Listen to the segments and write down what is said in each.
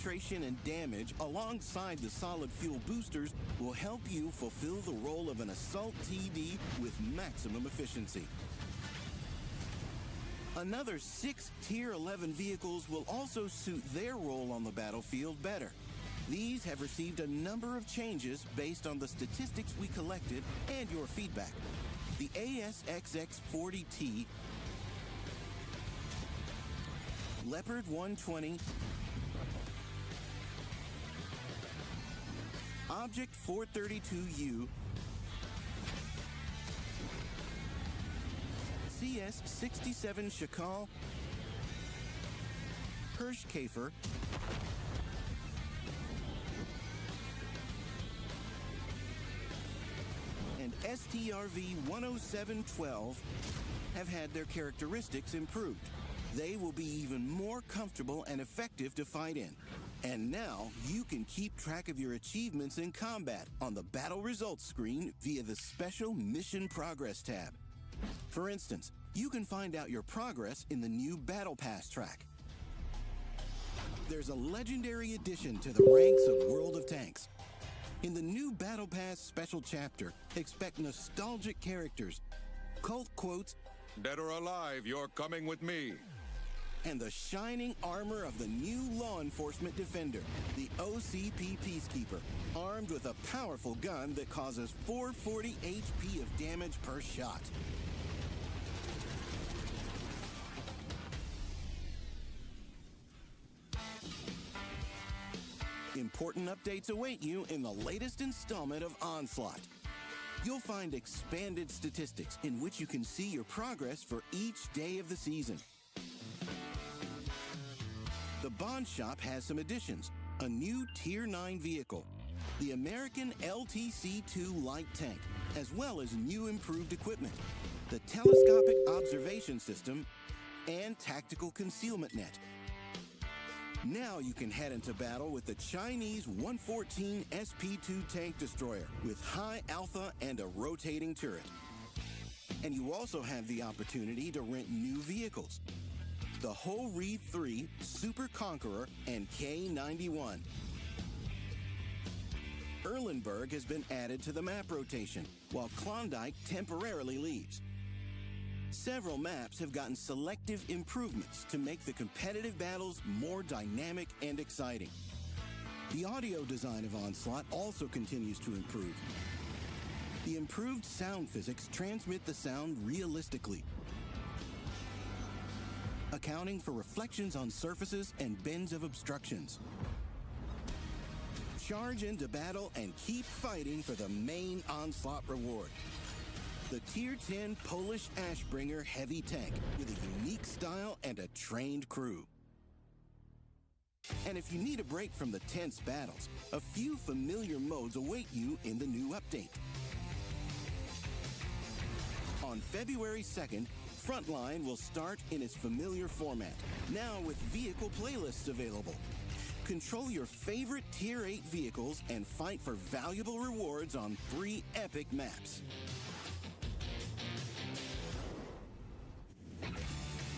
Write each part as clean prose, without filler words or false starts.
penetration and damage alongside the solid fuel boosters will help you fulfill the role of an assault TD with maximum efficiency. Another 6 Tier 11 vehicles will also suit their role on the battlefield better. These have received a number of changes based on the statistics we collected and your feedback. The ASXX40T, Leopard 120, Object 432U, CS67 Shakal, Hirschkäfer, and STRV 10712 have had their characteristics improved. They will be even more comfortable and effective to fight in. And now you can keep track of your achievements in combat on the battle results screen via the special Mission Progress tab. For instance, you can find out your progress in the new Battle Pass track. There's a legendary addition to the ranks of World of Tanks. In the new Battle Pass special chapter, expect nostalgic characters, cult quotes, "Dead or alive, you're coming with me," and the shining armor of the new law enforcement defender, the OCP Peacekeeper, armed with a powerful gun that causes 440 HP of damage per shot. Important updates await you in the latest installment of Onslaught. You'll find expanded statistics in which you can see your progress for each day of the season. The Bond Shop has some additions: a new Tier 9 vehicle, the American LTC-2 light tank, as well as new improved equipment, the telescopic observation system, and tactical concealment net. Now you can head into battle with the Chinese 114 SP2 tank destroyer with high alpha and a rotating turret. And you also have the opportunity to rent new vehicles: the Ho Re 3, Super Conqueror, and K91. Erlenberg has been added to the map rotation, while Klondike temporarily leaves. Several maps have gotten selective improvements to make the competitive battles more dynamic and exciting. The audio design of Onslaught also continues to improve. The improved sound physics transmit the sound realistically, accounting for reflections on surfaces and bends of obstructions. Charge into battle and keep fighting for the main Onslaught reward: the Tier 10 Polish Ashbringer heavy tank with a unique style and a trained crew. And if you need a break from the tense battles, a few familiar modes await you in the new update. On February 2nd, Frontline will start in its familiar format, now with vehicle playlists available. Control your favorite Tier 8 vehicles and fight for valuable rewards on 3 epic maps.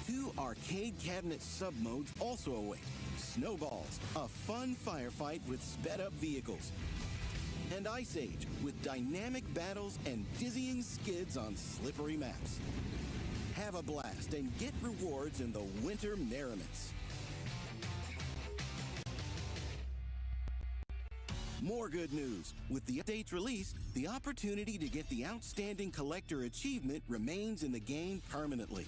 2 arcade cabinet sub-modes also await: Snowballs, a fun firefight with sped-up vehicles, and Ice Age, with dynamic battles and dizzying skids on slippery maps. Have a blast and get rewards in the winter merriments. More good news. With the updates released, the opportunity to get the Outstanding Collector achievement remains in the game permanently.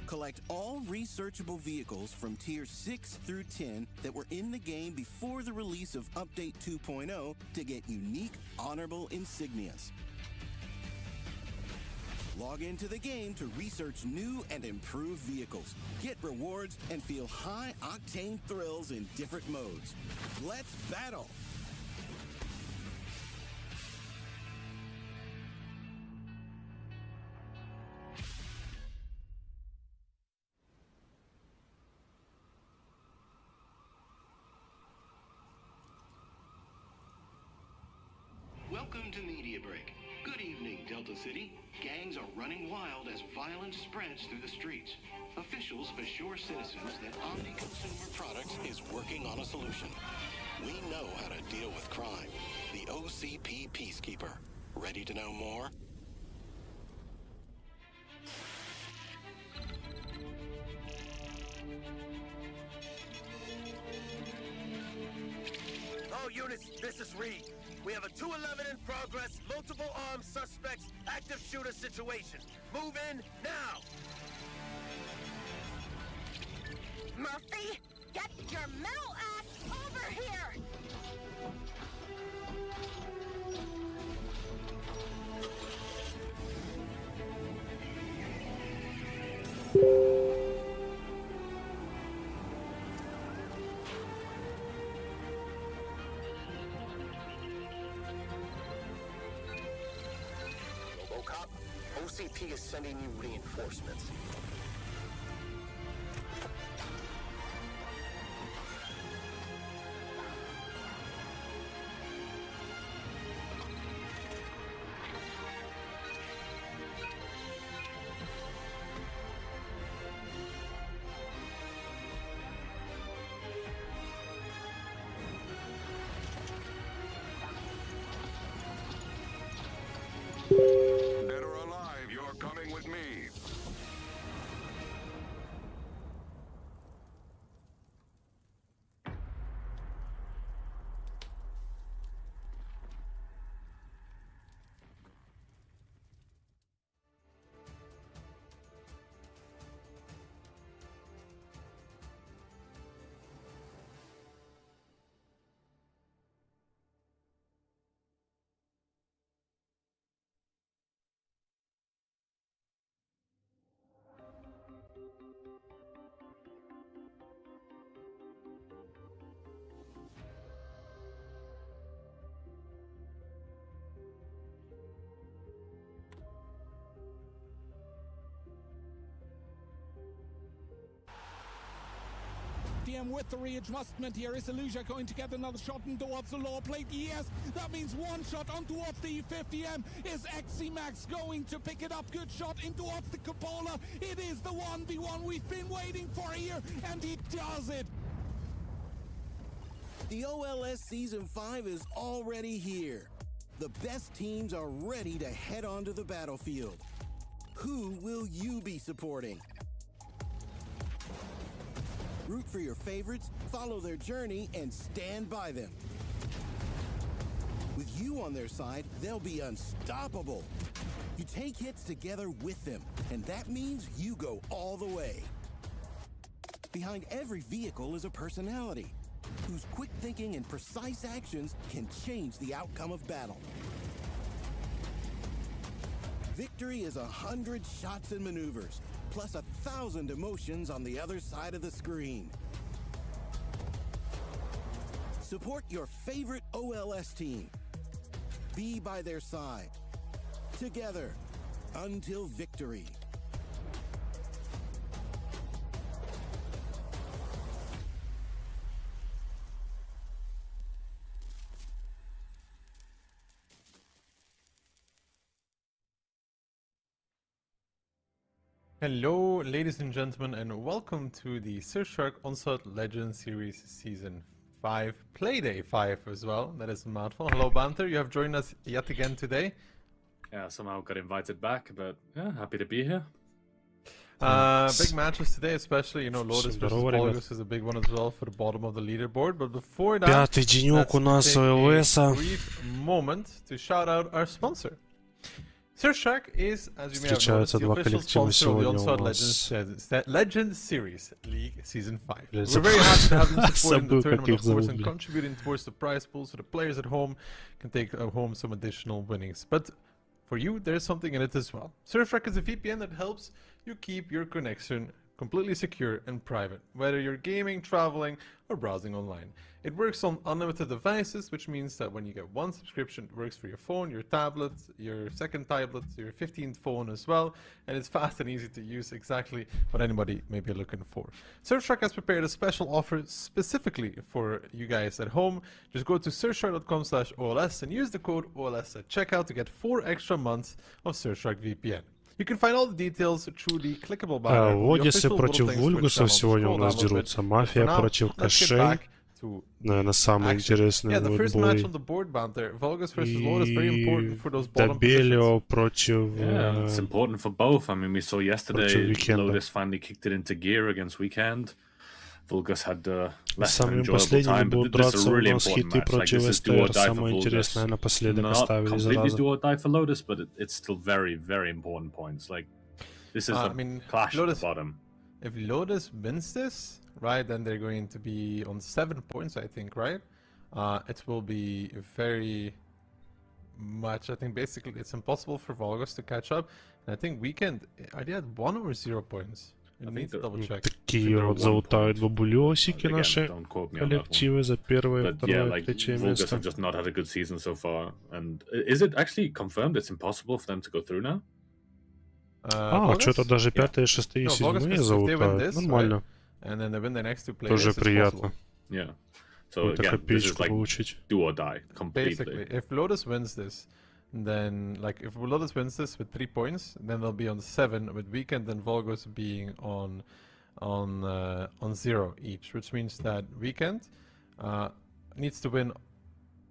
Collect all researchable vehicles from Tier 6 through 10 that were in the game before the release of Update 2.0 to get unique, honorable insignias. Log into the game to research new and improved vehicles, get rewards, and feel high-octane thrills in different modes. Let's battle! Welcome to Media Break. Good evening, Delta City, gangs are running wild as violence spreads through the streets. Officials assure citizens that Omni Consumer Products is working on a solution. We know how to deal with crime. The OCP Peacekeeper. Ready to know more? All units, this is Reed. We have a 211 in progress, multiple armed suspects, active shooter situation. Move in now! Murphy, get your metal ass over here! RoboCop, OCP is sending you reinforcements. Dead or alive, you're coming with me. DM with the readjustment here. Is Illusia going to get another shot in towards the lower plate? Yes, that means one shot on towards the E50M. Is XC-Max going to pick it up? Good shot in towards the Cupola. It is the 1v1 we've been waiting for here, and he does it. The OLS Season 5 is already here. The best teams are ready to head onto the battlefield. Who will you be supporting? Root for your favorites, follow their journey, and stand by them. With you on their side, they'll be unstoppable. You take hits together with them, and that means you go all the way. Behind every vehicle is a personality, whose quick thinking and precise actions can change the outcome of battle. Victory is 100 shots and maneuvers, plus 1,000 emotions on the other side of the screen. Support your favorite OLS team. Be by their side. Together, until victory. Hello, ladies and gentlemen, and welcome to the Surfshark Onslaught Legends Series Season 5, Playday 5 as well. That is a mouthful. Hello, Banter. You have joined us yet again today. Yeah, somehow got invited back, but yeah, happy to be here. Big matches today, especially, you know, Lotus versus Volgus is a big one as well for the bottom of the leaderboard. But before that, Пятый денек у нас ОЛС. a brief moment to shout out our sponsor. Surfshark is, as you may have noticed, the official sponsor of the Onslaught Legends Series League Season 5. We're very happy to have them supporting the tournament, of course, and contributing towards the prize pool so the players at home can take home some additional winnings. But for you, there's something in it as well. Surfshark is a VPN that helps you keep your connection completely secure and private, whether you're gaming, traveling, or browsing online. It works on unlimited devices, which means that when you get one subscription, it works for your phone, your tablet, your second tablet, your 15th phone as well, and it's fast and easy to use, exactly what anybody may be looking for. Surfshark has prepared a special offer specifically for you guys at home. Just go to surfshark.com/OLS and use the code OLS at checkout to get 4 extra months of Surfshark VPN. You can find all the details through the clickable banner. Одиссе против Вульгусов сегодня у нас дерутся. Мафия против Кошей. Наверное, самый интересный бой. Добелио против... it's important for both. I mean, we saw yesterday Lotus finally kicked it into gear against Weekend. Vulgus had less than enjoyable time, but this is a really important match. Like, this is do or die for Vulgus. Not completely do or die for Lotus, but it's still very, very important points. Like, this is a clash at the bottom. If Lotus wins this, right, then they're going to be on 7 points, I think, right? It will be very much, I think, basically it's impossible for Vulgus to catch up. And I think Weekend, are they at 1 or 0 points? I need to double check. Такие вот залутают бабулёсики наши коллективы за первое, второе, третье место. Have just not had a good season so far. And is it actually confirmed it's impossible for them to go through now? Что-то даже пятые, шестые, седьмые залутают. Нормально. Тоже приятно. Yeah. So again, this is like do or die completely. Basically, if Lotus wins this, then like if Lotus wins this with 3 points, then they'll be on 7 with Weekend and Vulgus being on 0 each, which means that Weekend needs to win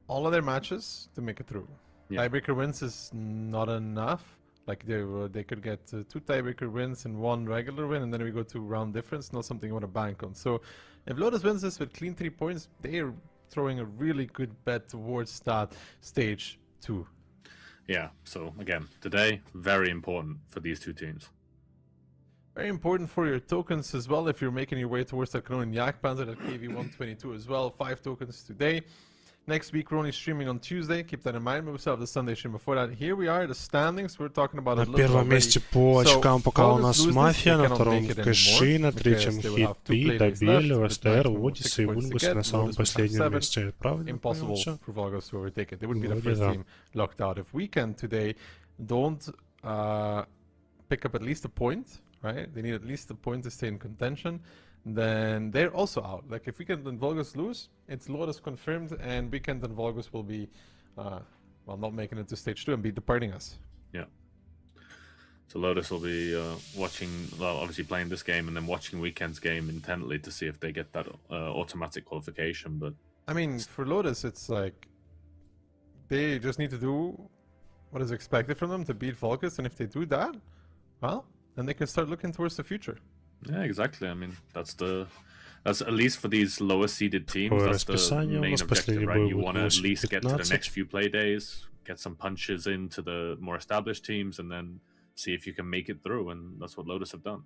all of their matches to make it through. Yeah. Tiebreaker wins is not enough. Like they could get 2 tiebreaker wins and 1 regular win, and then we go to round difference. Not something you want to bank on. So if Lotus wins this with clean 3 points, they are throwing a really good bet towards that stage 2. Yeah. So again, today very important for these two teams. Very important for your tokens as well. If you're making your way towards that Canonian Yak Panzer at KV122 as well, 5 tokens today. Next week we're only streaming on Tuesday. Keep that in mind. We also have the Sunday stream before that. Here we are, the standings. We're talking about на первом месте по очкам пока у нас Мафия, на втором Кэши, на третьем Хит-Пи, Добелио, СТР, Одиссе и Вульгус на самом последнем месте. Правильно? Impossible for Vulgus to overtake it. They wouldn't be the first team locked out. If Weekend today don't pick up at least a point, right? They need at least a point to stay in contention. Then they're also out. Like if Weekend and Vulgus lose, it's Lotus confirmed, and Weekend and Vulgus will be, well, not making it to stage 2 and be departing us. Yeah. So Lotus will be watching, well, obviously playing this game and then watching Weekend's game intently to see if they get that automatic qualification. But I mean, for Lotus, it's like they just need to do what is expected from them to beat Vulgus, and if they do that, well, then they can start looking towards the future. Yeah, exactly. I mean, that's at least for these lower seeded teams, that's the main objective, right? You want to at least get to the next few play days, get some punches into the more established teams, and then see if you can make it through, and that's what Lotus have done.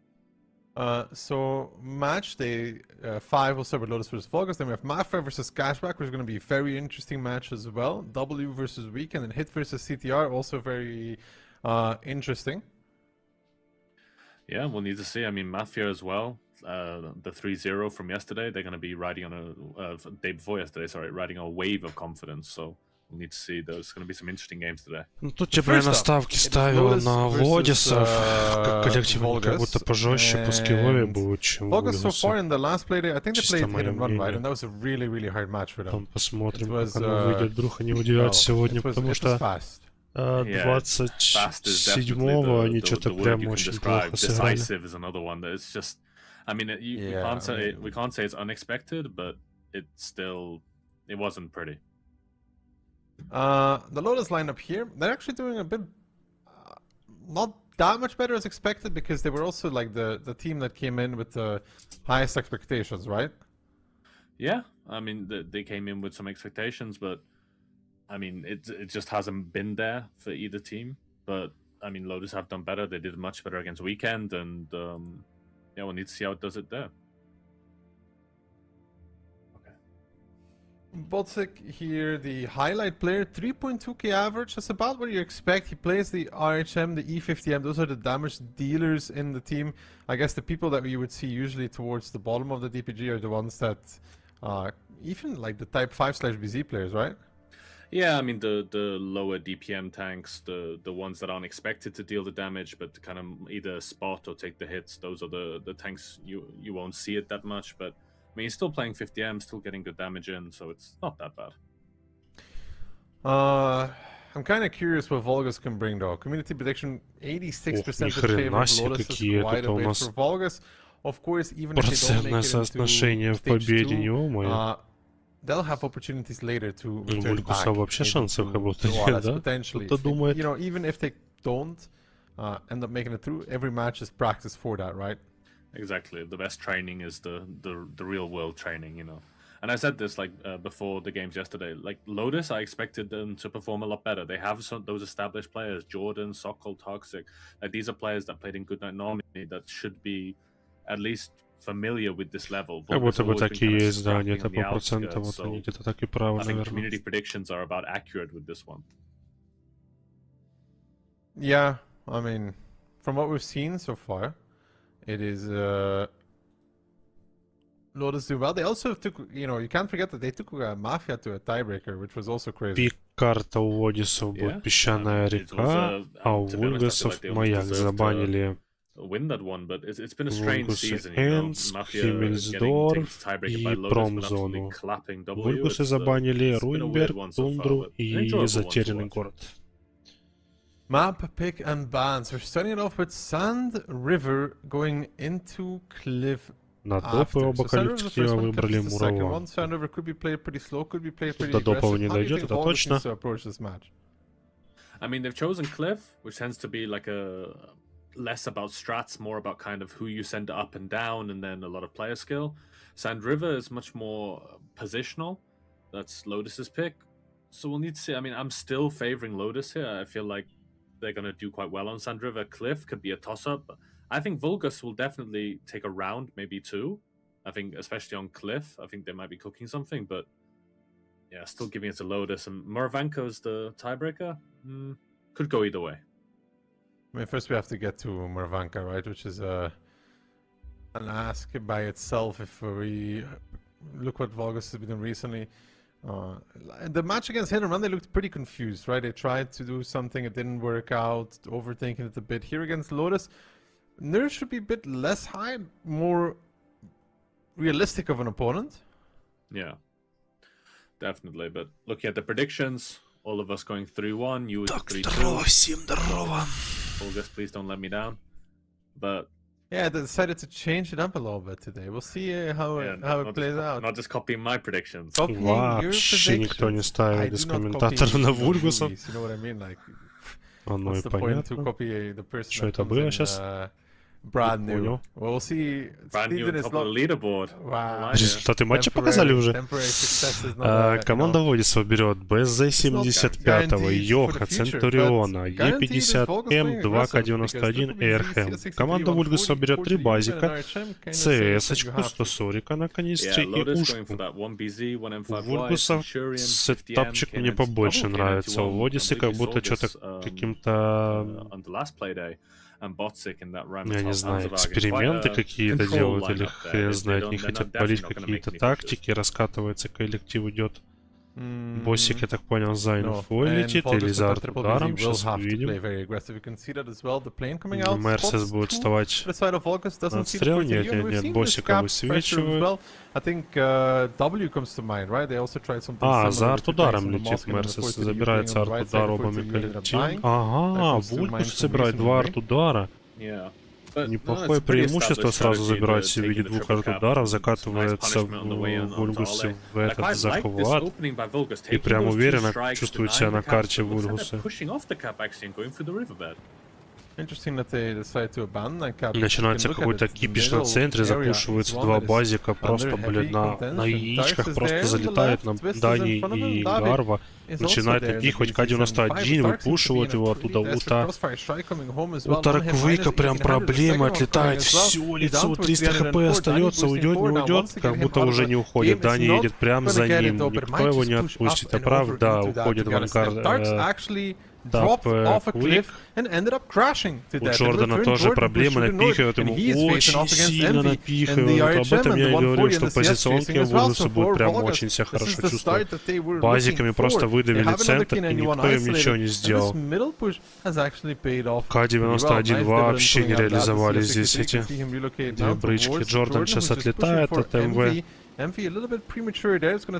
So match day 5 will start with Lotus versus Vulgus. Then we have Mafia versus Cashback, which is going to be a very interesting match as well. W versus Weekend and Hit versus CTR, also very interesting. Yeah, we'll need to see. I mean, Mafia as well. The 3-0 from yesterday, they're going to be riding on a day before yesterday. Sorry, riding a wave of confidence. So we'll need to see. There's going to be some interesting games today. Ну тут тебе я на ставки ставил на Лодисов, как коллектив как будто пожестче по скиллове будет, чем Vulgus so far in the last play day, I think they played hit and run, right? And that was a really, really hard match for them. Там посмотрим, как оно выйдет. Вдруг они удивят сегодня, потому что 27-го они что-то прям очень плохо сыграли. Decisive is another one that it's just, I mean, we can't say it's unexpected, but it wasn't pretty. The Lotus lineup here, they're actually doing a bit, not that much better as expected, because they were also like the team that came in with the highest expectations, right? Yeah, I mean, they came in with some expectations, but I mean, it just hasn't been there for either team. But I mean, Lotus have done better. They did much better against Weekend, and yeah, we'll need to see how it does it there. Okay. Botsik here, the highlight player, 3.2k average. That's about what you expect. He plays the RHM, the E50M. Those are the damage dealers in the team. I guess the people that we would see usually towards the bottom of the DPG are the ones that, even like the Type 5/BZ players, right? Yeah, I mean the lower DPM tanks, the ones that aren't expected to deal the damage, but kind of either spot or take the hits. Those are the tanks you won't see it that much, but. I mean, he's still playing 50M, still getting good damage in, so it's not that bad. I'm kind of curious what Volgas can bring, though. Community prediction, 86% in favor of Lotus is quite a bit for Volgas. Of course, even if they don't make it into stage 2, they'll have opportunities later to return back into potentially. You know, even if they don't end up making it through, every match is practice for that, right? Exactly. The best training is the real world training, you know. And I said this like before the games yesterday. Like Lotus, I expected them to perform a lot better. They have those established players, Jordan, Sokol, Toxic. Like these are players that played in Goodnight normally that should be at least familiar with this level. Как будто бы такие есть, да, где-то по процентам, вот они где-то так и правы, I think community predictions are about accurate with this one. Yeah, I mean, from what we've seen so far, it is Lotus do well. They also took, you know, you can't forget that they took Mafia to a tiebreaker, which was also crazy. Пик-карта у Одиссов будет Песчаная река, а у Вульгасов Маяк забанили Вульгасы Энс, Химмельсдорф и Промзону. Вульгасы забанили Руинберг, Тундру и Затерянный город. Map, pick, and bans. We're starting it off with Sand River going into Cliff. На допы оба коллектива выбрали Мурава. Тут до допов не дойдет, это точно. I mean, they've chosen Cliff, which tends to be like a less about strats, more about kind of who you send up and down, and then a lot of player skill. Sand River is much more positional. That's Lotus's pick. So we'll need to see. I mean, I'm still favoring Lotus here. I feel like they're going to do quite well on Sand River. Cliff could be a toss-up. I think Vulgus will definitely take a round, maybe two. I think, especially on Cliff, I think they might be cooking something, but yeah, still giving it to Lotus. And Moravanko's the tiebreaker. Could go either way. I mean, first we have to get to Moravanka, right? Which is an ask by itself if we look what Vulgus has been doing recently. The match against Hit and Run, they looked pretty confused, right? They tried to do something, it didn't work out, overthinking it a bit. Here against Lotus, Nerve should be a bit less high, more realistic of an opponent. Yeah, definitely. But looking at the predictions, all of us going 3-1, you with 3-2. Всем здорово. Vulgus, please don't let me down. But yeah, they decided to change it up a little bit today. We'll see how it plays out. Not just copying my predictions. Вообще никто не ставит из комментаторов на Вульгусов. You know what I mean? Like, оно и понятно. Что это было сейчас? Brand new. We'll see. Brand new top of the leaderboard. Wow. Результаты матча показали уже. Команда Водисов берет БЗ-75, Йоха, Центуриона, Е50М, 2К91, Эрхэм. Команда Вульгасов берет 3 базика, ЦС-очку, 140 на канистре и ушку. У Вульгасов сетапчик мне побольше нравится. У Водисы как будто что-то каким-то... Я не знаю, эксперименты какие-то делают, или хрен знает, не хотят палить какие-то тактики, раскатывается, коллектив идет. Боссик, я так понял, за инфой летит, или за арт-ударом, сейчас увидим. Мерсес будет вставать на отстрел, нет, боссика высвечивают. За арт-ударом летит Мерсес, забирается арт-удар обами коллективами. Ага, Вульгус собирает 2 арт-удара. Неплохое преимущество сразу забирает себе в виде 2 арт-ударов, закатывается в Вульгусе в этот захват и прям уверенно чувствует себя на карте Вульгуса. Начинается какой-то кипиш на центре, запушиваются два базика, просто, блин, на яичках просто залетает на Дани и Гарва. Начинает на них хоть К-91, выпушивают его оттуда. У Тарквейка прям проблемы, отлетает все лицо, 300 хп остается, уйдет, не уйдет, как будто уже не уходит. Дани едет прям за ним, никто его не отпустит. А правда, уходит в ангар. У Джордана тоже проблемы, напихивают ему, очень сильно напихивают. Об этом я и говорю, что позиционки Вулгуса будут прям очень себя хорошо чувствовать. Базиками просто выдавили центр, и никто им ничего не сделал. К-91 вообще не реализовали здесь эти две брычки. Джордан сейчас отлетает от МВ.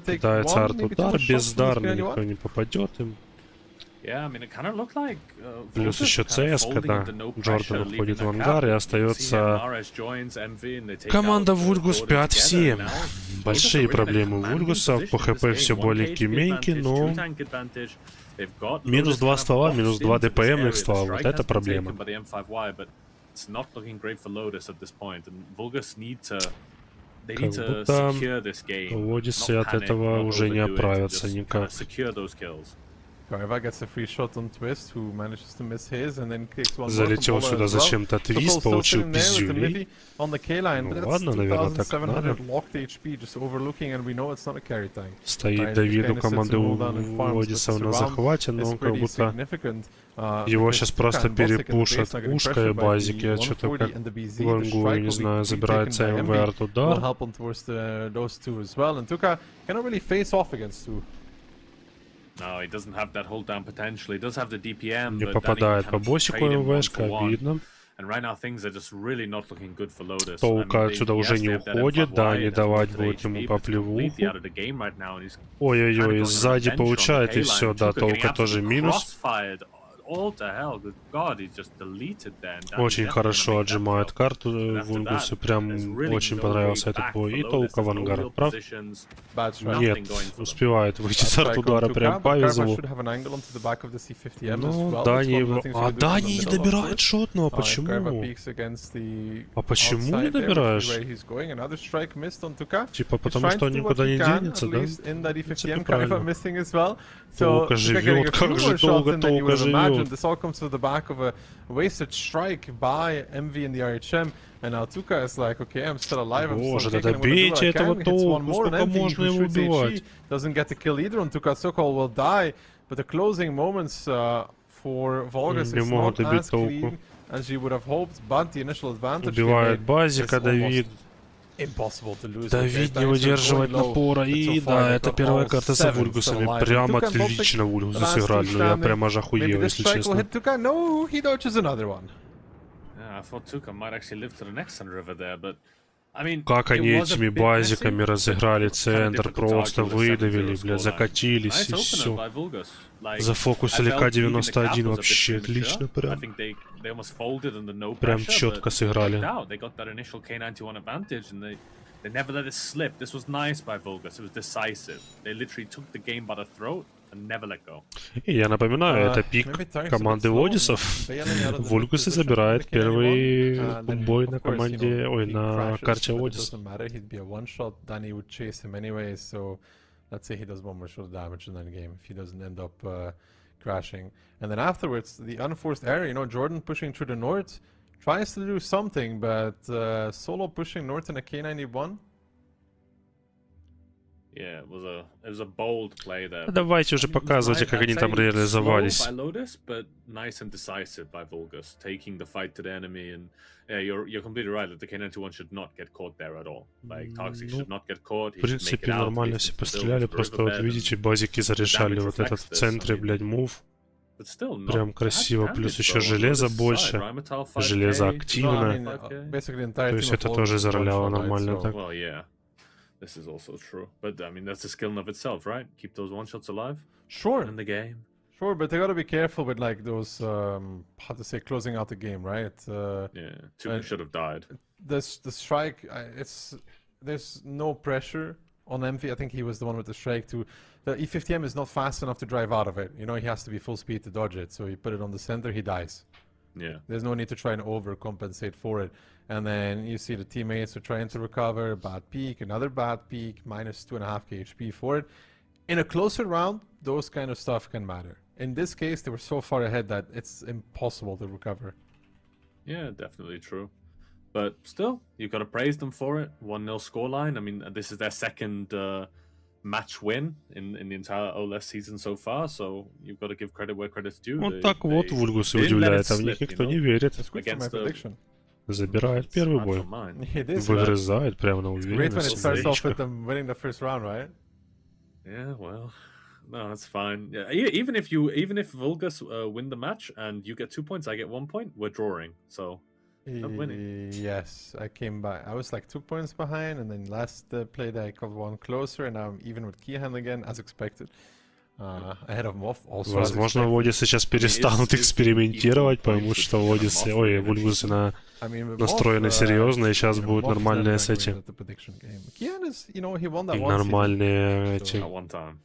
Кидается арт-удар, бездарно, никто не попадет им. Плюс еще ЦС, когда Джордан уходит в ангар, и остается команда Вульгус 5-7. Большие проблемы у Вульгуса, по ХП все более кименьки, но минус 2 ствола, минус 2 ДПМных ствола, вот это проблема. Как будто Лодисы от этого уже не оправятся никак. Залетел сюда зачем-то твист, получил пиздюлей. Ну ладно, наверное, так надо. Стоит Давид у команды Лодисов на захвате, но как будто его сейчас просто перепушат ушко и базики. Я что-то как Вангу, не знаю, забирается МВР туда. Не попадает по боссику МВшка, видно. Толка отсюда уже не уходит, да, не давать будет ему поплевуху. Ой-ой-ой, сзади получает и все, да, Толка тоже минус. Очень хорошо отжимает карту Вунгусу, прям очень понравился этот бой. И Толка в ангар, прав? Нет, успевает выйти с арт-удара, прям повезло. Ну, Дани его... А Дани не добирает шотного, почему? А почему не добираешь? Типа потому что он никуда не денется, да? В принципе, правильно. Толка живет, как же долго Толка живет. This all comes to the back of a wasted strike by MV in the RHM, and now Tuka is like, okay, I'm still alive. Боже, да добейте этого Толку, сколько можно его убивать? Doesn't get the kill either on Tuka. Sokol will die, but the closing moments for Volgas is not as clean as you would have hoped. But the initial advantage. Убивает базика Давид. Давид не выдерживает напора, и да, это первая карта с Вульгусами. Прям отлично Вульгусы сыграли, но я прям аж охуел, если честно. Как они этими базиками разыграли центр, просто выдавили, блядь, закатились и все. Зафокусили К-91 вообще отлично, прям. Прям четко сыграли. И я напоминаю, это пик команды Лодисов. Вульгусы забирает первый бой на команде, ой, на карте Лодис. Let's say he does one more shot of damage in that game if he doesn't end up crashing. And then afterwards, the unforced area, you know, Jordan pushing through the north, tries to do something, but Solo pushing north in a K91. Yeah, it was a bold play there. Давайте уже показывайте, как они там реализовались. Nice and decisive by Vulgus, taking the fight to the enemy, and yeah, you're completely right that the K91 should not get caught there at all. Like Toxic should not get caught. В принципе, нормально все постреляли, просто вот видите, базики зарешали вот этот в центре, блядь, мув. Прям красиво, плюс еще железо больше, железо активно. То есть это тоже зароляло нормально так. This is also true, but I mean that's a skill in of itself, right? Keep those one shots alive. Sure. In the game. Sure, but they gotta be careful with like those how to say closing out the game, right? Yeah, Tuka should have died. The strike, there's no pressure on MV. I think he was the one with the strike too. The E50M is not fast enough to drive out of it. You know, he has to be full speed to dodge it. So you put it on the center, he dies. Yeah. There's no need to try and overcompensate for it. And then you see the teammates are trying to recover, bad peak, another bad peak, minus 2.5k HP for it. In a closer round, those kind of stuff can matter. In this case, they were so far ahead that it's impossible to recover. Yeah, definitely true. But still, you've got to praise them for it. 1-0 scoreline. I mean, this is their second match win in the entire OLS season so far, so you've got to give credit where credit's due. Вот так вот Вульгусы удивляет, а в них никто не верит. Забирает первый бой. Выгрызает прямо на уверенность. Yeah, well, no, that's fine. Yeah, even if Vulgus win the match and you get 2 points, I get 1 point, we're drawing. So I'm winning. Yes, I came back. I was like 2 points behind, and then last play I got one closer, and now I'm even with Keehan again, as expected. Ahead of Moff, also. Возможно, Водисы сейчас перестанут экспериментировать, поймут, что Водисы, Вульгусы настроены серьезно, и сейчас будут нормальные эти нормальные эти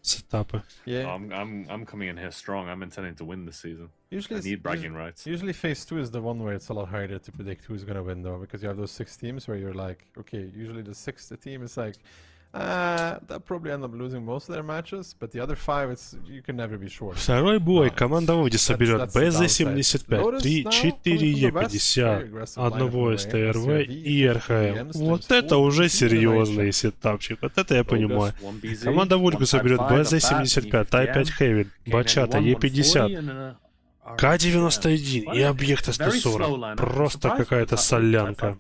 сетапы. I'm coming in here strong. I'm intending to win this season. I need bragging rights. Usually phase 2 is the one where it's a lot harder to predict who's gonna win, though, because you have those 6 teams where you're like, okay, usually the 6th team is like, they'll probably end up losing most of their matches, but the other 5, you can never be sure. Второй бой. Команда Водиса берет БЗ-75, 4 Е50, одного СТРВ и РХМ. Вот это уже серьезный сетапчик, вот это я понимаю. Команда Вульгуса берет БЗ-75, Тай-5 Хэви, Бачата, Е50, К-91 и объекта 140. Просто какая-то солянка.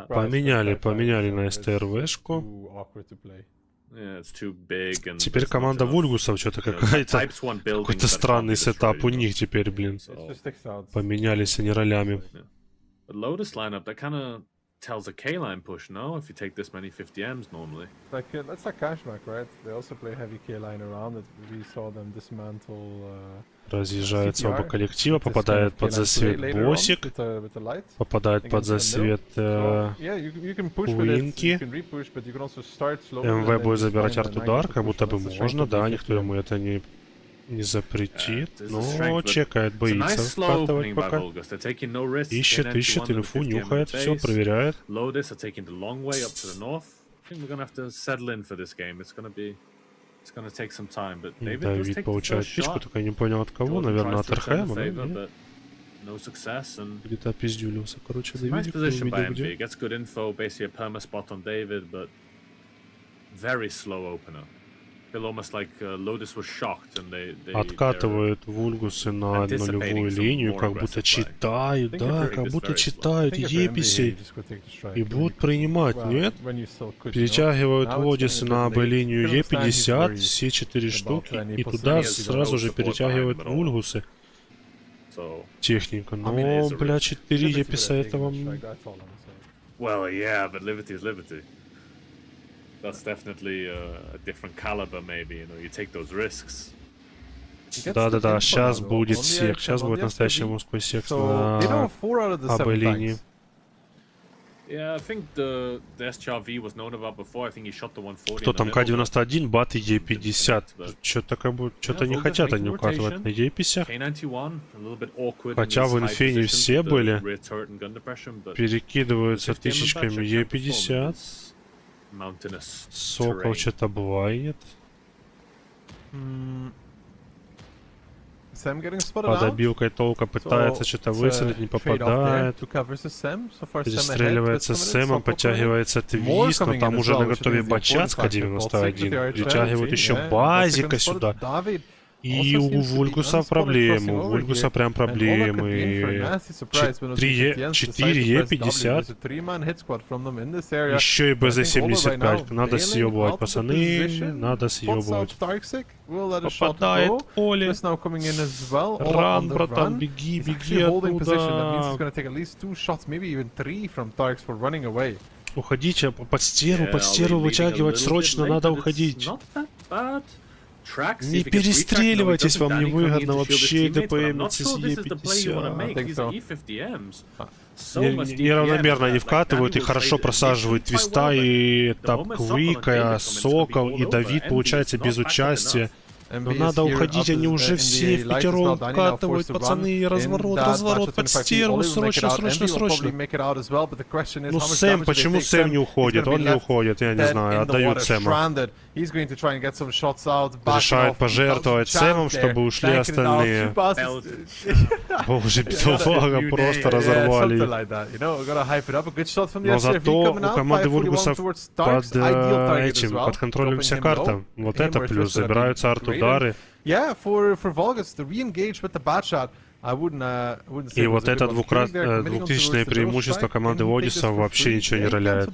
Поменяли на СТРВшку. Теперь команда Вульгусов что-то какой-то странный сетап у них теперь, блин. Поменялись они ролями. Tells a K-line push, no? If you take this many 50Ms normally. Like that's a cashback, right? They also play heavy K-line around it. We saw them dismantle. Разъезжаются оба коллектива, попадает под засвет Босик, попадает под засвет Уинки. МВ будет забирать арт-удар, как будто бы можно, да, никто ему это не запретит, но чекает, боится вкатывать пока. Ищет инфу, нюхает, все, проверяет. Давид получает пичку, только я не понял от кого, наверное от РХМа, да? Где-то опиздюлился, короче, Давидик, увидел где. Откатывают Вульгусы на нулевую линию, как будто читают, да, как будто читают Еписи и будут принимать, нет? Перетягивают Водисы на Б-линию Е50, все 4 штуки, и туда сразу же перетягивают Вульгусы. Техника, но, бля, 4 Еписа этого... Well, yeah, but liberty is liberty. That's definitely a different caliber, maybe, you know, you take those risks. Да-да-да, сейчас будет секс, сейчас будет настоящий мужской секс на АБ-линии. Кто там, К-91, бат и Е50. Что-то не хотят они укатывать на Е50. Хотя в инфе не все были. Перекидываются тысячками Е50. Сокол что-то бывает. Под обилкой толка пытается что-то высадить, не попадает. Перестреливается с Сэмом, подтягивается Твист, но там уже на готове Бачатска 91. Притягивают еще Базика сюда. И у Вульгуса проблемы, у Вульгуса прям проблемы. 4 Е50. Еще и БЗ-75. Надо съебывать, пацаны, надо съебывать. Попадает Оли. Ран, братан, беги, беги оттуда. Уходите под стеру вытягивать срочно, надо уходить. Не перестреливайтесь, вам не выгодно вообще ДПМиться с Е50. Неравномерно они вкатывают и хорошо просаживают Твиста и Тап Квика, Сокол и Давид, получается, без участия. Но надо уходить, они уже все в пятером вкатывают, пацаны, разворот под стерву, срочно. Ну Сэм, почему Сэм не уходит? Он не уходит, я не знаю, отдают Сэма. Решают пожертвовать Сэмом, чтобы ушли остальные. Боже, бедолага, просто разорвали. Но зато у команды Вульгусов под этим, под контролем вся карта. Вот это плюс, забираются арт-удары. И вот это двухтысячное преимущество команды Одисса вообще ничего не роляет.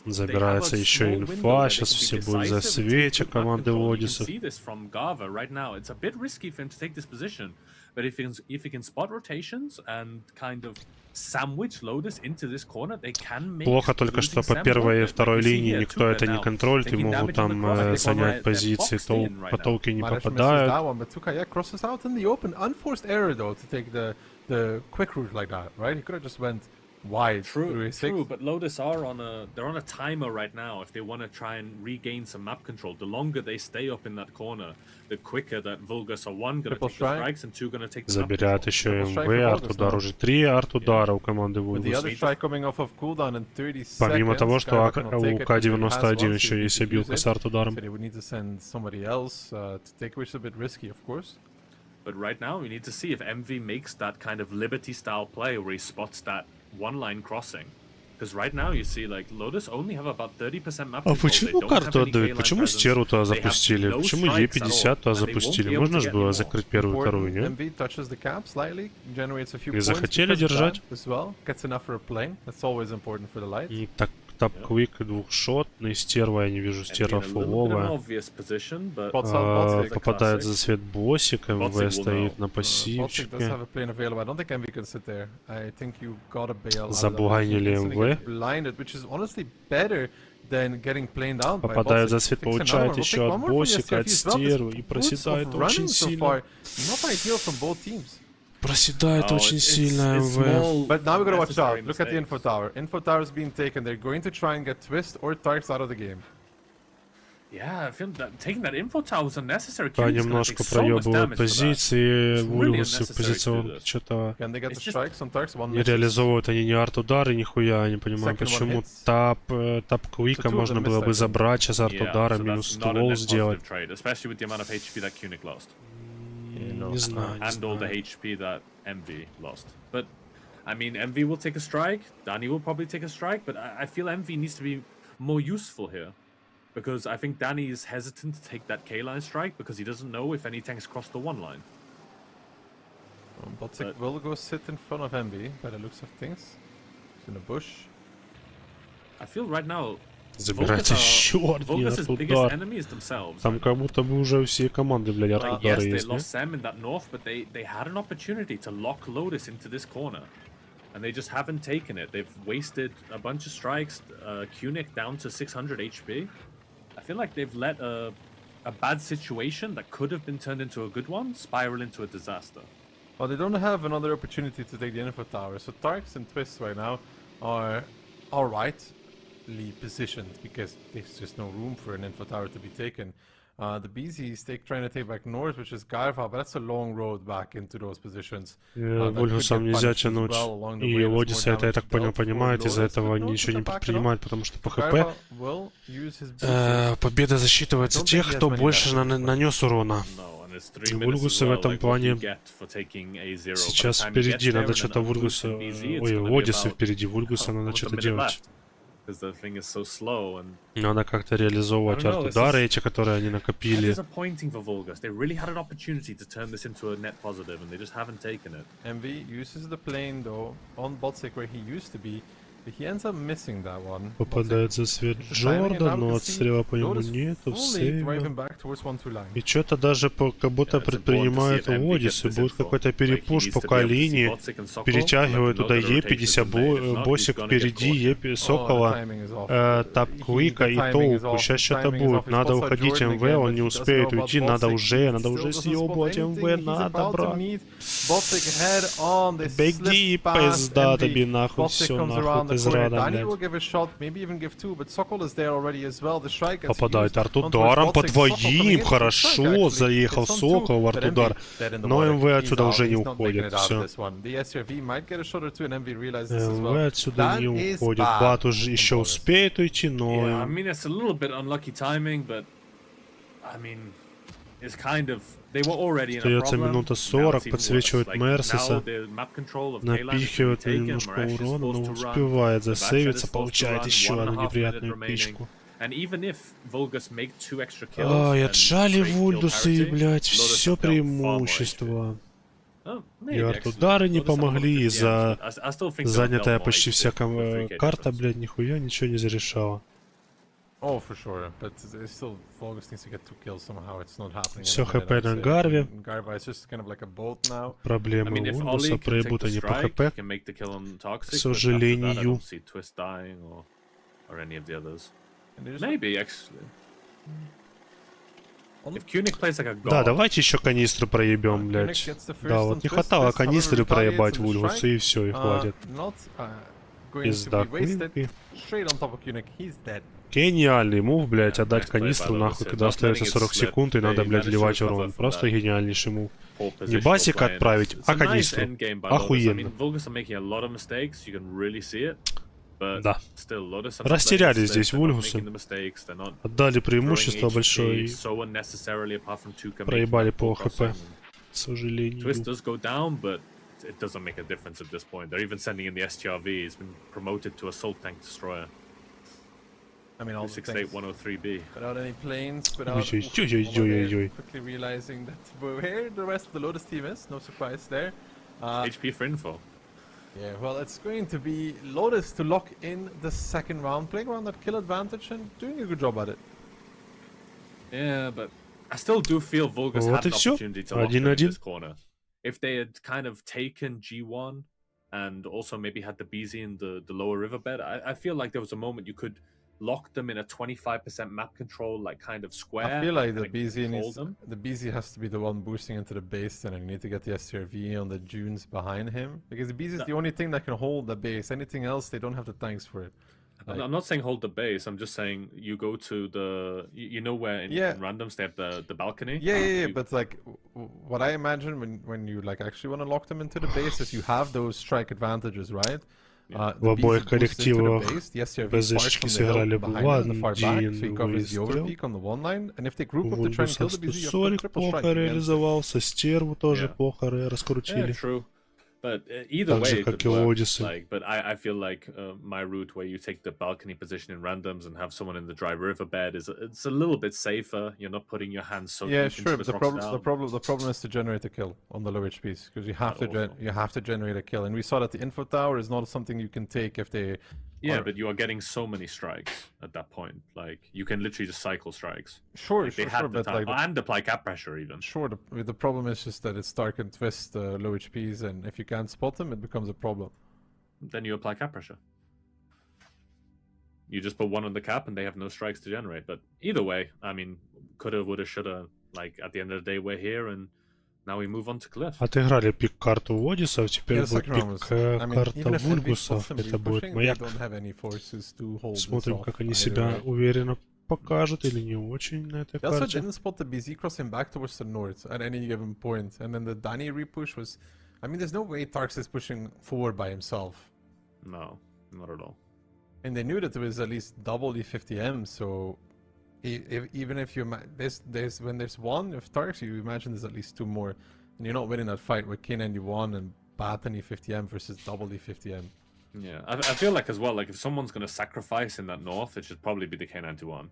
Забирается еще инфа, сейчас все будут за свечи команды Одиссов. Плохо только, что по первой и второй линии никто это не контролит, и могут там занять позиции, потолки не попадают. Wide. True, but Lotus are on a timer right now. If they want to try and regain some map control, the longer they stay up in that corner, the quicker that Vulgus are one gonna take the strikes and two gonna take the. Заберет еще МВ, арт-удар, уже 3 арт-удара у команды Vulgus. Помимо того, что у К-91 еще есть обилка с арт-ударом. But right now, we need to see if MV makes that kind of Liberty-style play where he spots that one-line crossing. Because right now, you see, like, Lotus only have about 30% map control. А почему карту отдают? Почему Стеру туда запустили? Почему Е50 туда запустили? Можно же было закрыть первую и вторую, нет? И захотели держать? Так, тап-квик, двухшотный, стерва, я не вижу, стерва фуловая. Попадает за свет боссик, МВ стоит на пассивчике. Забугайнили МВ. Попадает за свет, получает еще от боссика, от стервы и проседает очень сильно. Проседает очень сильно МВ. But now we gotta watch out. Look at the info tower. Info tower is being taken. They're going to try and get Twist or Tarks out of the game. Yeah, I feel that taking that info tower was unnecessary. Немножко проебывают позиции, Вульгусы в позиционке что-то не реализовывают они ни арт-удары, нихуя, я не понимаю, почему тап-квика можно было бы забрать, сейчас арт-удара, минус ствол сделать. Не знаю. And all the HP that MV lost. But, I mean, MV will take a strike, Danny will probably take a strike, but I feel MV needs to be more useful here. Because I think Danny is hesitant to take that K-line strike because he doesn't know if any tanks cross the one line. Botsik will go sit in front of MV by the looks of things. He's in the bush. I feel right now забирается еще один арт-удар. Там как будто бы уже все команды, блядь, арт-удары есть, нет? And they just haven't taken it. They've wasted a bunch of strikes. Qnic down to 600 HP. I feel like they've let a bad situation that could have been turned into a good one spiral into a disaster. Well, they don't have another opportunity to take the info tower. So Tarks and Twist right now are alright positioned because there's just no room for an info tower to be taken. The BZ is trying to take back north, which is Garva, but that's a long road back into those positions. Вульгусам нельзя тянуть, и Одисса это, я так понял, понимает, из-за этого ничего не предпринимает, потому что по ХП победа засчитывается тех, кто больше нанес урона. И Вульгусы в этом плане сейчас впереди, надо что-то Вульгуса, ой, Одиссы впереди, Вульгуса надо что-то делать. Надо как-то реализовывать арт-удары эти, которые они накопили. MV uses the plane though on Botsik where he used to be. He ends up missing that one. Попадает за свет Джордан, но отстрела по нему нету, и что-то даже как будто предпринимает Одиссы. Будет какой-то перепуш по К-линии, перетягивает туда Е50, боссик впереди, Сокола, Тап-Квика и Толку. Сейчас что-то будет. Надо уходить МВ, он не успеет уйти, надо уже съебывать МВ, надо брать. Беги, пизда, доби нахуй, все нахуй. Безрада, блядь. Попадает арт-ударом по двоим. Хорошо заехал Сокол в арт-удар. Но МВ отсюда уже не уходит. Все. МВ отсюда не уходит. Бат уже еще успеет уйти, но... Остается минута 40, подсвечивает Мерсиса, напихивает немножко урона, но успевает засейвиться, получает еще одну неприятную пичку. Ай, отжали Вульдусы, блять, все преимущество. И арт-удары не помогли, и занятая почти вся карта, блядь, нихуя ничего не зарешала. Oh, for sure, but still, Volgus needs to get 2 kills somehow. It's not happening. Все хп на Гарве. Проблемы у Вульдуса проебут они по хп. К сожалению. Да, давайте еще канистру проебем, блядь. Да, вот не хватало канистры проебать Вульдусу, и все, и хватит. Пизда Квинки. Гениальный мув, блядь, отдать канистру нахуй, когда остается 40 секунд и надо, блядь, вливать урон. Просто гениальнейший мув. Не басик отправить, а канистру. Охуенно. Да. Растеряли здесь Вульгусы. Отдали преимущество большое и проебали по ХП. К сожалению. It doesn't make a difference at this point. They're even sending in the STRV. It's been promoted to assault tank destroyer. I mean, all 68103B. Without any planes, without quickly realizing that where the rest of the Lotus team is. No surprise there. HP for info. Yeah, well, it's going to be Lotus to lock in the second round, playing around that kill advantage and doing a good job at it. Yeah, but I still do feel Vulgus had an opportunity to lock in this corner. If they had kind of taken G1 and also maybe had the BZ in the lower riverbed, I feel like there was a moment you could lock them in a 25% map control, like kind of square. I feel like the BZ has to be the one boosting into the base, and you need to get the STRV on the dunes behind him, because the BZ is the only thing that can hold the base. Anything else, they don't have the tanks for it. Like, I'm not saying hold the base. I'm just saying you go to the, you know where in randoms they have the balcony. Yeah. But like, what I imagine when you like actually want to lock them into the base is you have those strike advantages, right? В обоих коллективах БЗшки сыграли бы One, День выстрел. Вульгус 140 плохо реализовался, Стерву тоже плохо раскрутили. But either way, как и Одиссы. But I feel like my route where you take the balcony position in randoms and have someone in the dry riverbed it's a little bit safer. You're not putting your hands so deep sure. But the problem is to generate a kill on the low HPs, because you have to generate a kill, and we saw that the info tower is not something you can take if they. Yeah, but you are getting so many strikes at that point. Like, you can literally just cycle strikes. Sure, but like, and apply cap pressure even. Sure, the problem is just that it's dark and twist low HPs, and if you can't spot them, it becomes a problem. Then you apply cap pressure. You just put one on the cap and they have no strikes to generate. But either way, I mean, coulda, woulda, shoulda. Like, at the end of the day, we're here, and now we move on to Cliff. Отыграли пик-карту Одиссов, теперь будет пик-карта Вульгусов. Это будет маяк. Смотрим, как они себя уверенно покажут или не очень на этой карте. I also didn't spot the BZ crossing back towards the north at any given point. And then the Danny repush was... I mean, there's no way Tarx is pushing forward by himself. No, not at all. And they knew that there was at least double E50M, so... Even if you when there's one of Tarks, you imagine there's at least two more, and you're not winning that fight with K91 and Bat and E50M versus double E50M. Yeah, I feel like as well, like if someone's gonna sacrifice in that north, it should probably be the K91.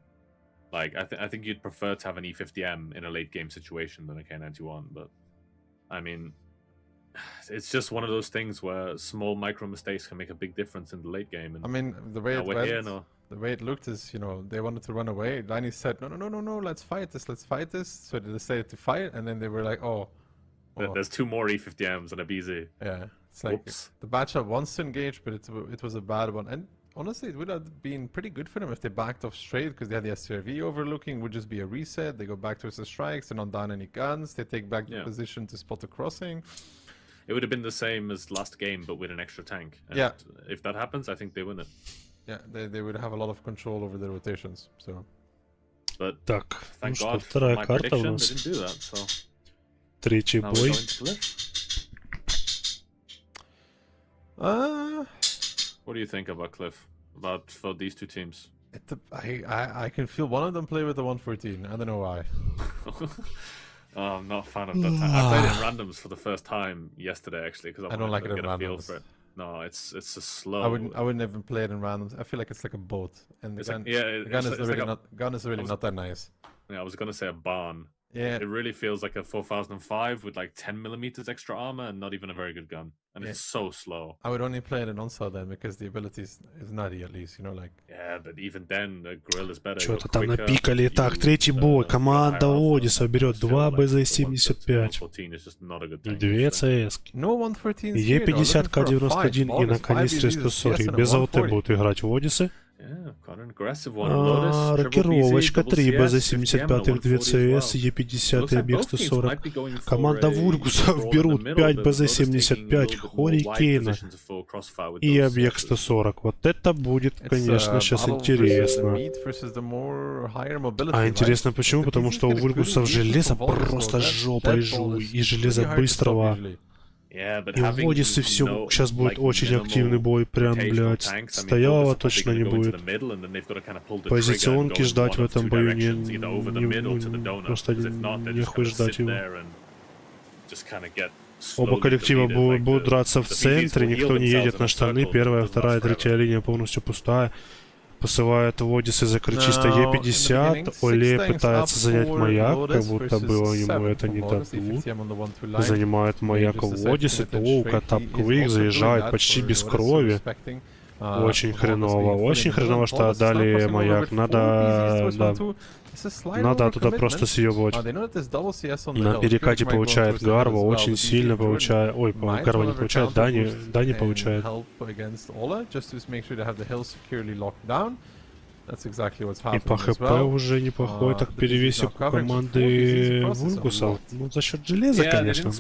Like I think you'd prefer to have an E50M in a late game situation than a K91, but I mean, it's just one of those things where small micro mistakes can make a big difference in the late game. And I mean, the way it looked is, you know, they wanted to run away. Danny said, no, let's fight this. So they decided to fight, and then they were like, oh. There's two more E50Ms and a BZ. Yeah, it's like the matchup wants to engage, but it was a bad one. And honestly, it would have been pretty good for them if they backed off straight, because they had the STRV overlooking, would just be a reset. They go back towards the strikes, they're not down any guns, they take back the position to spot the crossing. it would have been the same as last game, but with an extra tank. And Yeah. if that happens, I think they win it. Yeah, they would have a lot of control over the rotations. So. But Так, ну thank что, God for вторая my карта у prediction, they нас. didn't do that. So Третий now we're бой. going to Cliff. What do you think about Cliff? For these two teams? I can feel one of them play with the 114. I don't know why. I'm not a fan of that. I played it in randoms for the first time yesterday, actually, because I don't like it in get a feel randoms. for it. No, it's a slow. I wouldn't even play it in randoms. I feel like it's like a boat, and the gun, gun is really not that nice. Yeah, I was gonna say a barn. Yeah, it really feels like a 4005 with like 10mm extra armor and not even a very good gun, and it's so slow. I would only play it in Onslaught then because the ability is nutty at least, you know, like. Yeah, but even then the grill is better. Что-то там напикали. Так, третий бой. Команда Одиса берет 2 БЗ-75. 2 ЦС. Е50 К91 и наконец-то 140. Без АОТ будут играть в Одисы. Рокировочка 3 БЗ-75, 2 ЦС, Е50 и объект 140. Команда Вульгусов берут 5 БЗ-75, Хорикейна и объект 140. Вот это будет, конечно, сейчас интересно. А интересно почему? Потому что у Вульгусов железо просто жопой жуй, и железо быстрого. И в Одиссе все сейчас будет очень активный бой, прям, блядь, стоялого точно не будет. Позиционки ждать в этом бою просто нехуй ждать его. Оба коллектива будут драться в центре, никто не едет на штаны, первая, вторая, третья линия полностью пустая. Посылает в Одиссе закрыть чисто Е50, Оле пытается занять маяк, как будто было ему это не дадут. Занимает маяк в Одиссе, Тоука, Тап-Квик, заезжает почти без крови. Очень хреново, что отдали маяк. Надо туда просто съебывать. На перекате получает Гарва, очень сильно получает. Ой, Гарва не получает, Дани получает. И по ХП уже неплохой так перевесик у команды Вульгусов. Ну, за счет железа, конечно.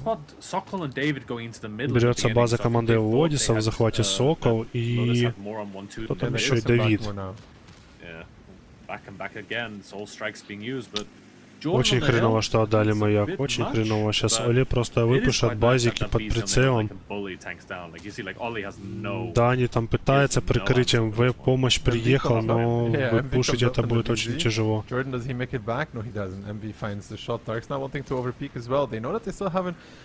Берется база команды Одиса в захвате Сокол и... Кто там еще и Давид. Очень хреново, что отдали маяк. Очень хреново. Сейчас Оле просто выпушат базики под прицелом. Дани там пытается прикрыть МВ, помощь приехал, но выпушить это будет очень тяжело.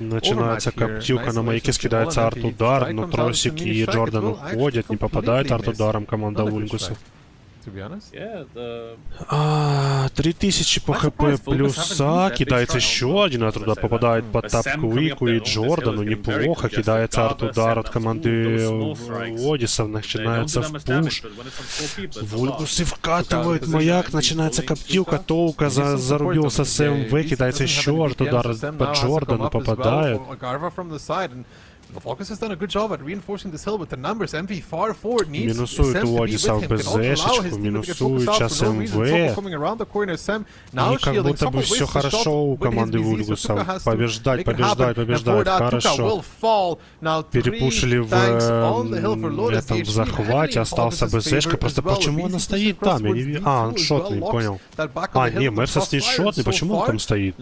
Начинается коптилка, на маяке скидается арт-удар, но тросик и Джордан уходят, не попадает арт-ударом команда Вульгусов. 3000 по хп плюса, кидается еще один арт-удар, попадает по Тап-Квику и Джордану, неплохо, кидается арт-удар от команды Одисов, начинается в пуш. Вульгусы вкатывают маяк, начинается коптилка, Тоука зарубился с МВ, кидается еще арт-удар по Джордану, попадает. Минусует у Одисов БЗшечку, минусует сейчас МВ. И как будто бы все хорошо у команды Вульгусов. Побеждать, хорошо. Перепушили в этом захвате, остался БЗшка. Просто почему она стоит там? Я не вижу. А, он шотный, понял. А, не, Мерсес не шотный, почему он там стоит?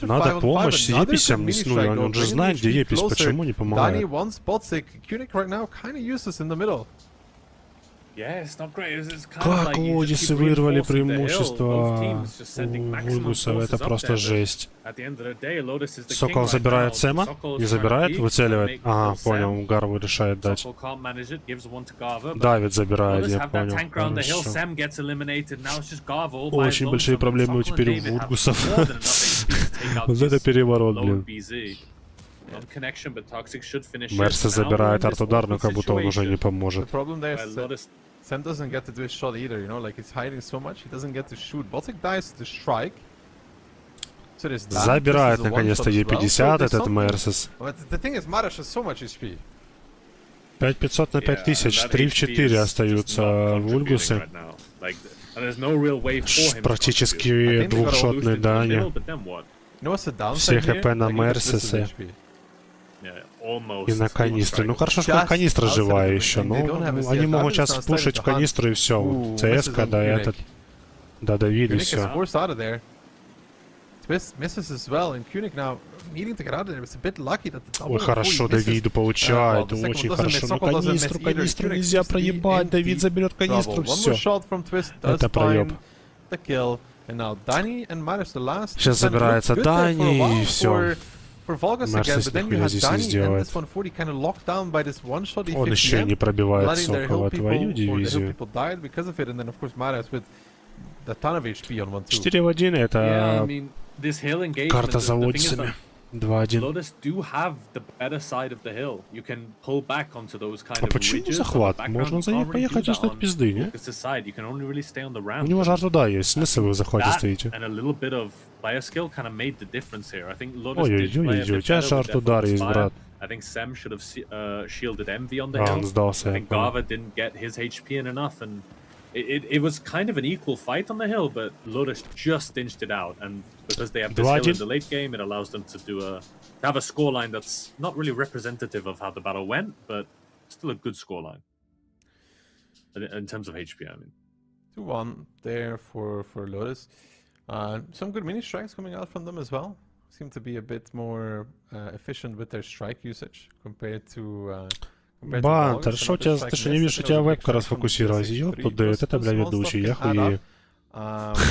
Надо помощь с Еписем, ну, он же знает, где Епис, почему не помогает? Как Одиссы вырвали преимущество у Вульгусов, это просто жесть. Сокол забирает Сэма? Не забирает? Выцеливает? Ага, понял, Гарву решает дать. Давид забирает, я понял. Очень большие проблемы теперь у Вульгусов. Вот это переворот, блин. Мерсес забирает арт-удар, но как будто он уже не поможет. Sam doesn't get to do his shot either, you know, like he's hiding so much, he doesn't get to shoot. Baltic dies to strike. Забирает наконец-то Е50 этот Мерсес. 5500 на 5000, 3 в 4 остаются Вульгусы. Практически двухшотный Дани. Все хп на Мерсесе. И на канистре. Ну хорошо, что канистра живая еще, но они могут сейчас пушить в канистру и все. ЦС, когда этот додавили, все. Ой, хорошо, Давиду получает, очень хорошо. Но канистру нельзя проебать, Давид заберет канистру, все. Это проеб. Сейчас забирается Дани и все. Мерсис нихуя здесь не сделает. Он еще и не пробивает Сокола, твою дивизию. 4 в 1 это карта за лотисами. 2-1. А почему захват? Можно за ним поехать и ждать пизды, не? У него же туда есть, смысл вы в захвате стоите. Ой-ой-ой, у тебя же арт-удар есть, брат. А, он сдался, я понял. It was kind of an equal fight on the hill, but Lotus just inched it out, and because they have this hill in the late game, it allows them to have a scoreline that's not really representative of how the battle went, but still a good scoreline in terms of HP. I mean, 2-1 there for Lotus. Some good mini strikes coming out from them as well. Seem to be a bit more efficient with their strike usage compared to. Бантер, что у тебя, ты что не видишь, у тебя вебка расфокусировалась? Ёб подает, это, бля, ведущий, я хуею.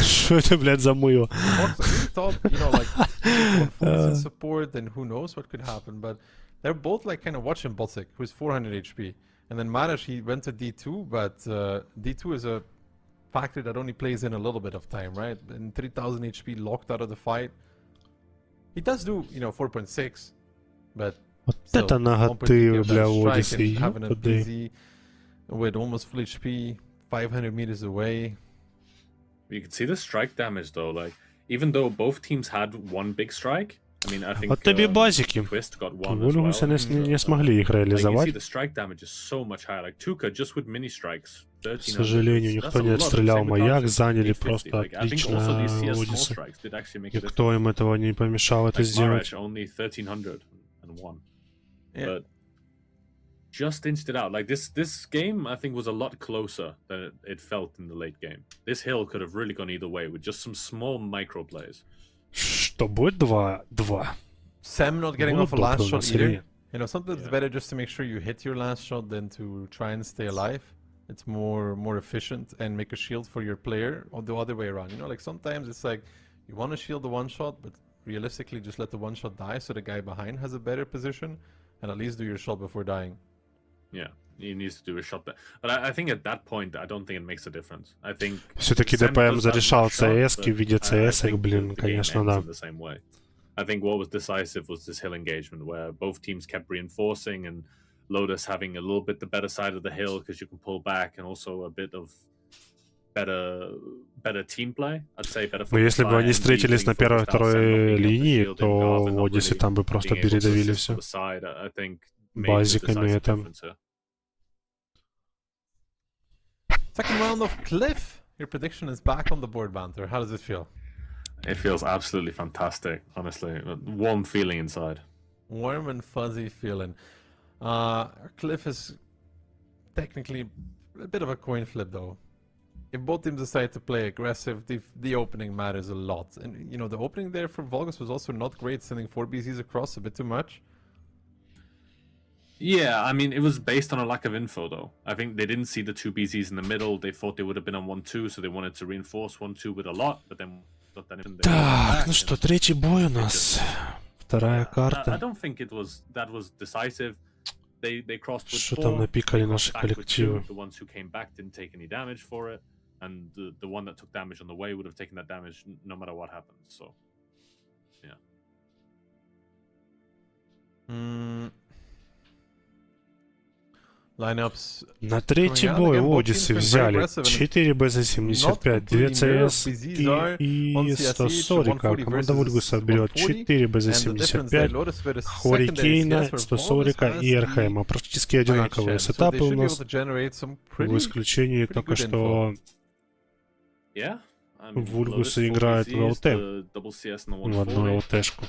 Что это, блядь, за мыло? They're both like kind of watching Botsik, who's 400 HP. And then Marash, he went to D2, but D2 is a factor that only plays in a little bit of time, right? And 3000 HP locked out of the fight. He does do, 4.6, but вот это наготыв, бля, Одиссе, ёпты. With almost full HP, 500 meters away. You can see the strike damage though, like, even though both teams had one big strike, I mean, I think вот тебе базики. Вульгусы не смогли их реализовать. К сожалению, никто не отстрелял маяк, заняли просто отлично Одиссе. Никто им этого не помешал это сделать. But just inched it out. Like this game, I think, was a lot closer than it felt in the late game. This hill could have really gone either way with just some small micro plays. Что будет 2-2? Sam not getting off a last shot either. Sometimes it's better just to make sure you hit your last shot than to try and stay alive. It's more efficient and make a shield for your player, or the other way around. Like sometimes it's like you want to shield the one shot, but realistically just let the one shot die so the guy behind has a better position. And at least do your shot before dying. Yeah, he needs to do a shot. But I think at that point, I don't think it makes a difference. I think все-таки ДПМ зарешал CS-ки в виде CS, блин, конечно, да. I think what was decisive was this hill engagement where both teams kept reinforcing and Lotus having a little bit the better side of the hill because you can pull back and also a bit of better team play. I'd say better. Но если бы они встретились на первой и второй линии, то в Одиссе там бы просто передавили все. Базиками это. Second round of Cliff. Your prediction is back on the board, Banter. How does it feel? It feels absolutely fantastic, honestly. A warm feeling inside. Warm and fuzzy feeling. Cliff is technically a bit of a coin flip, though. If both teams decide to play aggressive, the opening matters a lot. And, the opening there for Volgas was also not great, sending 4 BZs across, a bit too much. Yeah, I mean, it was based on a lack of info, though. I think they didn't see the 2 BZs in the middle. They thought they would have been on 1-2, so they wanted to reinforce 1-2 with a lot, but then... Так, ну что, третий бой у нас. Вторая карта. I don't think that was decisive. They crossed with 4. Что там напикали наши коллективы? The ones who came back didn't take any damage for it. And the one that took damage on the way would have taken that damage no matter what happened. So, yeah. Lineups. На третий бой Одиссе взяли 4 БЗ-75, 2 ЦС и 140. Команда Вульгуса берет 4 БЗ-75, Хорикейна, 140 и РХМ. Практически одинаковые сетапы у нас. В исключении только что... Yeah, Вульгусы играют в ЛТ. В одну ЛТшку.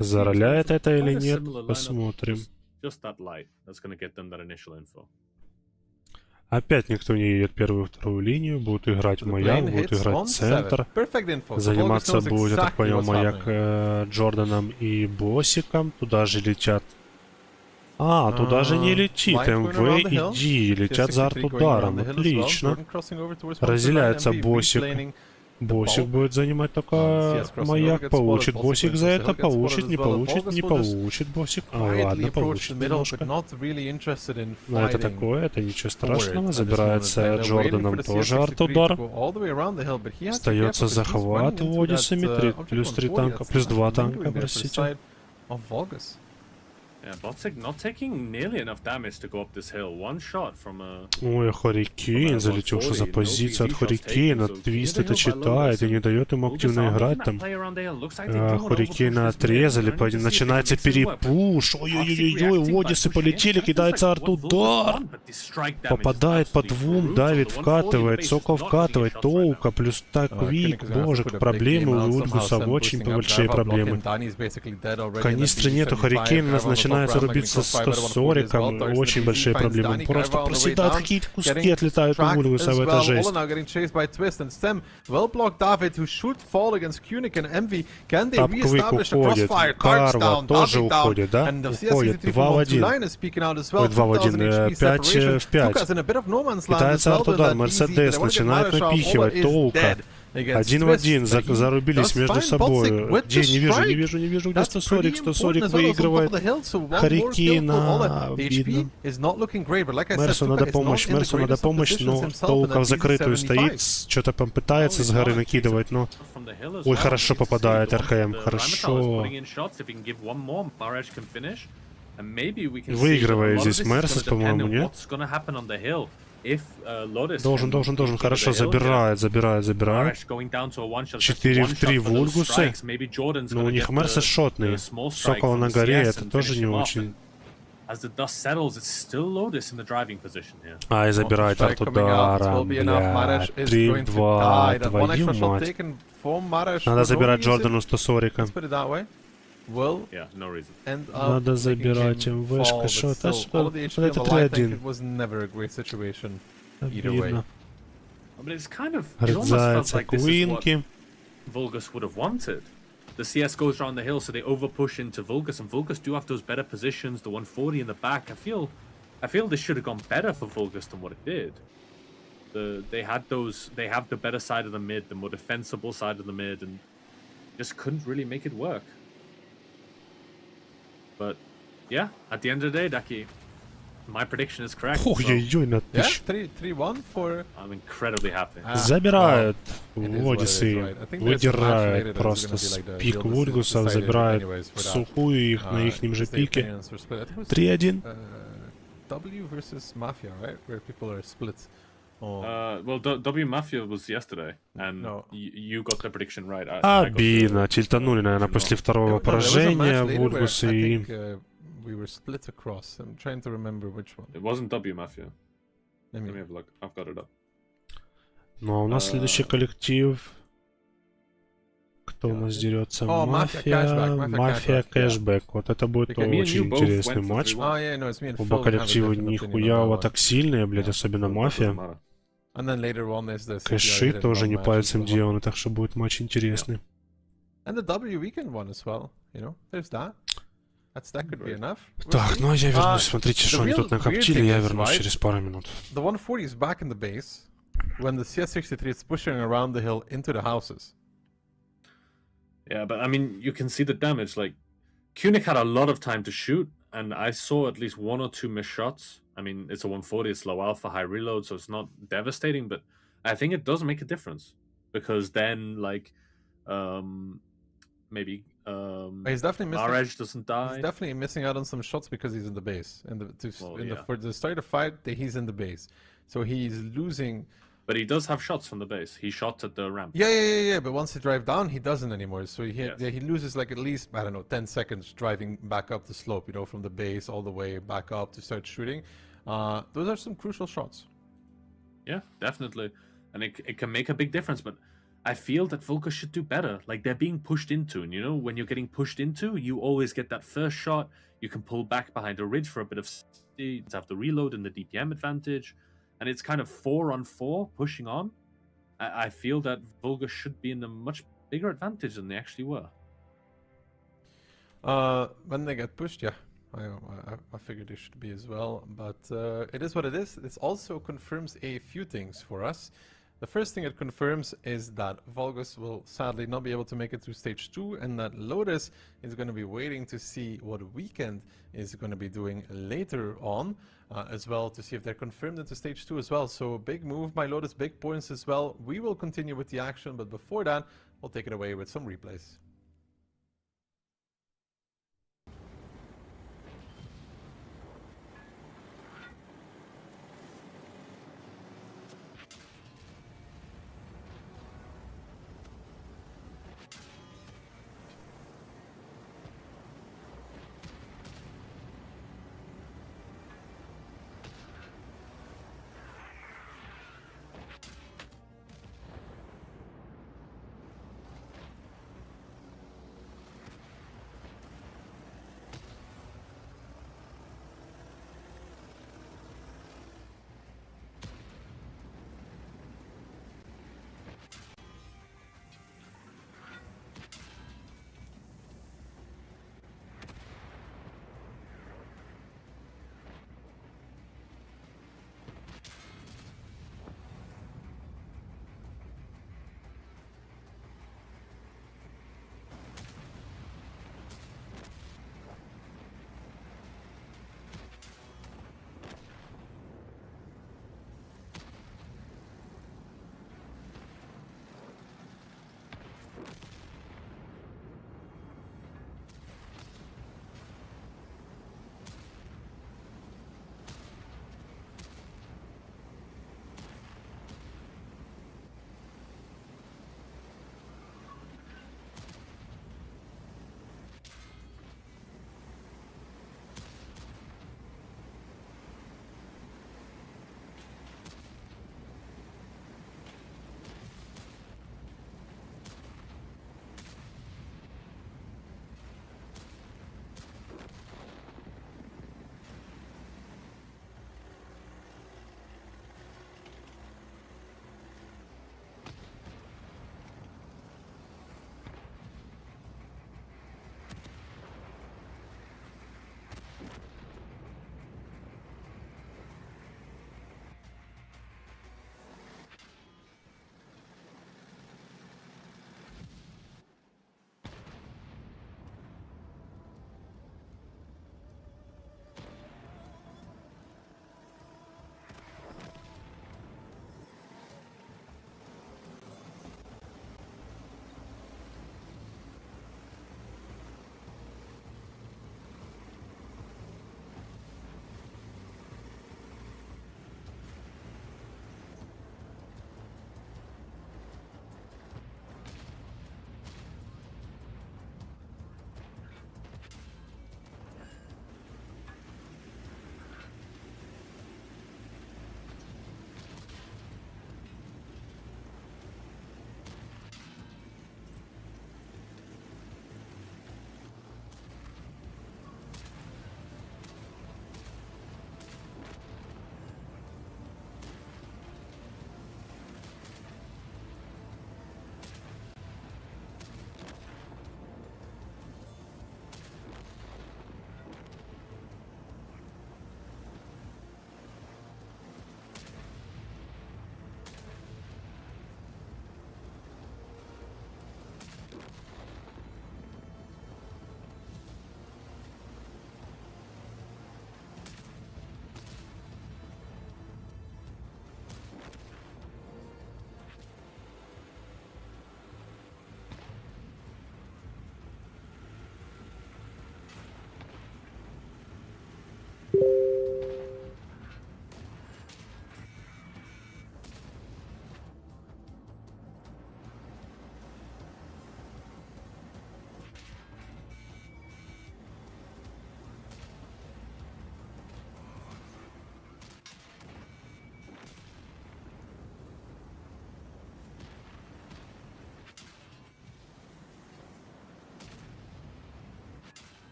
Зароляет это или нет? Посмотрим. Опять никто не едет первую и вторую линию, будут играть маяк, будут играть центр. Заниматься будет, я так понял, маяк Джорданом и Боссиком. Туда же летят... туда же не летит. МВ и Ди летят за арт-ударом. Отлично. Разделяется Боссик. Боссик будет занимать только маяк. Получит Боссик за это, получит, не получит, не получит Боссик. Ладно, получит немножко. Но это такое, это ничего страшного. Забирается Джорданом тоже арт-удар. Остается захват Водисами. Плюс 3 танка, плюс 2 танка, простите. Ой, Хорикейн залетел, что за позиция от Хорикейна. Твист это читает и не дает ему активно играть там. Хорикейна отрезали, начинается перепуш. Ой-ой-ой, Водисы полетели, кидается арт-удар. Попадает по двум, давит, вкатывает, Сокол вкатывает, Тоука, плюс Таквик. Боже, проблемы у Ульгуса, очень большие проблемы. Канистры нету, Хорикейн начинается рубиться с 140-ом, очень большие проблемы. Он просто проседает, какие-то куски отлетают у Ульгуса, в это жесть. Тапквик уходит, Карва тоже уходит, да? Уходит, 2 в 1. Ой, 2 в 1, 5 в 5. Китается арт-удар, Мерседес начинает напихивать, Тоука. 1 в 1, зарубились между собой. Где? Не вижу, где 140 выигрывает. Хорикейна, видно. Мерсу надо помощь, но Тоука в закрытую стоит, что-то пытается с горы накидывать, но... Ой, хорошо попадает РХМ, хорошо. Выигрывает здесь Мерсус, по-моему, нет? Должен, хорошо, забирает. 4 в 3 Вульгусы. Но у них Мерсы шотные. Сокол на горе, это тоже не очень. И забирает арт-ударом, бля. 3 в 2, твою мать. Надо забирать Джордану 140. Надо забирать МВшка, что-то. Это 3-1. Обидно. Рыдзается Куинки. The CS goes around the hill, so they overpush into Vulgus, and Vulgus do have those better positions, the 140 in the back. I feel this should have gone better for Vulgus than what it did. They have the better side of the mid, the more defensible side of the mid, and just couldn't really make it work. But yeah, at the end of the day, Daki, my prediction is correct. Ой-ой-ой, на 3-1 for... I'm incredibly happy. Забирают Водисы, выдирают просто с пик Вульгусов, забирают в сухую их на ихнем же пике. 3-1. W versus Mafia, right? Where people are split. Well, W Mafia was yesterday, and you got the prediction right. Обидно, тильтанули, наверное, после второго поражения Вульгусы и... We were split across. I'm trying to remember which one. It wasn't W Mafia. Let me have a look. I've got it up. Ну а у нас следующий коллектив. Кто у нас дерется? Мафия Кэшбэк. Вот это будет очень интересный матч. Оба коллектива нихуя так сильные, блядь, особенно Мафия. Кэши тоже не пальцем деланы, так что будет матч интересный. Так, ну а я вернусь. Смотрите, что они тут накоптили, я вернусь через пару минут. The 140 is back in the base when the CS63 is pushing around the hill into the houses. Yeah, but I mean, you can see the damage. Like, Kunik had a lot of time to shoot, and I saw at least 1 or 2 missed shots. I mean, it's a 140, it's low alpha, high reload, so it's not devastating, but I think it does make a difference. Because then, like, maybe... he's definitely missing. Our edge doesn't die. He's definitely missing out on some shots because he's in the base. For the start of the fight, he's in the base, so he's losing. But he does have shots from the base. He shot at the ramp. Yeah. But once he drives down, he doesn't anymore. So he loses like at least, I don't know, 10 seconds driving back up the slope. You know, from the base all the way back up to start shooting. Those are some crucial shots. Yeah, definitely. And it can make a big difference, but I feel that Volker should do better. Like, they're being pushed into, and you know, when you're getting pushed into, you always get that first shot. You can pull back behind a ridge for a bit of safety, to have the reload and the DPM advantage. And it's kind of 4-on-4 pushing on. I feel that Volker should be in a much bigger advantage than they actually were. When they get pushed, yeah. I figured they should be as well, but it is what it is. This also confirms a few things for us. The first thing it confirms is that Vulgus will sadly not be able to make it through stage 2, and that Lotus is going to be waiting to see what Weekend is going to be doing later on, as well, to see if they're confirmed into stage 2 as well. So big move by Lotus, big points as well. We will continue with the action, but before that, we'll take it away with some replays.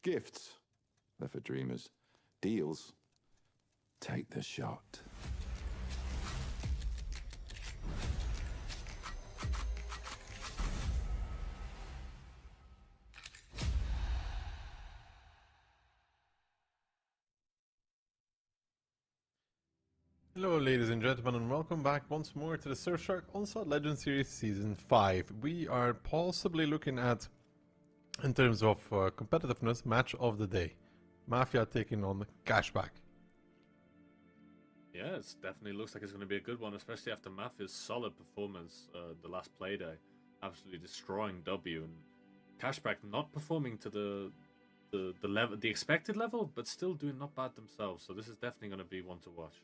Gifts, they're for dreamers. Deals, take the shot. Hello ladies and gentlemen, and welcome back once more to the Surfshark Onslaught Legends Series Season 5. We are possibly looking at, in terms of competitiveness, match of the day. Mafia taking on Cashback. Yeah, it definitely looks like it's going to be a good one, especially after Mafia's solid performance the last playday. Absolutely destroying W, and Cashback not performing to the level, the expected level, but still doing not bad themselves. So this is definitely going to be one to watch.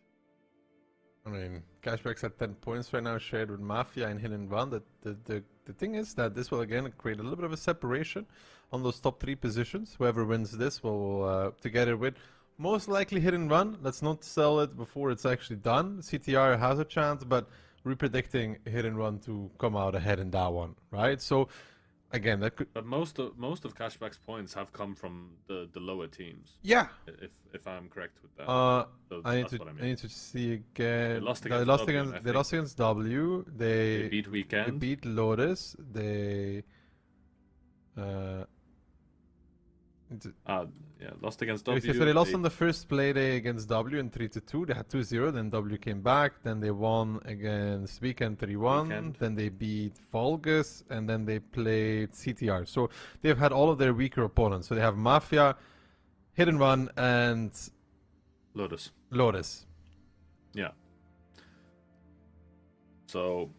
I mean, Cashback's at 10 points right now, shared with Mafia and Hidden One. The thing is that this will again create a little bit of a separation on those top 3 positions. Whoever wins this will, together with most likely Hidden One. Let's not sell it before it's actually done. CTR has a chance, but we're predicting Hidden One to come out ahead in that one, right? So again, that could. But most of Cashback's points have come from the lower teams. Yeah. If I'm correct with that. So I need to see again. They lost against W. They beat Weekend. They beat Lotus. They. Lost against W. So they lost on the first play day against W in 3-2. They had 2-0. Then W came back. Then they won against Weekend 3-1. Then they beat Volgus, and then they played CTR. So they've had all of their weaker opponents. So they have Mafia, Hidden One, and Lotus. Yeah. So.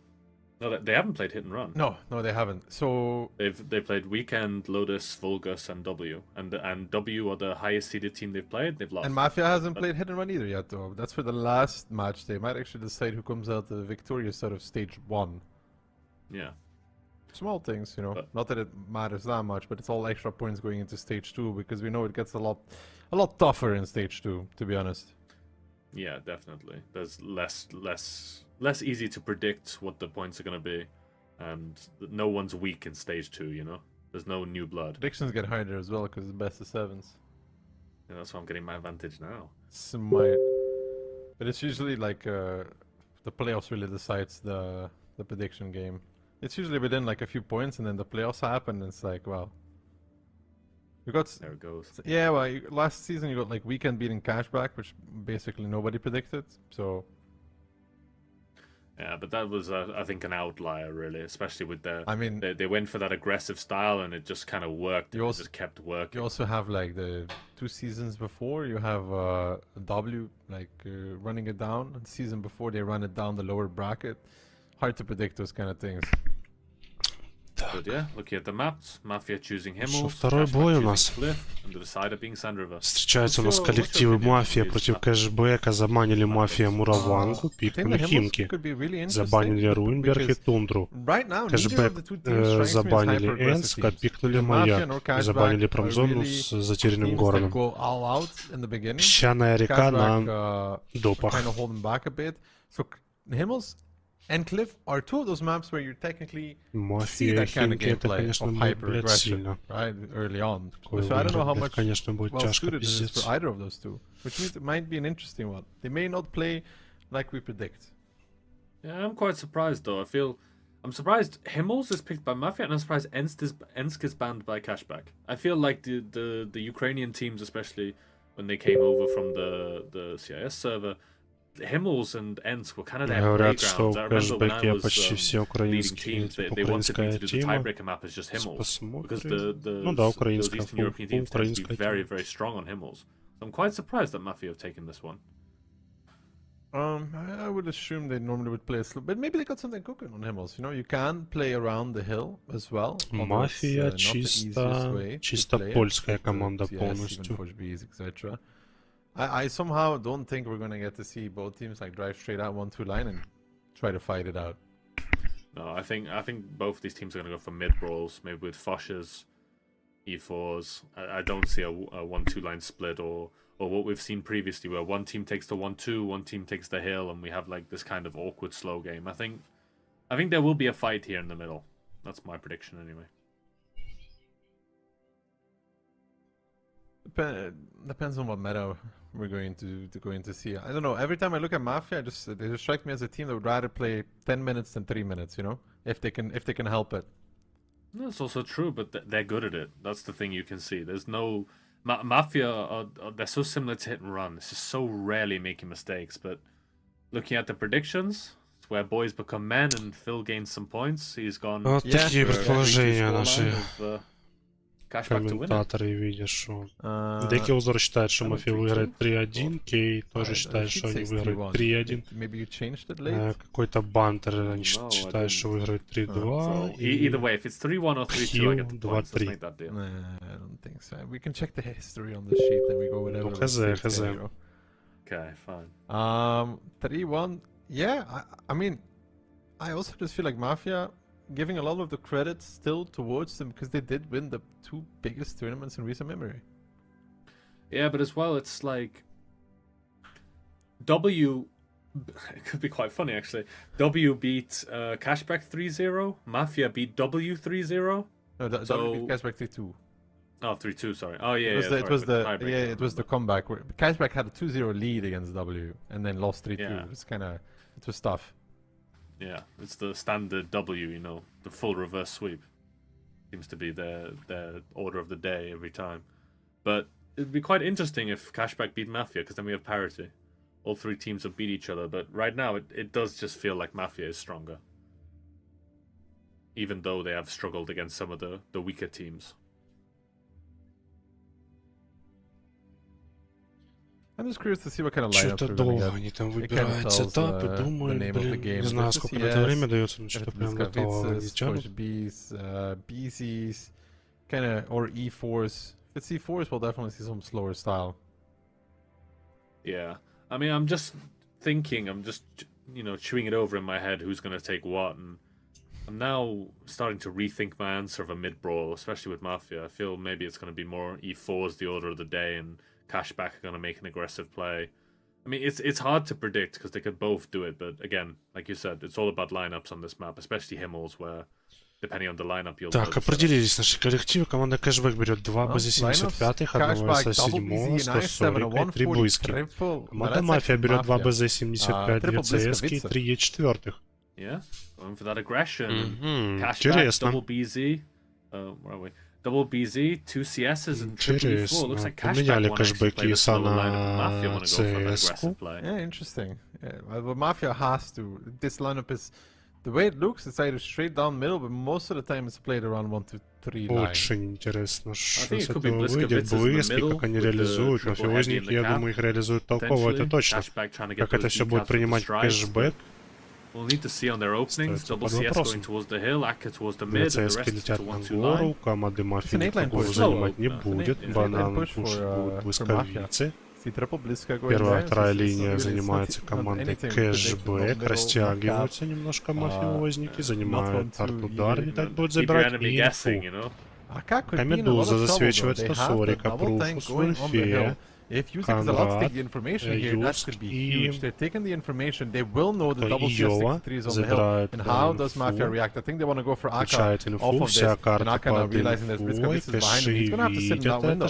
No, they haven't played Hit and Run. No, they haven't. So they played Weekend, Lotus, Vulgus, and W. And W are the highest seeded team they've played. They've lost. And Mafia hasn't played Hit and Run either yet, though. That's for the last match. They might actually decide who comes out victorious out of stage 1. Yeah. Small things, you know. But not that it matters that much, but it's all extra points going into stage 2 because we know it gets a lot tougher in stage 2, to be honest. Yeah, definitely. There's less easy to predict what the points are going to be, and no one's weak in stage 2, you know? There's no new blood. Predictions get harder as well because it's best of 7s. Yeah, that's why I'm getting my advantage now. But it's usually like the playoffs really decides the prediction game. It's usually within like a few points, and then the playoffs happen, and it's like, well, there it goes. Yeah, well, last season you got like Weekend beating Cashback, which basically nobody predicted, so. Yeah, but that was, I think, an outlier, really, especially with their. I mean, they went for that aggressive style, and it just kind of worked. It just kept working. You also have like the 2 seasons before, you have W running it down. The season before, they run it down the lower bracket. Hard to predict those kind of things. But yeah, looking at the maps, Mafia choosing Himmels, второй бой у нас. Встречаются у нас коллективы Мафия против Кэшбэка. Забанили Мафия Муравангу, пикнули Химки. Забанили Руинберг и Тундру. Кэшбэк забанили Энска, пикнули Маяк. Забанили Промзону с затерянным городом. Песчаная река на допах. And Cliff are 2 of those maps where you technically see that kind of gameplay of hyper-aggression, right, early on. So I don't know how much well-suited it is for either of those 2, which means it might be an interesting one. They may not play like we predict. Yeah, I'm quite surprised, though. I'm surprised Himmels is picked by Mafia, and I'm surprised Ensk is banned by Cashback. I feel like the Ukrainian teams, especially when they came over from the CIS server, Himmels and Ensk were kind of their playgrounds. I remember when I was leading teams, they wanted me to do the tiebreaker map as just Himmels. Because those Eastern European teams tend to be very, very strong on Himmels. So I'm quite surprised that Mafia have taken this one. I would assume they normally would play a slow, but maybe they got something cooking on Himmels. You know, you can play around the hill as well. Мафия чисто польская команда полностью. I somehow don't think we're gonna get to see both teams like drive straight out 1-2 line and try to fight it out. No, I think both these teams are gonna go for mid brawls, maybe with Fosh's, E4s. I don't see a 1-2 line split or what we've seen previously, where one team takes the 1-2, one team takes the hill, and we have like this kind of awkward slow game. I think there will be a fight here in the middle. That's my prediction anyway. Depends on what meta we're going to see. I don't know. Every time I look at Mafia, they just strike me as a team that would rather play 10 minutes than 3 minutes. You know, if they can help it. That's also true, but they're good at it. That's the thing you can see. There's no Mafia. They're so similar to Hit and Run. It's just so rarely making mistakes. But looking at the predictions, it's where boys become men, and Phil gains some points. He's gone. Вот такие предположения наши комментаторы, видишь, что Деки Узор считает, что Мафия выиграет 3-1, Кей тоже считает, что они выиграют 3-1. Какой-то Бантер считает, что выиграет 3-2. И Хилл 2-3. Ну, хз. Okay, fine. 3-1. Yeah, I mean, I also just feel like Mafia giving a lot of the credit still towards them because they did win the 2 biggest tournaments in recent memory. Yeah, but as well, it's like W. It could be quite funny actually. W beat Cashback 3-0. Mafia beat W 3-0. No, W beat Cashback 3-2. Oh, 3-2. Sorry. Oh yeah, it was the comeback where Cashback had a 2-0 lead against W and then lost 3-2. Yeah. It was tough. Yeah, it's the standard W, you know, the full reverse sweep. Seems to be their order of the day every time. But it'd be quite interesting if Cashback beat Mafia, because then we have parity. All 3 teams will beat each other, but right now it does just feel like Mafia is stronger. Even though they have struggled against some of the weaker teams. I'm just curious to see what kind of lineups что-то долго они там выбирают сетапы, думают, блин, не знаю, сколько на это время дается, но что-то прям готово не тянут. BCs, kinda, or E4s. If it's E4s, we'll definitely see some slower style. Yeah, I mean, I'm just thinking, you know, chewing it over in my head who's going to take what, and I'm now starting to rethink my answer of a mid-brawl, especially with Mafia. I feel maybe it's going to be more E4s, the order of the day, and Cashback are going to make an aggressive play. I mean, it's hard to predict because they could both do it, but again, like you said, it's all about lineups on this map, especially Himmels, where depending on the lineup you'll... Так, определились наши коллективы. Команда Кэшбэк берет 2 БЗ-75, одного СС-7, 140, 3 Буйски. Команда Мафия берет 2 БЗ-75, 2 ЦСки и 3 Е4. Yeah, going for that aggression. Интересно. Cashback, double BZ. Where are we? Double BZ, 2 CSs and triple E4. Looks like Cashback want to actually play the solo lineup. Mafia want to go for the aggressive play. Yeah, interesting. Yeah, well, Mafia has to. This lineup is, the way it looks, it's either straight down middle, but most of the time it's played around 1-2-3 line. Очень интересно, что с этого выйдет. Близки, как они реализуют. Мафиозники, я думаю, их реализуют толково, это точно. Как это все будет принимать Кэшбэк. We'll need to see on their openings. Double CS going towards the hill, Akka towards the mid, and the rest to 1-2 line. Команды Мафии никакого занимать не будет. Банан пуш будет близковицы. Первая, вторая линия занимается командой Кэшбэк. Растягиваются немножко мафиозники. Занимают арт-удар. Не так будет забирать инфу. Камедуза засвечивает 140. Пруфус, Вульфея. If you think there's a lot to take the information here, that could be huge. They're taking the information, they will know the double CS63 is on the hill. And how does Mafia react? I think they want to go for Akka off of this. And Akka now realizing there's Blitzkowitz behind him. He's going to have to sit in that window.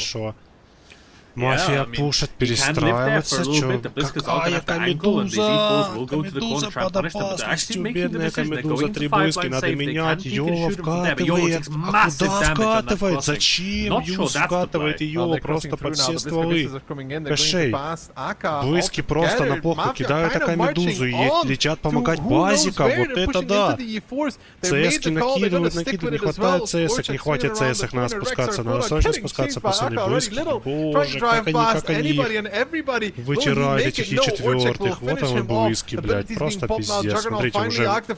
Мафия пушит, перестраивается, чё? Какая Камедуза! Камедуза под опасностью, бедная Камедуза, 3 Буйски, надо менять, Йова вкатывает. А куда вкатывает? Зачем Юз вкатывает Йова просто под все стволы? Кэшей. Буйски просто на плохо кидают Камедузу и летят помогать базикам, вот это да! ЦСки накидывают, не хватает ЦСок, не хватит ЦСок, надо спускаться, надо срочно спускаться, пацаны, Буйски, боже. Как они вытирают этих Е4. Вот он Буйски, блядь. Просто пиздец. Смотрите, уже... Как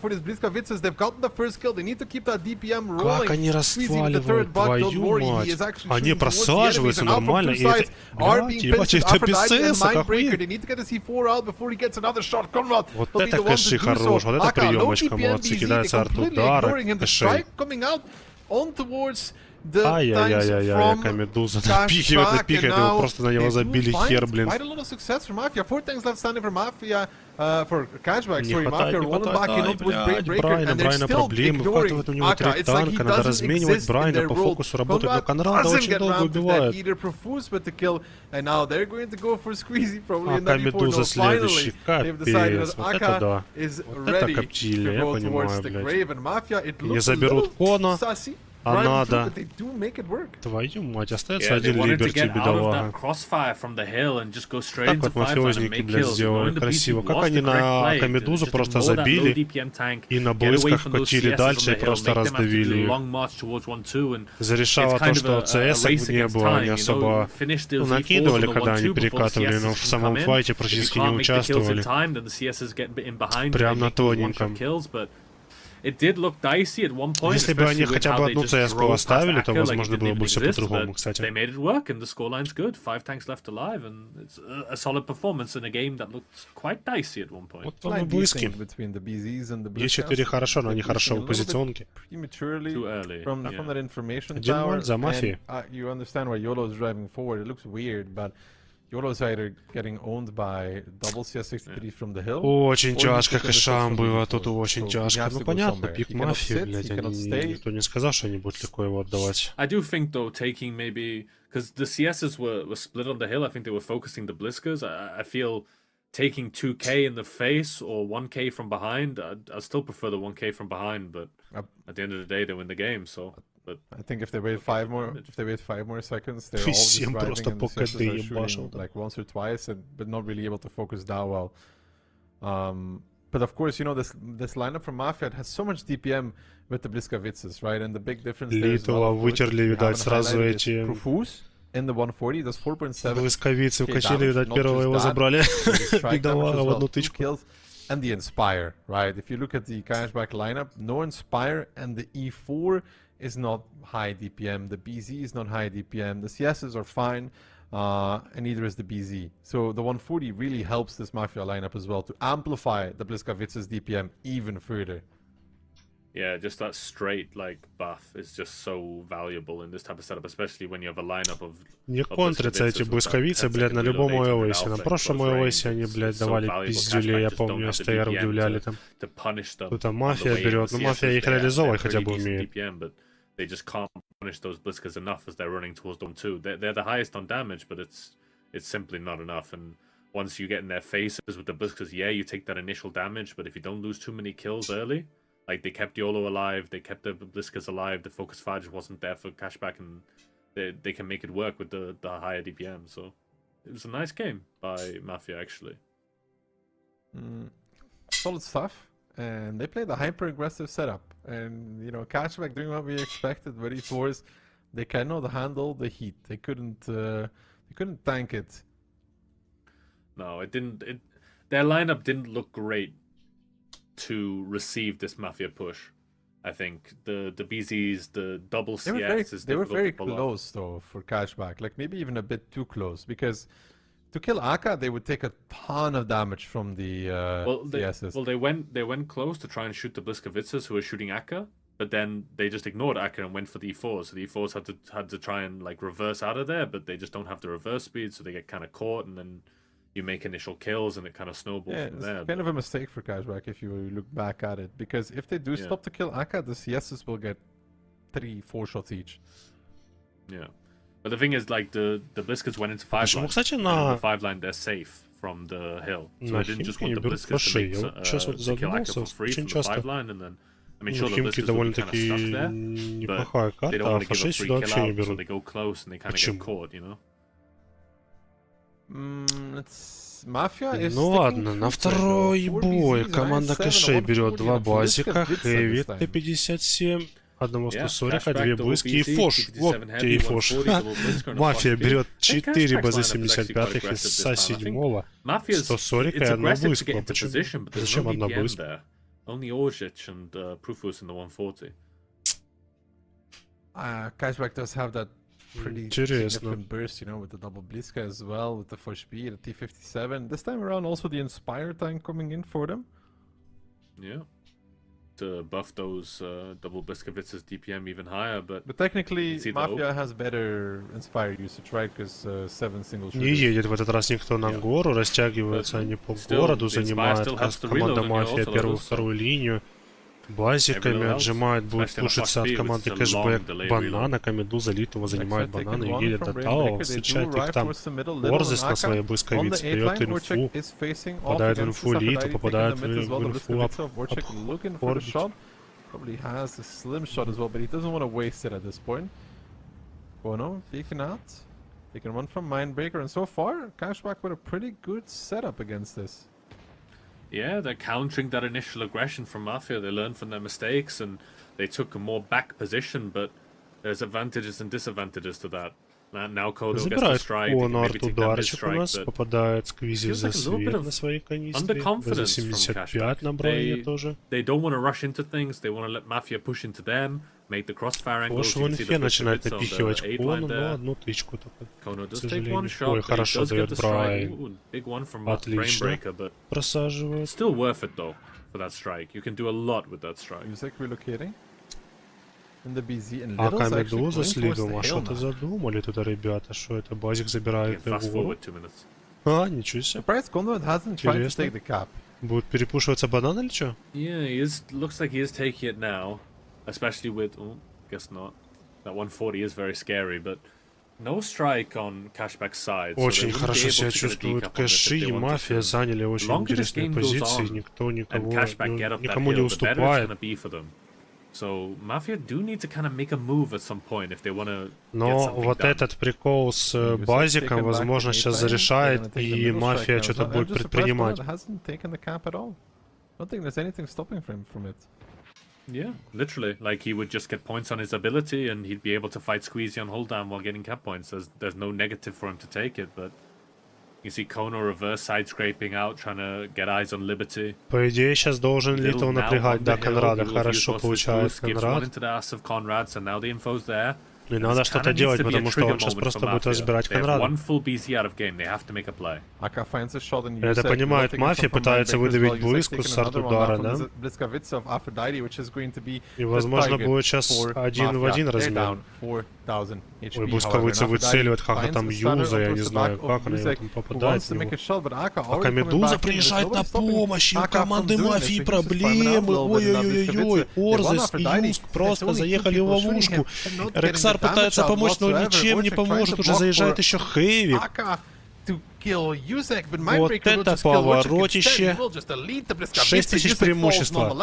они расстваливают, твою мать. Они просаживаются нормально. И это... Блядь, ебать, это без ЦСок, охуеть. Вот это Кэши хорош, вот это приемочка, молодцы. Кидается арт-удар, Кэшей. the tanks from Камедуза Cashback, напихивает, and его now просто на него they забили do хер, find блин. quite a lot of success for Mafia. 4 tanks left standing for Mafia, for Cashback, Не sorry, хватает, Mafia не rolling back in хватает, onto his Brain Breaker, and they're Брайна still проблемы, ignoring вхватывает у него Aka. 3 It's like he танка, надо doesn't разменивать exist in Брайна, their по world. фокусу работает, но Combat Конрада doesn't очень get долго round to that убивает. either. Profuse with the kill, and now they're going to go for Squeezy probably in that Камедуза E4. следующий, They've decided капец, that вот это Aka да. is Вот это ready коптили, to я go понимаю, towards the блядь. grave, and Mafia, it Не looks a заберут little Кона, sassy. а надо. But they do make it work. Твою мать, остается Yeah, they один wanted to Либерти, get out of бедолага. that crossfire from the hill and just go straight Так into вот 5-line and мафиозники, make блядь, kills. сделали красиво. Как они на Камедузу просто забили и на близках катили дальше и просто раздавили их. Зарешало то, что CS не было, они особо накидывали, когда они перекатывали, но в самом файте практически не участвовали. Прям на тоненьком. Если бы они хотя бы одну CS-ку оставили, то, возможно, было бы все по-другому, кстати. Вот он и близкий. Е4 хорошо, но они хорошо в позиционке. 1-0 за Мафией. Очень тяжко кэшам было, тут очень тяжко. Ну понятно, пик Мафии, блядь, никто не сказал, что они будут легко его отдавать. I do think though taking maybe because the CSs were split on the hill. I think they were focusing the Bliskers. I feel taking 2k in the face or 1k from behind. I still prefer the 1k from behind, but at the end of the day, they win the game. So. But I think if they wait 5 more seconds, they're all just driving and the CSs are shooting like once or twice, but not really able to focus that well. But of course, you know, this lineup from Mafia has so much DPM with the Bliskovitzes, right? And the big difference there is вытерли, видать, сразу эти... In the 140, that's 4.7. Блисковицы укачили, видать, первого его забрали. Бедолага в одну тычку. And the Inspire, right? If you look at the Cashback lineup, no Inspire, and the E4 is not high DPM. The BZ is not high DPM. The CSs are fine, and neither is the BZ. So the 140 really helps this Mafia lineup as well to amplify the Bliskovitz's DPM even further. Yeah, just that straight like buff is just so valuable in this type of setup, especially when you have a lineup of. Не контрятся эти блисковицы, блядь, на любом iOS. На прошлом iOS они, блядь, давали пиздюлей, я помню, СТР удивляли там. Тут Мафия берет, но Мафия их реализовывать хотя бы умеет. They just can't punish those Bliskers enough as they're running towards them too. They're the highest on damage, but it's simply not enough. And once you get in their faces with the Bliskers, yeah, you take that initial damage, but if you don't lose too many kills early, like they kept YOLO alive, they kept the Bliskers alive, the focus fire just wasn't there for Cashback, and they can make it work with the higher DPM. So it was a nice game by Mafia, actually. Solid stuff. And they played a hyper-aggressive setup. And, you know, Cashback doing what we expected, but E4s, they cannot handle the heat. They couldn't tank it. No, it didn't. Their lineup didn't look great to receive this Mafia push. I think the BZs, the double CS, they were very close though for Cashback. Like maybe even a bit too close, because to kill Aka, they would take a ton of damage from the CSs. Well, they went close to try and shoot the Bliskovitzes who were shooting Aka, but then they just ignored Aka and went for the E4s. So the E4s had to try and like reverse out of there, but they just don't have the reverse speed, so they get kind of caught, and then you make initial kills, and it kind of snowballs from there. It's kind of a mistake for Cashback if you look back at it, because if they do stop to kill Aka, the CSs will get 3-4 shots each. Yeah. But the thing is, like, the Bliskers went into 5-line. And the 5-line, they're safe from the hill. So I didn't just want the Bliskers to kill Aka for free from the 5-line, and then... I mean, sure, the Bliskers will be kind of stuck there, but they don't want to give a free kill out, so they go close and they kind of get caught, you know? Ну ладно, на второй бой команда Кэшей берет 2 базика, Хэви Т-57, одного 140, 2 близки и Фош. Вот тебе и Фош. Мафия берет 4 БЗ-75 из СА-7, 140 и 1 близкого. Зачем 1 близкая? Only Orzic and Prufus in the 140. Cashback does have that pretty significant burst, you know, with the double Bliska as well, with the Fosh B, the T-57. This time around, also the Inspire tank coming in for them. Yeah. to buff those double Bliskovitz's DPM even higher, but technically Mafia has better Inspire usage, right? Because 7 single shooters. Не едет в этот раз никто на гору, растягиваются они по городу, занимают команда Мафия первую, вторую линию. Базиками отжимает, будет пушиться от команды кэшбэк бананами, Медуза Литова занимает бананы и едет до Тао, встречает их там. Орзис на своей Блисковице дает инфу, попадает в инфу Литу, попадает в инфу Орбит. Probably has a slim shot as well, but he doesn't want to waste it at this point. Bono peeking out. They can run from Mindbreaker, and so far, Cashback with a pretty good setup against this. Yeah, they're countering that initial aggression from Mafia. They learned from their mistakes and they took a more back position, but there's advantages and disadvantages to that. Now Kodo gets the strike, they can maybe take that mid-strike, but попадает сквизив за свет на своей канистре. За 75 на броне тоже. They don't want to rush into things, they want to let Mafia push into them, make the crossfire angles. Кош в инфе начинает напихивать Кону, но одну тычку только. К сожалению. Ой, хорошо дает Брайн. Отлично. Просаживает. Still worth it though, for that strike. You can do a lot with that strike. Music relocating. А Камедуза с Лигом, а что-то задумали туда ребята, что это Базик забирает его. А, ничего себе. Интересно. Будет перепушиваться банан или что? Yeah, he is, looks like he is taking it now, especially with, guess not. That 140 is very scary, but no strike on Cashback's side. Очень хорошо себя чувствуют Кэши и Мафия, заняли очень интересные позиции, никто никому не уступает. So Mafia do need to kind of make a move at some point if they want to. Но вот этот прикол с базиком, возможно, сейчас зарешает, и Мафия что-то будет предпринимать. Yeah, literally. Like he would just get points on his ability, and he'd be able to fight Squeezy on hold down while getting cap points. There's no negative for him to take it, but. You see Kono reverse side scraping out, trying to get eyes on Liberty. По идее, сейчас должен Литл напрягать, да, Конрада. Хорошо получает Конрад. И надо что-то делать, потому что он сейчас просто будет разбирать Конрада. Это понимает Мафия, пытается выдавить Блиску с арт-удара, да? И возможно будет сейчас 1 в 1 размен. Ой, Блисковица выцеливает как-то там Юза, я не знаю, как она его там попадает в него. Пока Медуза приезжает на помощь, и у команды Мафии проблемы. Ой-ой-ой-ой, Орзес и Юск просто заехали в ловушку. Рексар пытается помочь, но ничем не поможет, уже заезжает еще Хэви. Вот это поворотище. 6000 преимущества.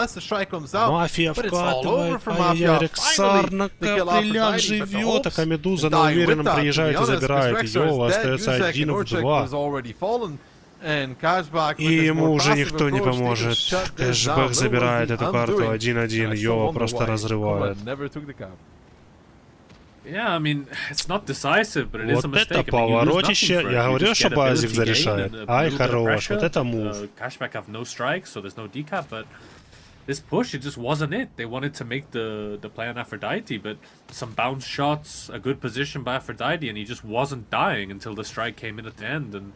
Мафия вкатывает. Ай-яй-яй, Рексар на капелях живет. А Медуза на уверенном приезжает и забирает ее. Остается 1 в 2. И ему уже никто не поможет. Кэшбэк забирает эту карту 1-1. Йова просто разрывает. Yeah, I mean, it's not decisive, but it is a Вот mistake. это поворотище. Я говорил, что Базик зарешает. Ай, хорош. Вот это мув. Cashback have no strikes, so there's no decap, but this push, it just wasn't it. They wanted to make the play on Aphrodite, but some bounce shots, a good position by Aphrodite, and he just wasn't dying until the strike came in at the end, and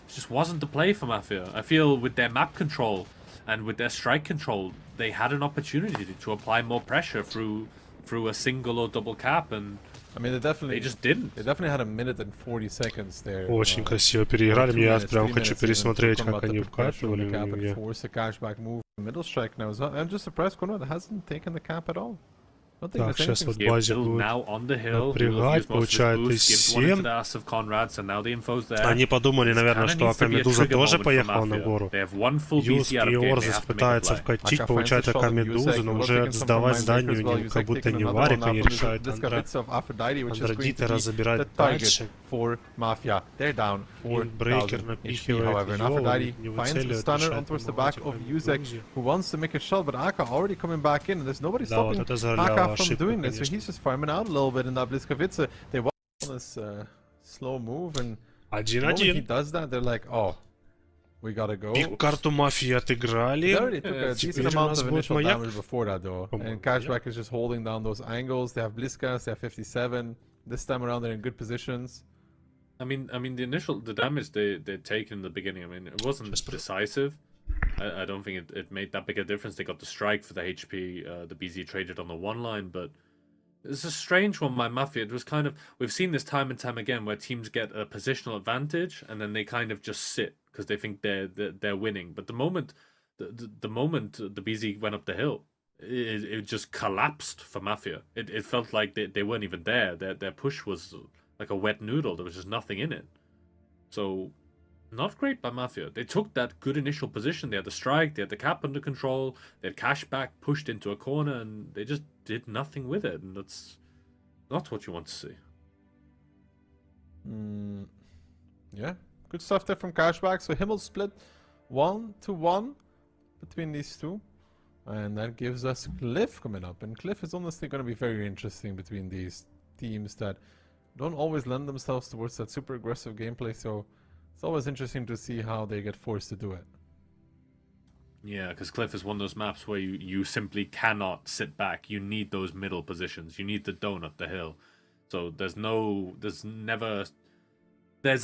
it just wasn't the play for Mafia. I feel with their map control and with their strike control, they had an opportunity to apply more pressure through a single or double cap, and I mean, they just didn't. They definitely had a minute and 40 seconds there. Очень красиво переиграли. Я прям хочу пересмотреть, как они вкатывали. Middle strike now. I'm just surprised Konrad hasn't taken the cap at all. Так, сейчас вот Базик будет напрягать, получает из 7. Они подумали, наверное, что Акамедуза тоже поехала на гору. Юск и Орзес пытаются вкатить, получает Акамедузу, но уже сдавать здание у них как будто не варик, они решают Андродитера забирать дальше. Брейкер напихивает Йова, не выцеливает, да, вот это заляла ошибка, конечно. So he's just farming out a little bit in that Bliskovice. They want this slow move, and when he does that, they're like, oh, we gotta go. Биг карту Мафии отыграли. Decent amount of initial damage before that, though. And Cashback is just holding down those angles. They have Bliskas, they have 57. This time around, they're in good positions. I mean, the damage they'd taken in the beginning. I mean, it wasn't decisive. I don't think it made that big a difference. They got the strike for the HP. The BZ traded on the one line, but it's a strange one by Mafia. It was kind of, we've seen this time and time again where teams get a positional advantage and then they kind of just sit because they think they're winning. But the moment the BZ went up the hill, it just collapsed for Mafia. It felt like they weren't even there. Their push was like a wet noodle. There was just nothing in it. So not great by Mafia. They took that good initial position. They had the strike, they had the cap under control, they had cash back pushed into a corner, and they just did nothing with it. And that's not what you want to see. Yeah, good stuff there from Cashback. So Himmel split 1-1 between these two. And that gives us Cliff coming up. And Cliff is honestly going to be very interesting between these teams that don't always lend themselves towards that super aggressive gameplay. So it's always interesting to see how they get forced to do it. Yeah, because Cliff is one of those maps where you simply cannot sit back. You need those middle positions. You need the donut, the hill. So there's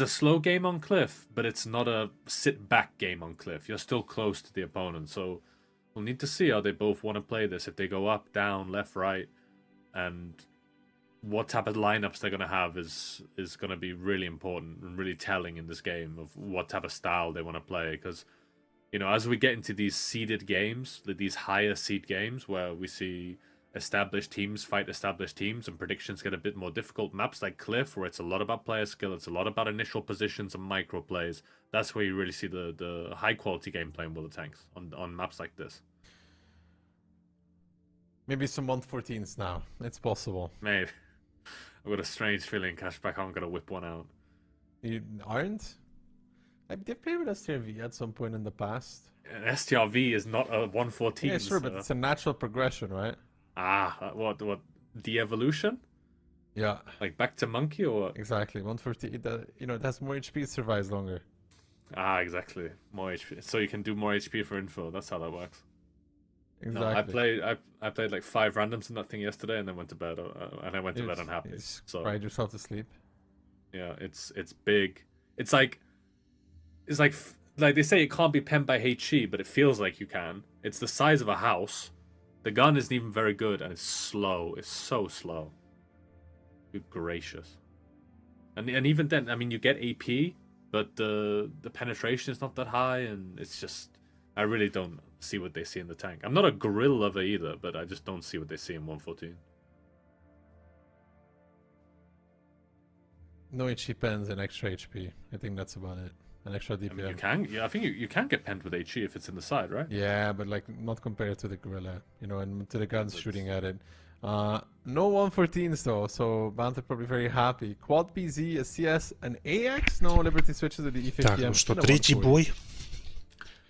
a slow game on Cliff, but it's not a sit back game on Cliff. You're still close to the opponent. So we'll need to see how they both want to play this. If they go up, down, left, right, and what type of lineups they're going to have is going to be really important and really telling in this game of what type of style they want to play. Because, you know, as we get into these seeded games, these higher seed games where we see established teams fight established teams and predictions get a bit more difficult, maps like Cliff, where it's a lot about player skill, it's a lot about initial positions and micro plays, that's where you really see the high quality gameplay in World of Tanks on maps like this. Maybe some 114s now. It's possible. Maybe. I've got a strange feeling Cashback aren't going to whip one out. You aren't? I did play with STRV at some point in the past. STRV is not a 114. Yeah, sure, but it's a natural progression, right? Ah, what? The evolution? Yeah. Like back to monkey or what? Exactly. 140, it has more HP, it survives longer. Ah, exactly. More HP. So you can do more HP for info. That's how that works. Exactly. No, I played like 5 randoms in that thing yesterday, and then went to bed. And I went to bed unhappy. So cried yourself to sleep. Yeah, it's big. It's like they say it can't be penned by HE, but it feels like you can. It's the size of a house. The gun isn't even very good, and it's slow. It's so slow. Good gracious. And even then, I mean, you get AP, but the penetration is not that high, and it's just, I really don't see what they see in the tank. I'm not a grill lover either, but I just don't see what they see in 114. No HP pens and extra HP. I think that's about it. An extra DPM. I mean, I think you can get penned with HE if it's in the side, right? Yeah, but like not compared to the Gorilla, and to the guns shooting at it. No 114s though, so Banter probably very happy. Quad PZ, a CS, an AX. No, Liberty switches to the E50M. Так, ну что, третий бой.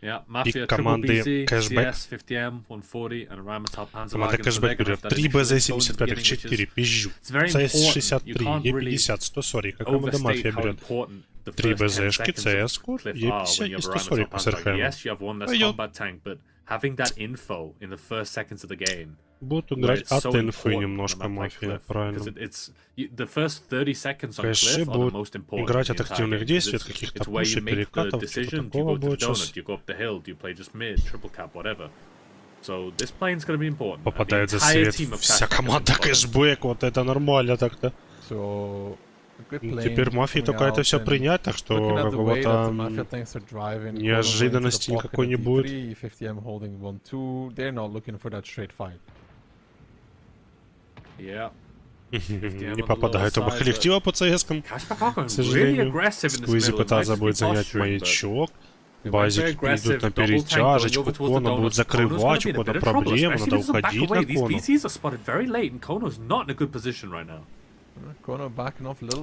Yeah, Mafia, команды BZ, Cashback. CS, 50M, 140, and Rheinmetall Panzer. Команда Cashback берет 3 БЗ-75, 4, пизжу. CS-63, Е-50, 140. Как команда Мафия берет 3 БЗ-шки, CS-ку, Е-50 и 140 по СРХМ. Будут играть от инфы немножко Мафия, правильно. Кэши будут играть от активных действий, от каких-то пушей, перекатов, что-то такого будет сейчас. Попадает за свет вся команда Кэшбэк, вот это нормально так-то. Теперь Мафии только это все принять, так что какого-то неожиданности никакой не будет. Не попадает оба коллектива по CS-кам, к сожалению. Сквизи пытается будет занять маячок. Базик идут на перетяжечку, Кона будет закрывать, у Кона проблемы, надо уходить на Кону.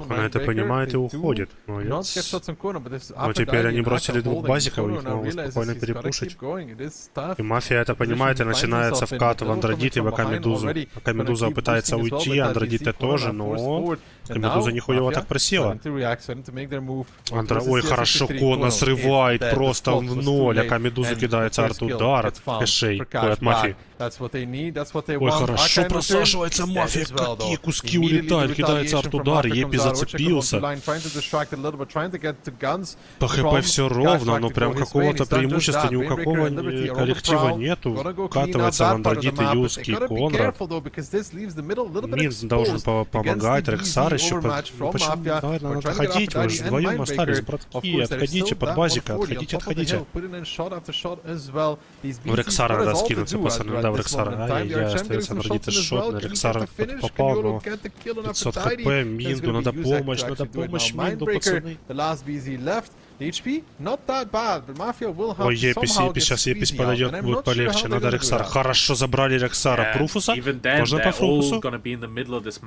Она это понимает и уходит. Молодец. Но теперь они бросили 2 базиков, их могут спокойно перепушить. И Мафия это понимает, и начинается вкат в Андрадит и в Медузу. Пока Медуза пытается уйти, Андрадит тоже, но Медуза нихуево так просела. Ой, хорошо, Кона срывает просто в ноль, а Медуза кидается арт-удар от кэшей, от Мафии. Ой, хорошо просаживается Мафия, какие куски улетают. кидается арт-удар, Епи зацепился. По хп все ровно, но прям какого-то преимущества ни у какого коллектива нету. Вкатывается в Андрадит и Юский Конрад. Мин должен помогать, Рексар еще... Почему? Давай, надо отходить, вы же вдвоем остались, братки. Отходите под базика, отходите. В Рексара надо скинуться, пацаны, да, в Рексара. Ай-яй-яй, остается Андрадит и шот, на Рексара попал, но 500 хп, Минду, надо помощь, Минду, пацаны. Ой, Епись, сейчас Епись подойдет, будет полегче. Надо Рексара. Хорошо забрали Рексара. Пруфуса? Можно по Пруфусу?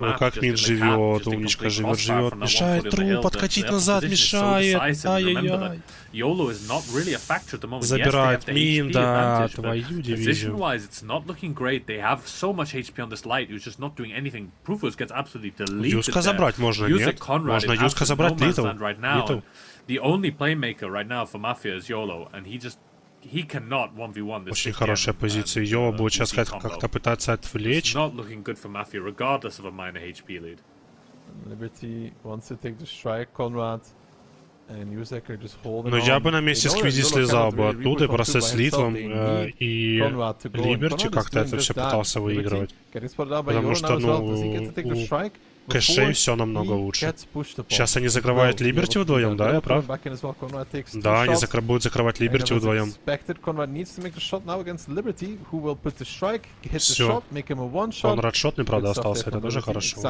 Ой, как Мин живет, умничка, живет. Мешает труп, откатить назад, мешает. Ай-яй-яй. Забирает Мин, да, твою дивизию. Юска забрать можно, нет? Можно Юска забрать, Литл. The only playmaker right now for Mafia is YOLO, and he cannot 1v1 this. Очень хорошая позиция. Йола будет сейчас как-то пытаться отвлечь. Not looking good for Mafia, regardless of a minor HP lead. Liberty wants to take the strike, Conrad. Но я бы на месте Сквизи слезал бы оттуда и просто с Литлом и Либерти как-то это все пытался выигрывать. Потому что, ну, у кэшей все намного лучше. Сейчас они закрывают Либерти вдвоем, да, я прав? Да, они будут закрывать Либерти вдвоем. Все. Конрад шотный, правда, остался, это тоже хорошо.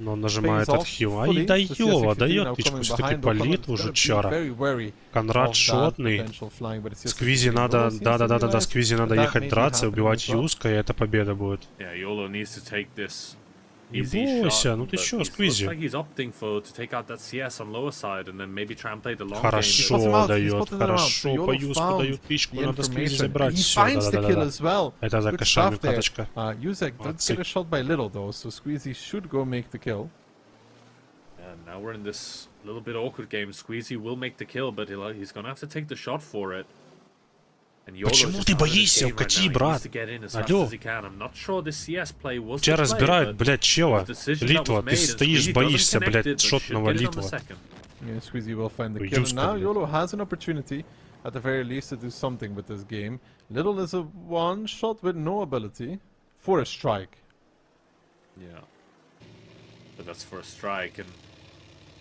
Но он нажимает отхил. Ай, дает, дает тычку, все-таки палит уже, чара. Конрад шотный. Сквизи надо, да, Сквизи надо ехать драться, убивать Юска, и это победа будет. Не бойся, ну ты чё, Сквизи? Хорошо дает, хорошо, по Юску дают тычку, надо Сквизи забрать. Все, да. Это за кошами каточка. Now we're in this little bit awkward game. Squeezy will make the kill, but he's gonna have to take the shot for it. Почему ты боишься? Укати, брат. Алло. Тебя разбирают, блядь, чела. Литва, ты стоишь, боишься, блядь, шотного Литва. At the very least to do something with this game. Little is a one shot with no ability for a strike. Yeah. But that's for a strike, and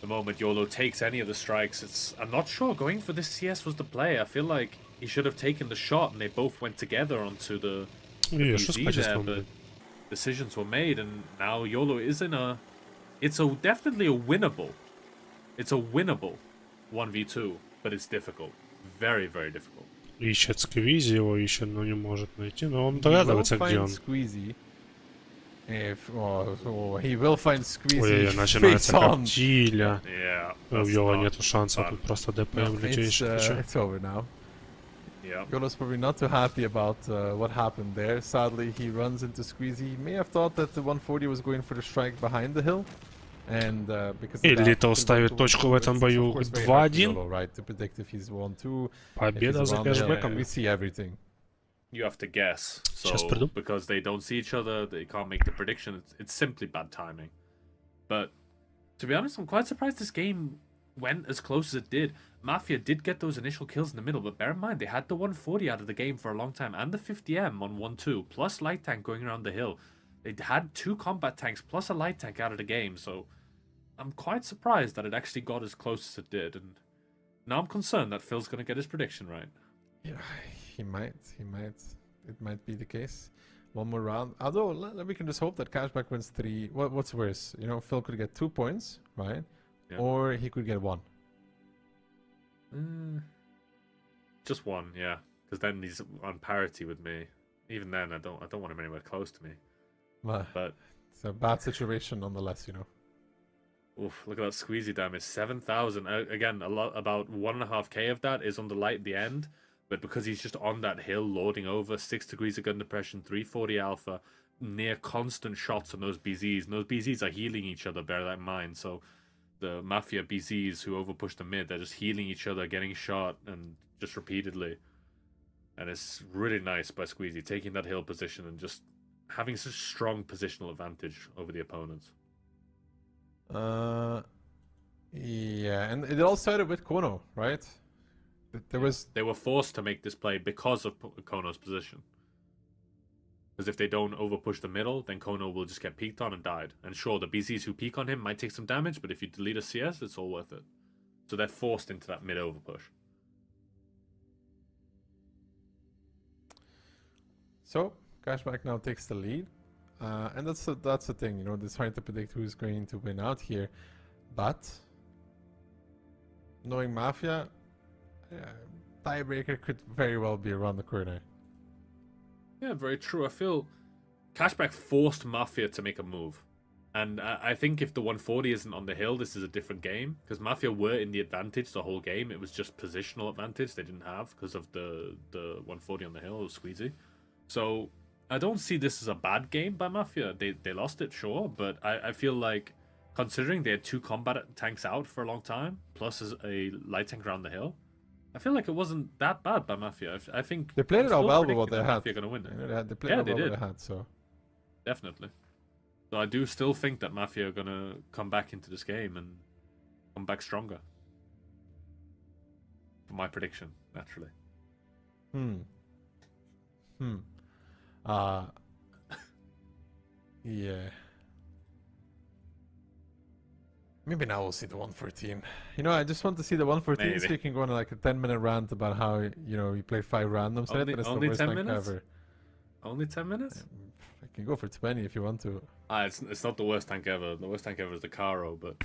the moment YOLO takes any of the strikes, I'm not sure going for this CS was the play. I feel like he should have taken the shot and they both went together onto the BZ there, but decisions were made, and now YOLO is in a... It's definitely a winnable. It's a winnable 1v2, but it's difficult. Very, very difficult. Ищет Сквизи, его ищет, но не может найти, но он догадывается, где он. He will find Squeezy. Ой, начинается коптиля. У Йола нету шанса, тут просто ДПМ лютейший. It's over now. Yolo's probably not too happy about what happened there. Sadly, he runs into Squeezy. He may have thought that the 140 was going for the strike behind the hill. And И Литл ставит точку в этом бою 2-1. Победа за кэшбэком. We see everything. You have to guess. So, because they don't see each other, they can't make the prediction. It's simply bad timing. But, to be honest, I'm quite surprised this game went as close as it did. Mafia did get those initial kills in the middle, but bear in mind, they had the 140 out of the game for a long time, and the 50M on 1-2, plus light tank going around the hill. They had 2 combat tanks, plus a light tank out of the game, so I'm quite surprised that it actually got as close as it did, and now I'm concerned that Phil's going to get his prediction right. Yeah. He might. It might be the case. One more round. Although, we can just hope that Cashback wins 3. What's worse? You know, Phil could get 2 points, right? Yeah. Or he could get 1. Just 1, yeah. Because then he's on parity with me. Even then, I don't want him anywhere close to me. But it's a bad situation nonetheless, you know. Oof, look at that squeezy damage. 7,000. Again, about 1.5k of that is on the light at the end. But because he's just on that hill, loading over, 6 degrees of gun depression, 340 alpha, near constant shots on those BZs. And those BZs are healing each other, bear that in mind. So the Mafia BZs who overpush the mid, they're just healing each other, getting shot, and just repeatedly. And it's really nice by Squeezy, taking that hill position and just having such strong positional advantage over the opponents. Yeah, and it all started with Kono, right? They were forced to make this play because of Kono's position. Because if they don't overpush the middle, then Kono will just get peeked on and died. And sure, the BZs who peek on him might take some damage, but if you delete a CS, it's all worth it. So they're forced into that mid overpush. So Cashback now takes the lead, and that's the thing, you know, it's hard to predict who's going to win out here, but knowing Mafia, tiebreaker could very well be around the corner. Yeah, very true. I feel Cashback forced Mafia to make a move. And I think if the 140 isn't on the hill, this is a different game. Because Mafia were in the advantage the whole game. It was just positional advantage they didn't have because of the 140 on the hill. It was squeezy. So I don't see this as a bad game by Mafia. They lost it, sure. But I feel like considering they had 2 combat tanks out for a long time, plus a light tank around the hill, I feel like it wasn't that bad by Mafia. I think they played it all well with what they had. Mafia gonna win it. You know, they played it well what they had, so definitely. So I do still think that Mafia are gonna come back into this game and come back stronger. For my prediction, naturally. Yeah. Maybe now we'll see the 114. You know, I just want to see the 114 Maybe. so you can go on like a 10-minute rant about how, you know, you play 5 randoms. Only, it's only the worst 10 tank minutes? ever. Only 10 minutes? I can go for 20 if you want to. It's not the worst tank ever. The worst tank ever is the Caro, but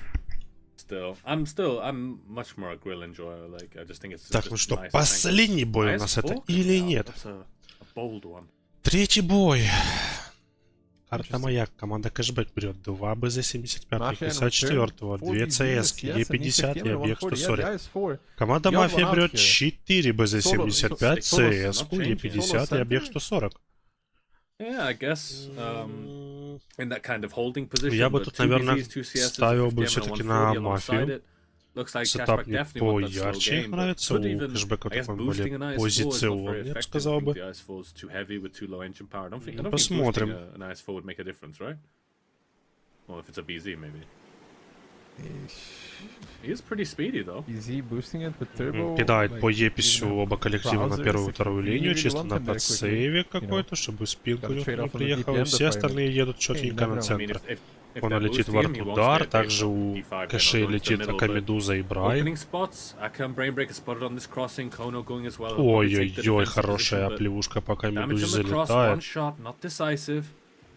I'm much more a grill enjoyer. Like, I just think it's Так, ну что, последний бой у нас это или нет? A bold one. Третий бой. Карта Маяк. Команда Кэшбэк берет 2 БЗ-75, 54-го, 2 CS, Е50 и объект 140. Команда Мафия берет 4 БЗ-75, CS, Е50 и объект 140. Yeah, I guess in that kind of holding position. Я бы тут, наверное, ставил бы все-таки на Мафию. Сетап мне поярче нравится, у Кэшбэка такой более позиционный, я бы сказал бы. Посмотрим. Кидает по Еписю оба коллектива на первую и вторую линию, чисто на подсейве какой-то, чтобы спин не приехал. Все остальные едут четенько на центр. Он летит в арт-удар, также у Кэшей летит Акамедуза и Брай. Ой-ой-ой, хорошая плевушка по Акамедузе залетает.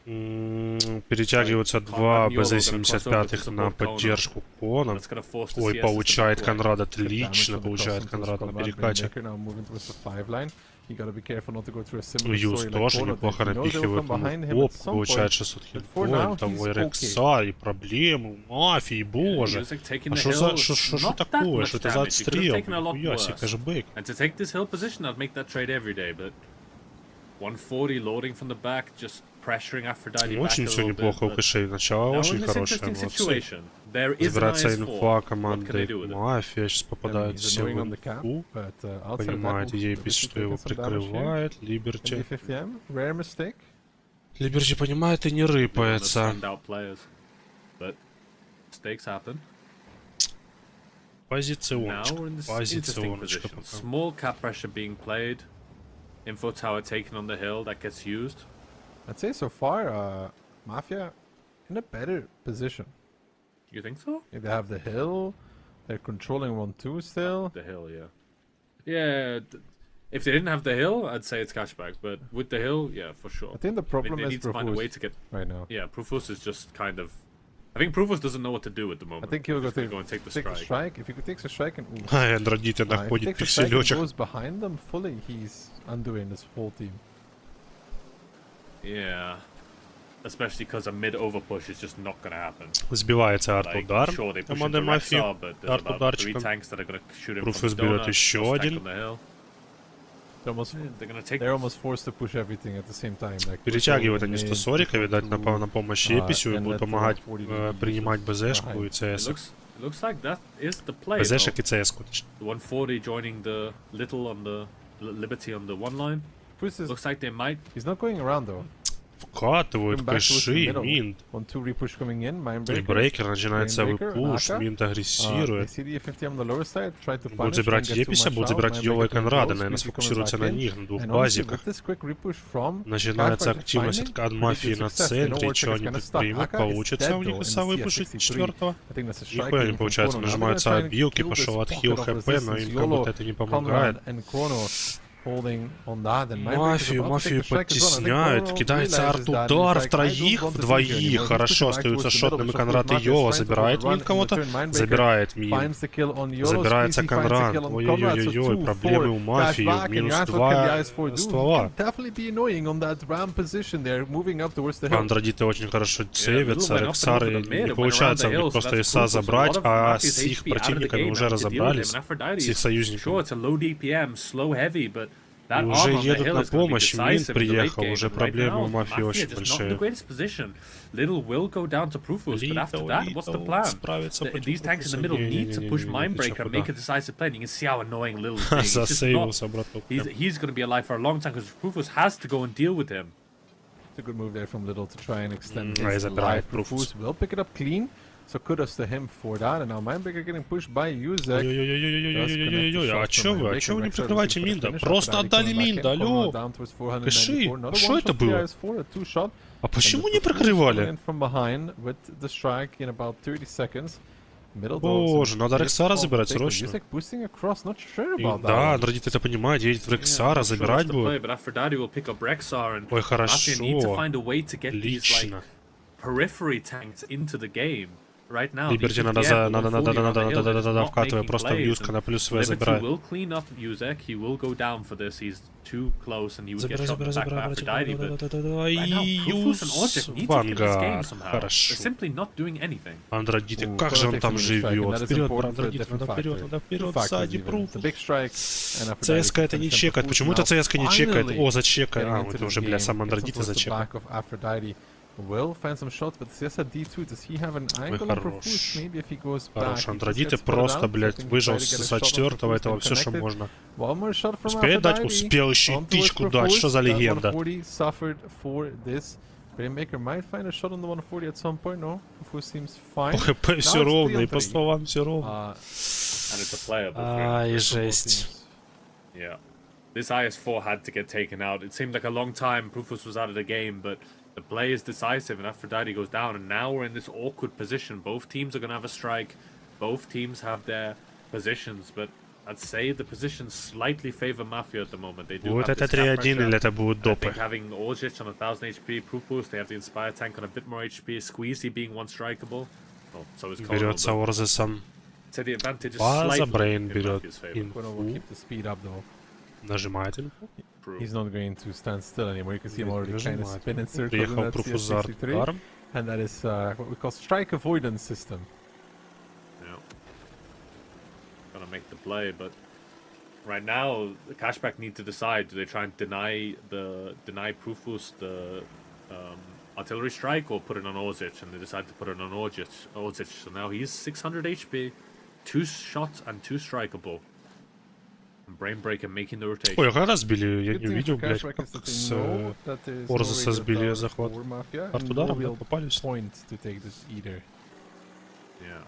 Перетягиваются 2 БЗ-75 на поддержку Кона. Ой, получает Конрад, отлично получает Конрад на перекате. Юз тоже неплохо напихивает. Оп, получает 600 хитпоинтов, того и Рекса, и проблемы, мафии, боже. А что такое? Что это за отстрел? Нихуя себе, Кэшбэк. 140 loading from the back, just pressuring Aphrodite. Очень все неплохо у Кэшей. Начало очень хорошее. Разбирается инфа команды Мафия. Сейчас попадает все в инфу. Понимает Епис, что его прикрывает. Либерти. Либерти понимает и не рыпается. Позиционочка. Позиционочка пока. Small cap pressure being played. Info tower taken on the hill that gets used. I'd say so far, Mafia in a better position. You think so? They have the hill. They're controlling 1-2 still. The hill, yeah. Yeah. If they didn't have the hill, I'd say it's Cashback. But with the hill, yeah, for sure. I think the problem is they need to find a way to get right now. Yeah, Profus is just kind of. I think Profus doesn't know what to do at the moment. I think he'll go and take the strike. If he takes a strike and Андродите находит пикселёчек. Goes behind them fully, he's undoing this whole team. Yeah. Especially because a mid overpush is just not going to happen. Сбивается арт-удар команды Мафии. Арт-ударчиком. Руфус берет еще один. They're almost forced to push everything at the same time. Перетягивают они 140, видать, на помощь Еписю и будут помогать принимать БЗшку и ЦС. БЗшек и ЦС-ку. 140 joining the little on the Liberty on the one line. Looks like they might. He's not going around though. Вкатывают кэши, минт. Брейкер, начинается выпуш, минт агрессирует. Будут забирать Е50, будут забирать Йова и Конрада, наверное, сфокусируются на них, на двух базиках. Начинается активность от мафии на центре, что они предпримут, получится у них ИСа выпушить четвертого. Нихуя не получается, нажимаются отбилки, пошел отхил ХП, но им как будто это не помогает. Мафию подтесняют, кидается арт-удар в троих, в двоих, хорошо, остаются шотным и Конрад и Йова, забирает мин кого-то, забирает мин, забирается Конрад, ой-ой-ой-ой, проблемы у мафии, минус 2 ствола. Андрадиты очень хорошо сейвятся, Рексары не получается у них просто ИСа забрать, а с их противниками уже разобрались, с их союзниками. И уже едут на помощь, Мин приехал, уже проблемы у мафии очень большие. Справится против Прufus. Засейвился, браток. Забирает Прufus. So kudos to him for that, and now Mindbreaker getting pushed by Yuzek. А чё вы не прикрываете Минда? Просто отдали Минда, алло! Кэши, что это было? А почему не прикрывали? Боже, надо Рексара забирать срочно. Да, Андрадит это понимает, едет в Рексара, забирать будет. Ой, хорошо. Отлично. Либерти надо вкатывать, просто Юзка на плюс В забирает. Забирай, Юз, Вангард, хорошо. Андрадит, как же он там живет? Вперед, Андрадит, надо вперед, сзади, Прufus. ЦСК это не чекает, почему это ЦСК не чекает? О, зачекает, это уже, бля, сам Андрадит зачекает. Will find some shots, but CSA D2, does he have an angle on Profus? Maybe if he goes back. Хорош, Андрадите просто, блядь, выжил с 4-го, этого все, что можно. Успеет дать? Успел еще и тычку дать, что за легенда? По ХП все ровно, и по словам все ровно. Ай, жесть. This IS-4 had to get taken out. It seemed like a long time Profus was out of the game, but the play is decisive and Aphrodite goes down, and now we're in this awkward position. Both teams are going to have a strike. Both teams have their positions, but I'd say the positions slightly favor Mafia at the moment. They do будет have это 3-1 или это будут допы? I think having Orzic on 1000 HP, Profus, they have the Inspire tank on a bit more HP, Squeezy being one strikeable. Oh, so is Kono, берется Орзесом. So the advantage is База, Брейн slightly in берет Mafia's favor. инфу. Нажимает инфу. He's not going to stand still anymore. You can see him already kind of spinning circles. Приехал Prufus за ударом. And that is what we call strike avoidance system. Yeah. Gonna make the play, but right now the Cashback need to decide: do they try and deny Prufus the artillery strike, or put it on Orzic? And they decide to put it on Orzic. So now he's 600 HP, 2 shots and 2 strikeable. Brainbreaker making the rotation. Ой, а когда сбили? Я не увидел, блядь, как с Орзеса сбили захват. Арт-ударом попались. Yeah.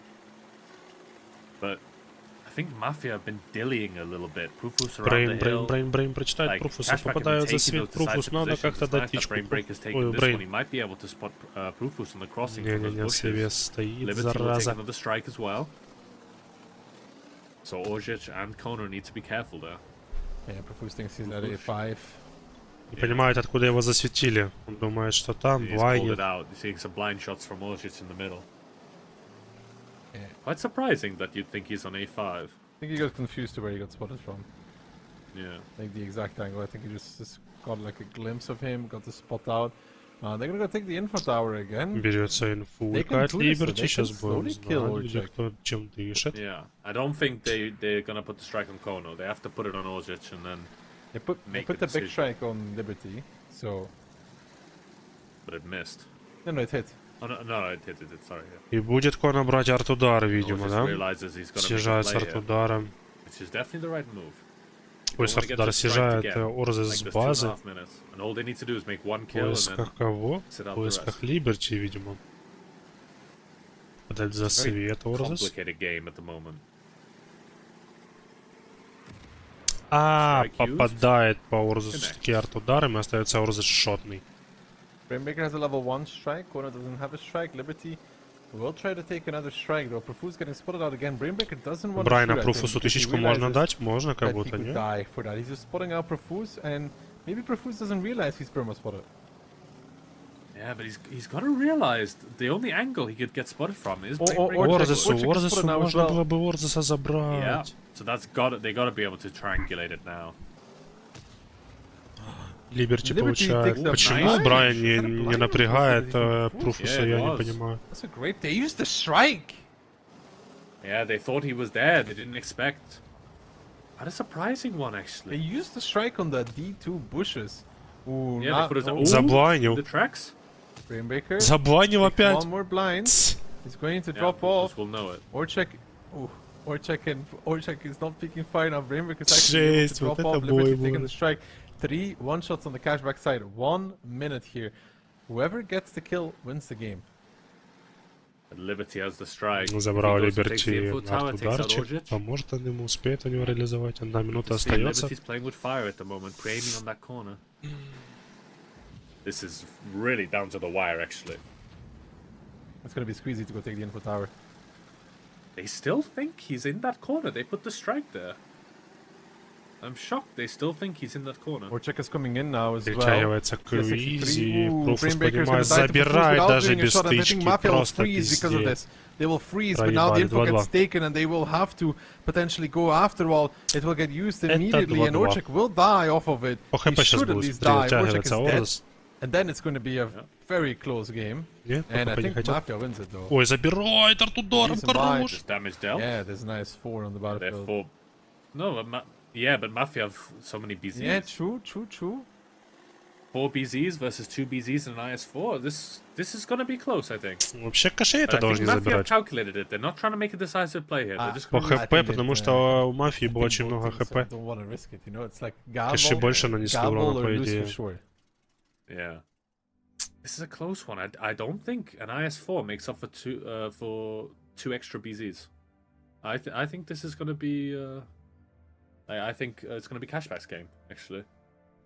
But I think Mafia have been dillying a little bit. Prufus around the hill. Брейн прочитает Пруфуса, попадают за свет. Прufus, надо как-то дать тичку. Ой, Брейн. Не-не-не, Севес стоит, зараза. So Orzic and Kono need to be careful there. Yeah, Profus thinks he's at A5. Не понимает, откуда его засветили. Он думает, что там, блайнет. You're seeing some blind shots from Orzic in the middle. Yeah. Quite surprising that you'd think he's on A5. I think he got confused to where he got spotted from. Yeah. Like the exact angle. I think he just got like a glimpse of him, got the spot out. They're gonna go take the info tower again. Берется инфу, кать Либерти, сейчас будем знать, где кто чем дышит. Yeah, I don't think they're gonna put the strike on Kono. They have to put it on Orzic and then they put the big strike on Liberty, so. But it missed. No, it hit. Oh, no, it hit, sorry. И будет Коно брать арт-удар, видимо, да? Съезжает с арт-ударом. Which is definitely the right move. Поиск удар съезжает Орзы с базы. В поисках кого? В поисках Либерти, видимо. Подать за свет Орзес. Попадает по Орзесу все-таки арт-ударом, и остается Орзес шотный. Brainbreaker has a level 1 strike, Kona doesn't have a strike, Liberty will try to take another strike, though Profu's getting spotted out again. Brainbreaker doesn't want to Брайна Профусу тысячку можно дать? Можно, как будто, нет? Die for that. He's just spotting out Profus, and maybe Profus doesn't realize he's perma spotted. Yeah, but he's got to realize the only angle he could get spotted from is Орзесу можно было бы Орзеса забрать. Yeah, so they gotta be able to triangulate it now. Либерти получает. Почему Брайан не напрягает Профуса, я не понимаю. That's a great. They used the strike. Yeah, they thought he was there. They didn't expect. What a surprising one, actually. They used the strike on the D2 bushes. Ooh, yeah, they put заблайнил. The tracks. Brainbreaker. Заблайнил опять. One more blind. He's going to drop off. Will know it. Orchek. Ooh. Orchek is not picking fire now. Brainbreaker is actually able to drop off. Liberty taking the strike. 3 one-shots on the cashback side. 1 minute here. Whoever gets the kill wins the game. Liberty has the strike. Забрал Либерти арт-ударчик. Поможет он ему, успеет у него реализовать. 1 минута остается. Liberty's playing with fire at the moment, aiming on that corner. This is really down to the wire, actually. It's gonna be squeezy to go take the info tower. They still think he's in that corner. They put the strike there. I'm shocked. They still think he's in that corner. Orchek is coming in now as well. Перетягивается к Круизи. Профус, понимаю, забирает даже без стычки. Просто пиздец. They will freeze, but now the info gets taken and they will have to potentially go after all. It will get used immediately and Orchek will die off of it. He should at least die. Orchek is dead. And then it's going to be a very close game. And I think Mafia wins it though. Ой, забирает арт-ударом, хорош. Damage dealt. Yeah, there's a nice 4 on the battlefield. No, yeah, but Mafia have so many BZs. Yeah, true. 4 BZs versus 2 BZs and an IS4. This is gonna be close, I think. Вообще кошей это должны забирать. Calculated it. They're not trying to make a decisive play here. По ХП, потому что у Мафии было очень много ХП. Коши больше нанесли урона, по идее. Yeah. This is a close one. I don't think an IS4 makes up for two extra BZs. I think this is gonna be. I think it's going to be Cashback's game, actually.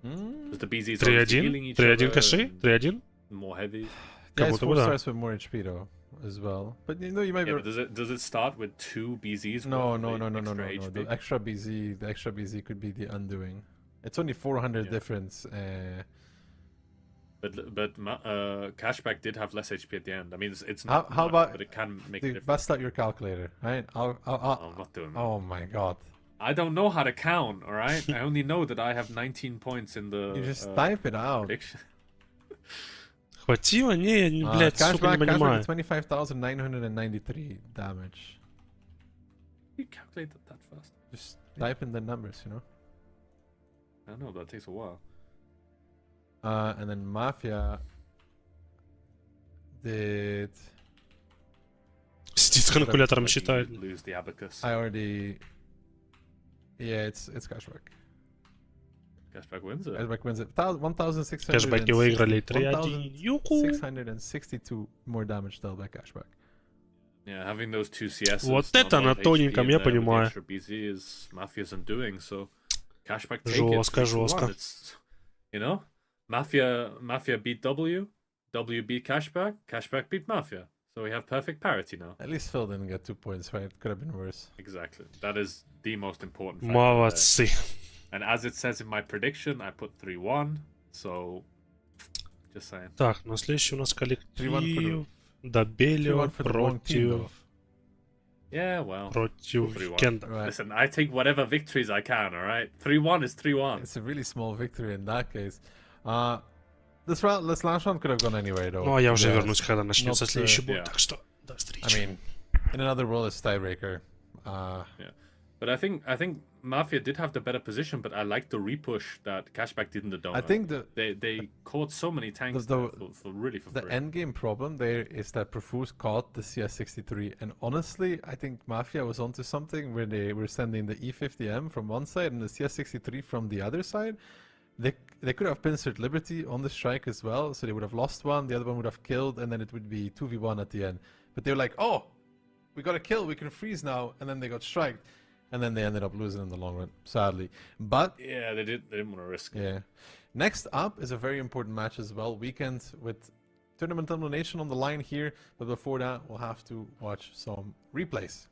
Because the BZs are healing each other. 3-1 каши? 3-1? More heavy. Yeah, it's 4 stars with more HP though, as well. But you know, you might be... Does it start with 2 BZs? No. The extra BZ could be the undoing. It's only 400 difference. But Cashback did have less HP at the end. I mean, it's not how much, about but it can make a difference. Bust out your calculator, right? I'm not doing that. Oh my god. I don't know how to count, alright? I only know that I have 19 points in the... You just type it out. Prediction. Хватило? Не, блядь, сука, не понимаю. 25,993 damage. You calculate that fast? Just type in the numbers, you know? I know, that takes a while. And then Mafia did... Сидит с калькулятором считает. Lose the abacus. I already... Yeah, it's Cashback. Cashback wins it. Cashback wins it. 1,600. Кэшбэки выиграли 3-1. 1,662 more damage dealt by Cashback. Yeah, having those 2 CS. Вот это на тоненьком, я понимаю. Mafia's undoing, so Cashback take жестко, it. жестко. You know, Mafia beat W beat Cashback, Cashback beat Mafia. So we have perfect parity now. At least Phil didn't get 2 points, right? Could have been worse. Exactly. That is the most important factor. Молодцы. And as it says in my prediction, I put 3-1. So, just saying. Так, на следующий у нас коллектив. Добелио против... Yeah, well. Против Кенда. Listen, I take whatever victories I can, alright? 3-1 is 3-1. It's a really small victory in that case. This last round could have gone anyway, though. Ну, а я уже вернусь, когда начнется следующий бой, так что до встречи. I mean, in another world, it's tiebreaker. Yeah. But I think Mafia did have the better position, but I like the repush that Cashback did in the donut. I think they caught so many tanks for free. The end game problem there is that Profuse caught the CS63, and honestly, I think Mafia was onto something where they were sending the E50M from one side and the CS63 from the other side. They could have pincered Liberty on the strike as well, so they would have lost one, the other one would have killed, and then it would be 2v1 at the end. But they were like, oh, we got a kill, we can freeze now, and then they got striked. And then they ended up losing in the long run, sadly. But yeah, they didn't want to risk it. Yeah. Next up is a very important match as well. Weekend with tournament elimination on the line here. But before that, we'll have to watch some replays.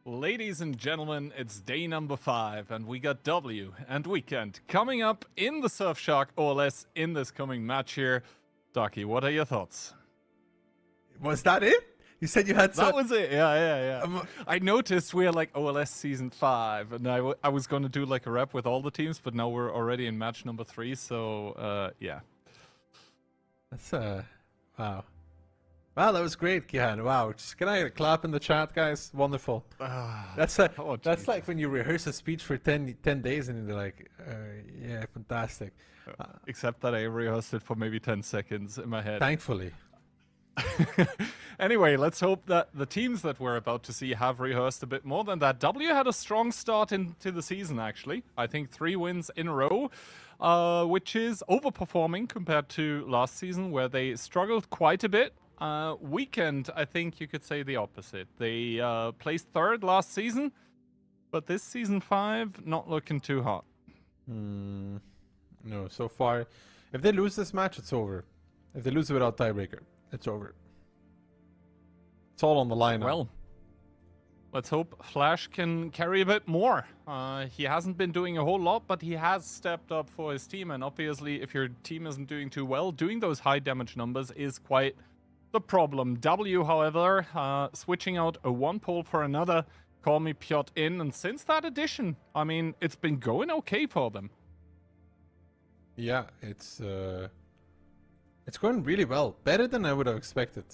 Ladies and gentlemen, it's day number 5, and we got W and Weekend coming up in the Surfshark OLS in this coming match here. Ducky, what are your thoughts? Was that it? You said you had That was it, yeah. I noticed we're like OLS Season 5, and I was going to do like a rep with all the teams, but now we're already in match number 3, so, yeah. That's, wow. Wow, that was great, Kihan. Wow. Just, can I clap in the chat, guys? Wonderful. That's like when you rehearse a speech for 10 days and you're like, yeah, fantastic. Except that I rehearsed it for maybe 10 seconds in my head. Thankfully. Anyway, let's hope that the teams that we're about to see have rehearsed a bit more than that. W had a strong start into the season, actually. I think 3 wins in a row, which is overperforming compared to last season, where they struggled quite a bit. Weekend, I think you could say the opposite. They placed 3rd last season, but this season 5, not looking too hot. No, so far, if they lose this match, it's over. If they lose it without tiebreaker, it's over. It's all on the line now. Well, let's hope Flash can carry a bit more. He hasn't been doing a whole lot, but he has stepped up for his team, and obviously if your team isn't doing too well, doing those high damage numbers is quite the problem. W, however, switching out a 1 pole for another, call me Piotr in, and since that addition, I mean, it's been going okay for them. Yeah, it's going really well. Better than I would have expected.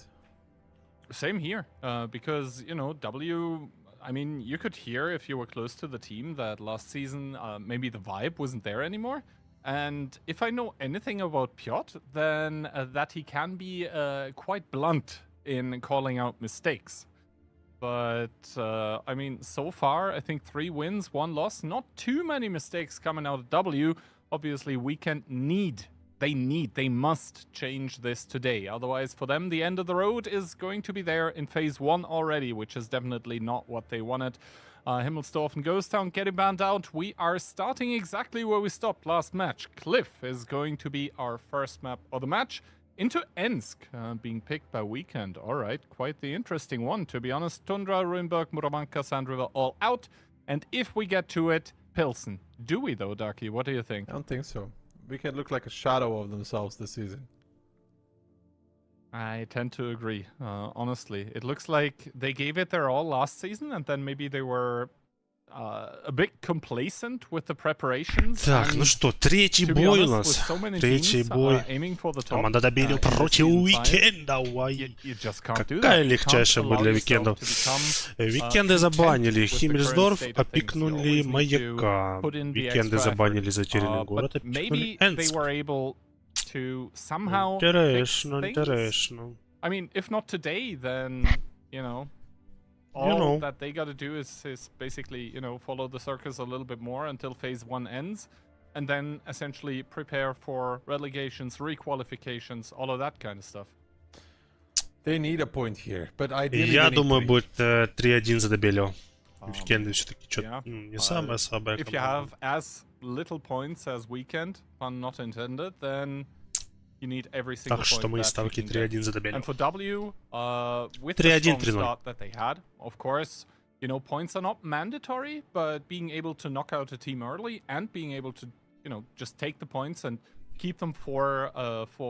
Same here, because, you know, W, I mean, you could hear if you were close to the team that last season maybe the vibe wasn't there anymore. And if I know anything about Piotr, then that he can be quite blunt in calling out mistakes. But, I mean, so far, I think 3 wins, 1 loss. Not too many mistakes coming out of W. Obviously, Weekend they must change this today. Otherwise, for them, the end of the road is going to be there in phase 1 already, which is definitely not what they wanted. Himmelsdorf and Ghost Town getting banned out. We are starting exactly where we stopped last match. Cliff is going to be our first map of the match. Into Ensk, being picked by Weekend. All right, quite the interesting one, to be honest. Tundra, Ruinberg, Muramanka, Sandriver all out. And if we get to it, Pilsen. Do we though, Ducky? What do you think? I don't think so. Weekend look like a shadow of themselves this season. I tend to agree, honestly. It looks like they gave it their all last season, and then maybe they were a bit complacent with the preparations. Так, ну что, третий бой у нас. Третий бой. Команда добили против Уикенда. Какая легчайшая бой для Уикендов. Уикенды забанили Химмельсдорф, опикнули Маяка. Уикенды забанили Затерянный город, опикнули Энск. Интересно. I mean, if not today, then, you know, all that they got to do is basically, you know, follow the circus a little bit more until phase 1 ends, and then essentially prepare for relegations, requalifications, all of that kind of stuff. They need a point here, but ideally Я думаю, будет 3-1 за Дебелио. Уикенды все-таки что-то не самая слабая команда. If you have as little points as Weekend, pun not intended, then you need every single Так что мои ставки 3-1 за Дебелио. And for W, with the strong start that they had, of course, you know, points are not mandatory, but being able to knock out a team early and being able to, you know, just take the points and keep them for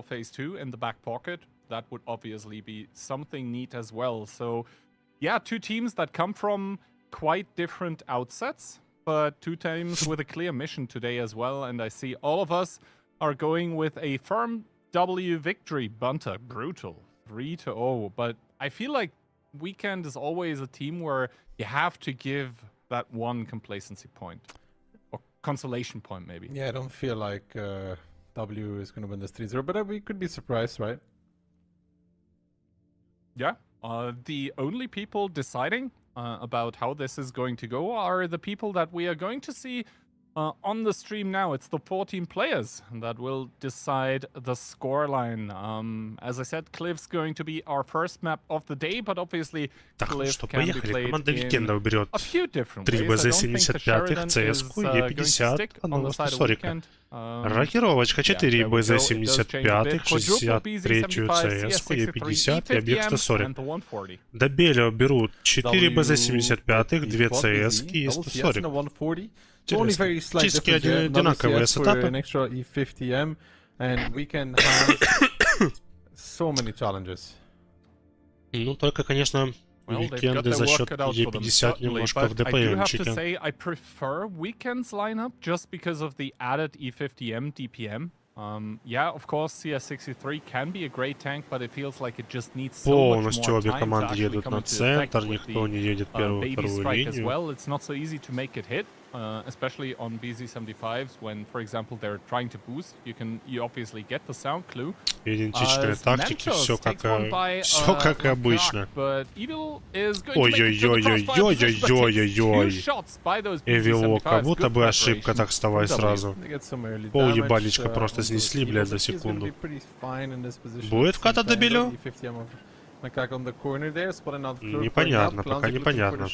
phase 2 in the back pocket, that would obviously be something neat as well. So, yeah, 2 teams that come from quite different outsets, but 2 teams with a clear mission today as well. And I see all of us are going with a firm W victory. Bunter, brutal, 3-0. But I feel like Weekend is always a team where you have to give that 1 complacency point. Or consolation point, maybe. Yeah, I don't feel like W is going to win this 3-0, but we could be surprised, right? Yeah. The only people deciding about how this is going to go are the people that we are going to see on the stream now. It's the 14 players that will decide the scoreline. As I said, Cliff's going to be our first map of the day, but obviously Cliff can be played in a few different ways. I don't think the Sheridan is going to stick on the side of Weekend. Рокировочка 4 БЗ-75, 63-ю CS, Е50 и объект 140. До Белио берут 4 БЗ-75, 2 CS и 140. Практически одинаковые сетапы. Ну, только, конечно, Weekend за счет E50 немножко в ДПМчике. I prefer Weekend's lineup just because of the added E50M DPM. Yeah, of course, CS63 can be a great tank, but it feels like it just needs so much more Полностью обе команды едут на центр, никто не едет первую вторую линию. Well, it's not so easy to make it hit, especially on BZ75s when, for example, they're trying to boost. You obviously get the sound clue. Идентичные тактики, все как обычно. Ой-ой-ой-ой-ой-ой-ой-ой. Эвило, как будто бы ошибка, так вставай сразу. Пол ебальничка просто снесли, блядь, за секунду. Будет вката до Белю? Непонятно, пока непонятно.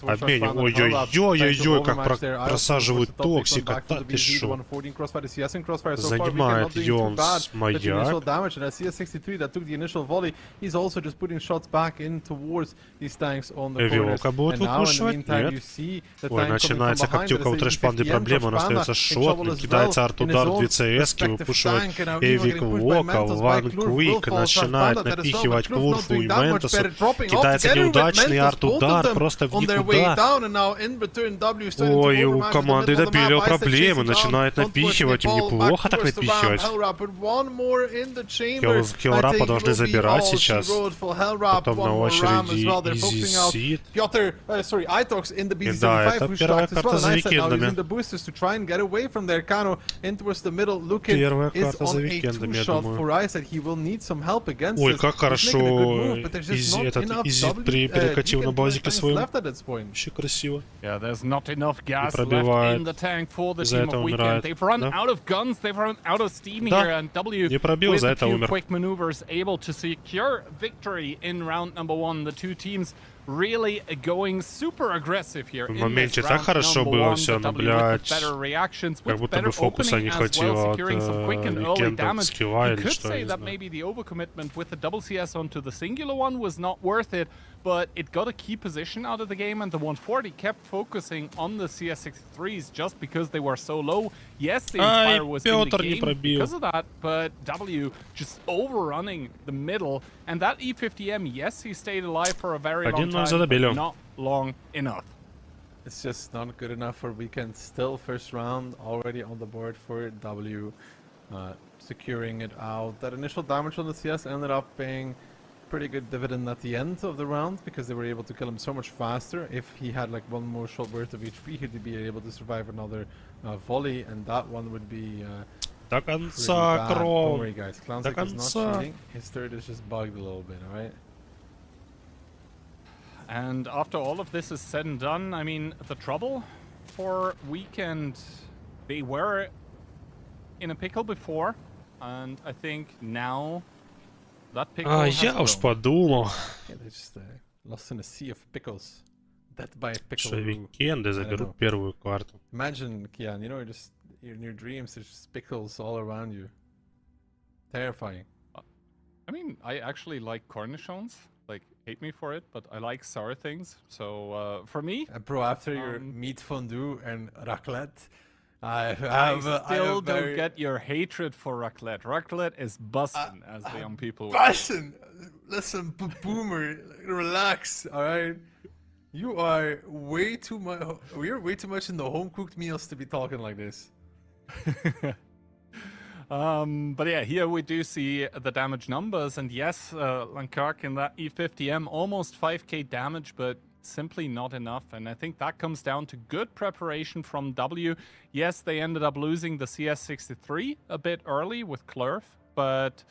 Обмене. Ой-ой-ой-ой-ой, как просаживают токсика. Да ты шо? Занимает Йонс маяк. Эвиока будет выкушивать? Нет. Ой, начинается как тюка у трэш-панды проблема, он остается шот, кидается арт-удар, 2 CS-ки, выпушивает Эвик Вока, Ван Квик, начинает напихивать Клурфу и Ментосу, кидается неудачный арт-удар просто в никуда. Ой, у команды добили проблемы, начинает напихивать, им неплохо так напихивать. Хелрапа должны забирать сейчас, потом на очереди Изи. И да, это первая карта за викендами. Первая карта за викендами, я думаю. Ой, как хорошо Изи перекатил на базике своем. Вообще красиво. Не пробивает. За это умирает. Да, не пробил, за это умер. Really going super aggressive here. В моменте так хорошо было все, но, блядь, как будто бы фокуса не хватило от Викенда, скилла или что, я не знаю. Maybe the overcommitment with the double CS onto the singular one was not worth it, but it got a key position out of the game, and the 140 kept focusing on the CS63s just because they were so low. Yes, the Inspire was in the game because of that, but W just overrunning the middle, and that E50M, yes, he stayed alive for a very long time, but not long enough. It's just not good enough for Weekend. Still first round already on the board for W, securing it out. That initial damage on the CS ended up being pretty good dividend at the end of the round because they were able to kill him so much faster. If he had like one more shot worth of HP, he'd be able to survive another volley, and that one would be до конца, Кром. Don't worry, guys. Clownsick is not cheating. His third is just bugged a little bit, alright? And after all of this is said and done, I mean, the trouble for Weekend, they were in a pickle before, and I think now that pickle has я уж подумал. Yeah, they just lost in a sea of pickles. Dead by a pickle. Что Викенды заберут первую карту. Imagine, Kian, you know, just in your dreams, there's just pickles all around you. Terrifying. I mean, I actually like cornichons. Like, hate me for it, but I like sour things. So, for me... Bro, after your meat fondue and raclette, I still don't get your hatred for raclette. Raclette is bussin', as the young people would say. Listen, boomer, relax, alright? You are way too much... We're way too much in the home-cooked meals to be talking like this. But yeah, here we do see the damage numbers, and yes, Lankark in that E50M, almost 5k damage, but simply not enough, and I think that comes down to good preparation from W. Yes, they ended up losing the CS63 a bit early with Klurf, but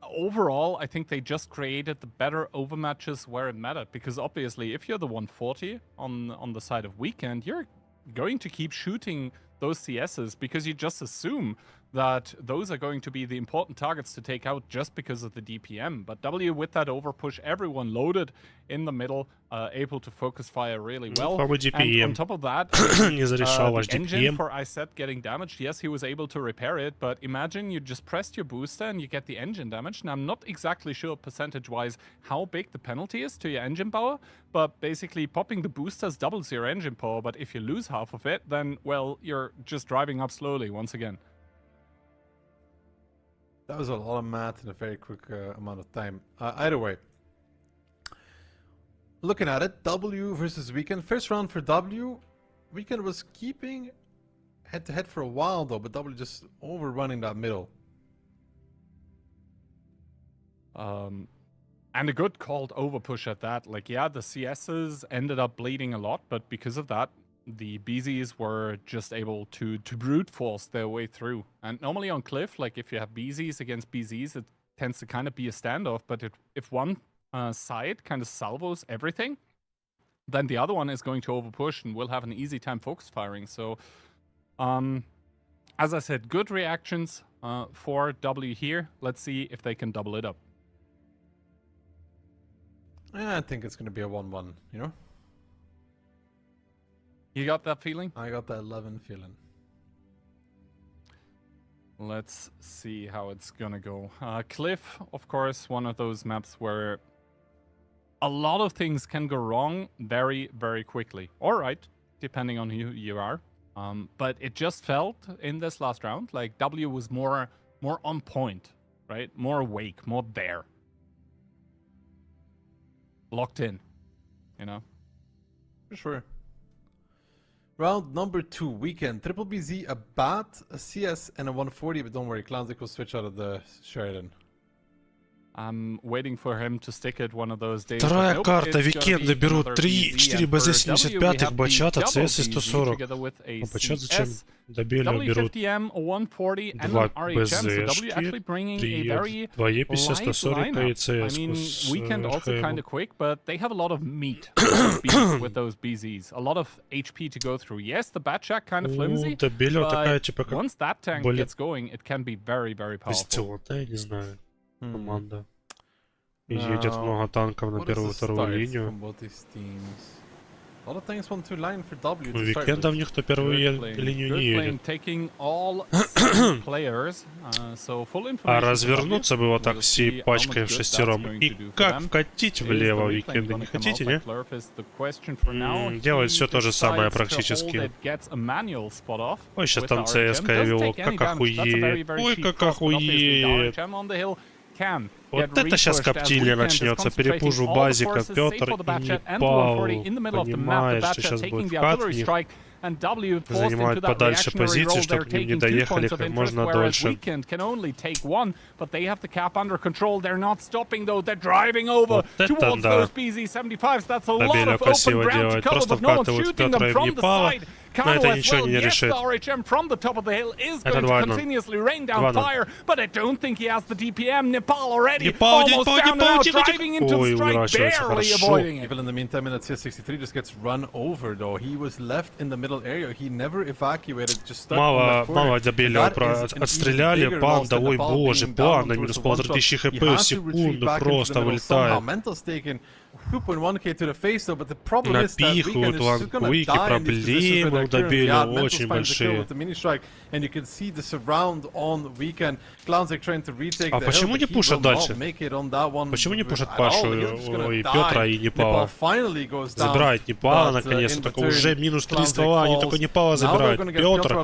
overall, I think they just created the better overmatches where it mattered, because obviously, if you're the 140 on the side of Weekend, you're going to keep shooting those CSs because you just assume that those are going to be the important targets to take out just because of the DPM. But W with that overpush, everyone loaded in the middle, able to focus fire really well. And on top of that, the engine for ISET getting damaged, yes, he was able to repair it, but imagine you just pressed your booster and you get the engine damaged. Now, I'm not exactly sure percentage-wise how big the penalty is to your engine power, but basically popping the boosters doubles your engine power, but if you lose half of it, then, well, you're just driving up slowly once again. That was a lot of math in a very quick amount of time. Either way, looking at it, W versus Weekend. First round for W. Weekend was keeping head-to-head for a while, though, but W just overrunning that middle. And a good called overpush at that. Like, yeah, the CSs ended up bleeding a lot, but because of that, the BZs were just able to brute force their way through. And normally on Cliff, like if you have BZs against BZs, it tends to kind of be a standoff. But if one side kind of salvos everything, then the other one is going to overpush and will have an easy time focus firing. So, as I said, good reactions for W here. Let's see if they can double it up. Yeah, I think it's going to be a 1-1, you know? You got that feeling? I got that 11 feeling. Let's see how it's gonna go. Cliff, of course, one of those maps where a lot of things can go wrong very, very quickly. Or right, depending on who you are. But it just felt in this last round like W was more on point, right? More awake, more there. Locked in, you know? For sure. Round number 2, Weekend. Triple BZ, a BAT, a CS, and a 140, but don't worry, Clownsdick will switch out of the Sheridan. I'm waiting for him to stick it one of those days. Вторая карта. Викенды берут 3-4 БЗ-75, Бачата, CS 140. А Бачат зачем? Добили берут 2 БЗшки, 2 Е50, 140 и CS. Weekend also kind of quick, but they have a lot of meat with those BZs. A lot of HP to go through. Yes, the Batjack kind of flimsy, but once that tank gets going, it can be very, very powerful. Я не знаю. Команда. И едет много танков на первую и вторую линию. У Викенда в них то первую линию не едет. А развернуться бы вот так всей пачкой в шестером. И как вкатить влево Викенда? Не хотите, не? Делает все то же самое практически. Ой, сейчас там ЦСК вело. Как охуеет. Ой, как охуеет. Вот это сейчас коптильня начнется. Перепужу базика, Петр и не пал. Понимаешь, что сейчас будет вкат в них. Занимают подальше позиции, чтобы к ним не доехали как можно дольше. Вот это да. Добелю красиво делает. Просто вкатывают Петра и в Непала. Но это ничего не решит. Это 2-0. Непал, тихо. Ой, уворачивается хорошо. Even in the meantime, in CS63 just gets run over though. He was left in the middle area. He never evacuated. Just stuck on the corner. Мало Добелю отстреляли. Банда, ой боже, банда. Минус 1500 хп в секунду просто вылетает. 2.1k to the face though, but the problem is that Напихивают ванквики, проблемы у Добеля очень большие. And you can see the surround on Weekend. Clownsdick trying to retake the hill. А почему не пушат дальше? Почему не пушат Пашу и Петра и Непала? Забирает Непала наконец-то, только уже минус 302, они только Непала забирают. Петр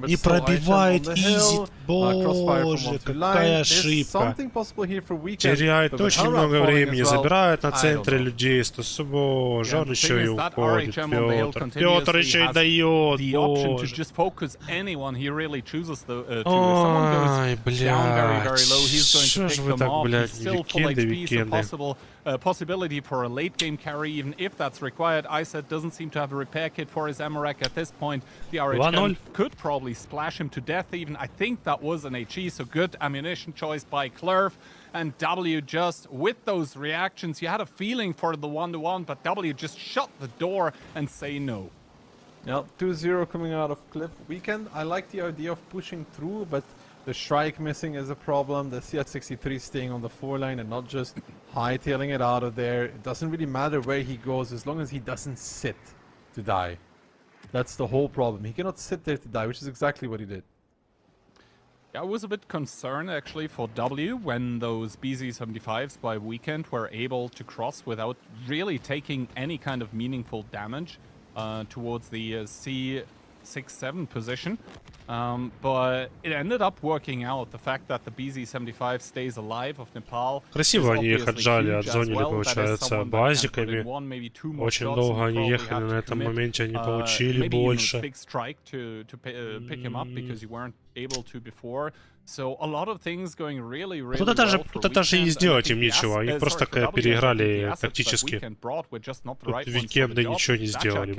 не пробивает изи. Боже, какая ошибка. Теряет очень много времени, забирает на центре людей. Боже, он еще и уходит. Петр. Петр еще и дает. Really chooses the if someone goes down very, very low, he's going to pick them off. He's still full HP, so possible possibility for a late game carry, even if that's required. ISET doesn't seem to have a repair kit for his Amarak at this point. The RH could probably splash him to death even. I think that was an HE, so good ammunition choice by Clerf. And W just, with those reactions, you had a feeling for the 1-1, but W just shut the door and say no. Yeah, 2-0 coming out of Cliff. Weekend, I like the idea of pushing through, but The Shrike missing is a problem. The CS63 staying on the 4-line and not just hightailing it out of there. It doesn't really matter where he goes as long as he doesn't sit to die. That's the whole problem. He cannot sit there to die, which is exactly what he did. I was a bit concerned actually for W when those BZ75s by weekend were able to cross without really taking any kind of meaningful damage towards the C6-7 position. But it ended up working out. The fact that the BZ75 stays alive of Nepal. Красиво они их отжали, отзонили, получается, базиками. Очень долго они ехали на этом моменте, они получили больше. Тут даже и сделать им нечего, они просто переиграли тактически. Тут Викенды ничего не сделали.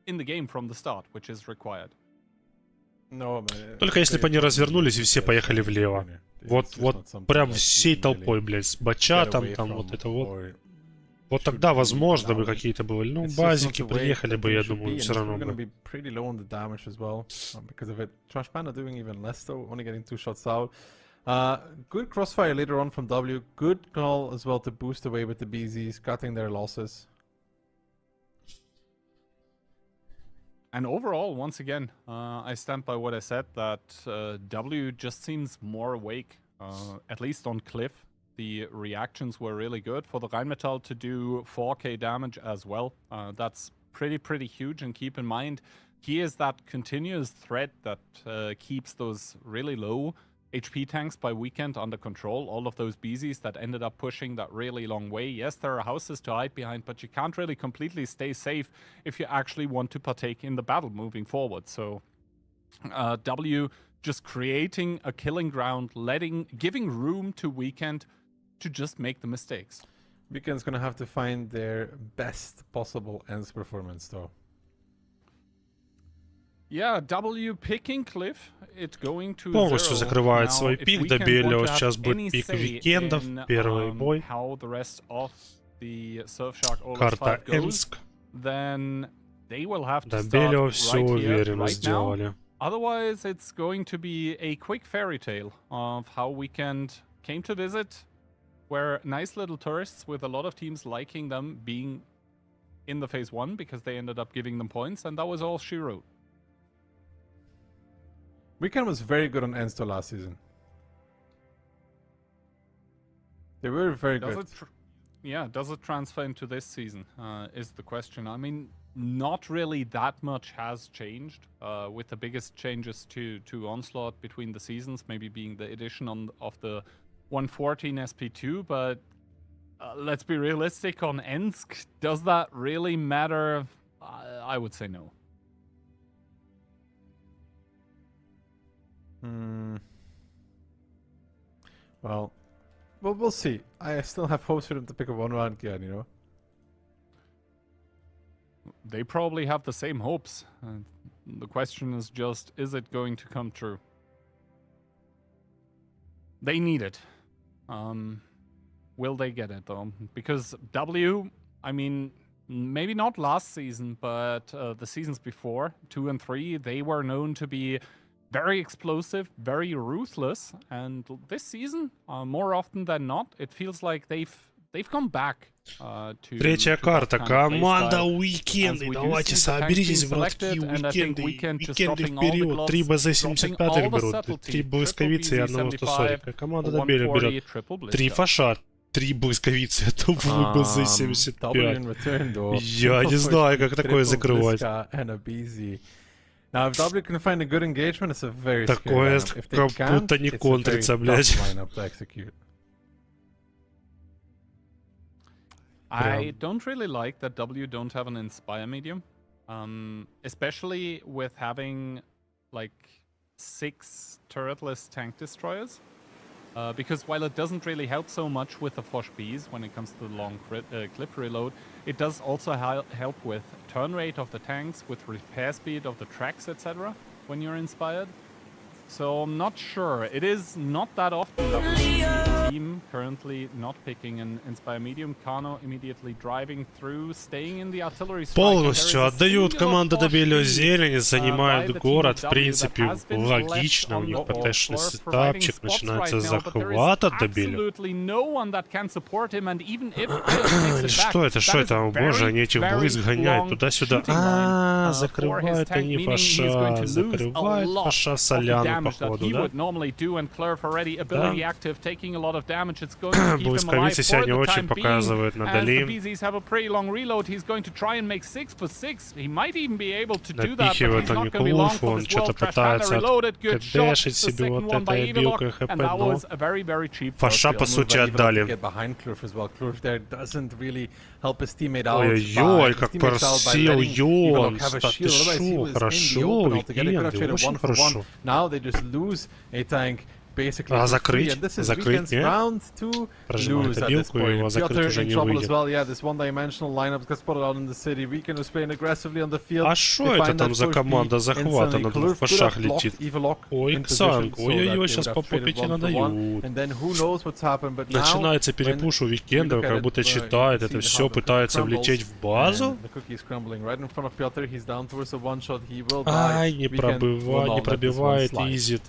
In the game from the start, which is required. Только если бы они развернулись и все поехали влево. Вот прям всей толпой, блядь, с бачатом, там вот это вот. Вот тогда, возможно, бы какие-то были, ну, базики приехали бы, я думаю, все равно бы. Good crossfire later on from W. Good call as well to boost away with the BZs, cutting their losses. And overall, once again, I stand by what I said, that W just seems more awake, at least on Cliff. The reactions were really good for the Rheinmetall to do 4k damage as well. That's pretty huge, and keep in mind, he is that continuous threat that keeps those really low HP tanks by weekend under control. All of those BZs that ended up pushing that really long way. Yes, there are houses to hide behind, but you can't really completely stay safe if you actually want to partake in the battle moving forward. So W just creating a killing ground, giving room to weekend to just make the mistakes. Weekend's gonna have to find their best possible ends performance though. Yeah, W picking Cliff, it going to полностью закрывает свой пик. До Белио сейчас будет пик Викендов. Первый бой. Карта Энск. До Белио все уверенно сделали. Otherwise, it's going to be a quick fairy tale of how Weekend came to visit, where nice little tourists with a lot of teams liking them being in the phase 1 because they ended up giving them points, and that was all she wrote. Weekend was very good on Ensto last season. They were very good. Does it transfer into this season, is the question. I mean, not really that much has changed, with the biggest changes to Onslaught between the seasons, maybe being the addition of the 114 SP2, but let's be realistic on Ensk. Does that really matter? I would say no. Well, we'll see. I still have hopes for them to pick up one round again, you know? They probably have the same hopes. The question is just, is it going to come true? They need it. Will they get it, though? Because W, I mean, maybe not last season, but the seasons before, 2 and 3, they were known to be very explosive, very ruthless, and this season, more often than not, it feels like they've come back to... Третья карта. Команда Уикенды. Давайте соберитесь, братки. Уикенды. Уикенды вперед. 3 БЗ-75 берут. 3 блысковицы и 1 140. Команда Добели берет 3 фаша. 3 блысковицы. Это БЗ-75. Я не знаю, как такое закрывать. Now, if W can find a good engagement, it's a very такое как будто не контрится, блядь. I don't really like that W don't have an Inspire medium, especially with having like 6 turretless tank destroyers. Because while it doesn't really help so much with the Foch Bs when it comes to the long clip reload, it does also help with turn rate of the tanks, with repair speed of the tracks, etc. when you're inspired. So I'm not sure. It is not that often that we see team currently not picking an Inspire Medium. Kano immediately driving through, staying in the artillery strike. Полностью отдают команду добили зелень, занимают город. В принципе, логично. У них ПТ-шный сетапчик, начинается захват от добили. Что это? Что это? О боже, они этих боиз гоняют туда-сюда. Закрывают они фаша. Закрывают фаша соляну, походу, да? Близковицы себя не очень показывают на Дали. Напихивают они Клуфу, он что-то пытается кдэшить себе вот этой билкой ХП, но фаша по сути отдали. Ой-ой-ой, как просел Йонс, да ты шо, хорошо, Уикенды, очень хорошо. А закрыть? Закрыть, нет? Прожимает обилку, и его закрыть уже не выйдет. А шо это там за команда захвата на двух фашах летит? Ой, Ксанг, ой-ой-ой, сейчас по попе надают. Начинается перепуш у Уикендов, как будто читает это все, пытается влететь в базу. Ай, не пробивает, изит.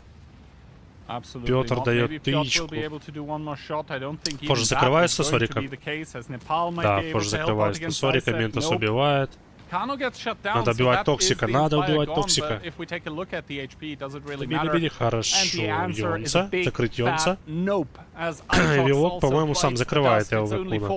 Петр дает тычку. Позже закрывается, сори как. Да, позже закрывается, сори, Ментос убивает. Надо убивать токсика, надо убивать токсика. Били, хорошо. Йонса, закрыть Йонса. Вилок, по-моему, сам закрывает его Вакуна.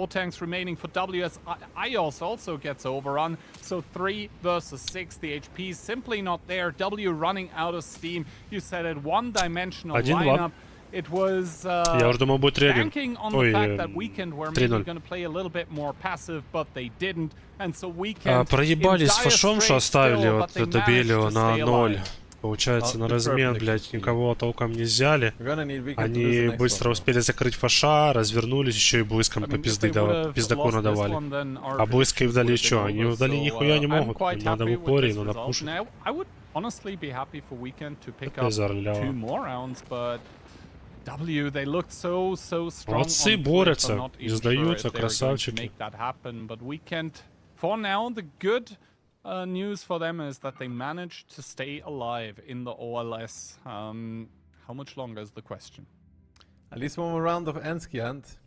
Один-два. Я уже думал, будет регин. Ой, 3-0. Проебались с фашом, что оставили, вот добили его на 0. Получается, на размен, блядь, никого толком не взяли. Они быстро успели закрыть фаша, развернулись, еще и близком по пиздаку надавали. А близкие вдали что? Они вдали нихуя не могут. Им надо в упоре, надо пушить. Молодцы, борются, не сдаются, красавчики. News for them is that they managed to stay alive in the OLS. How much longer is the question? At least one more round of Enskiant.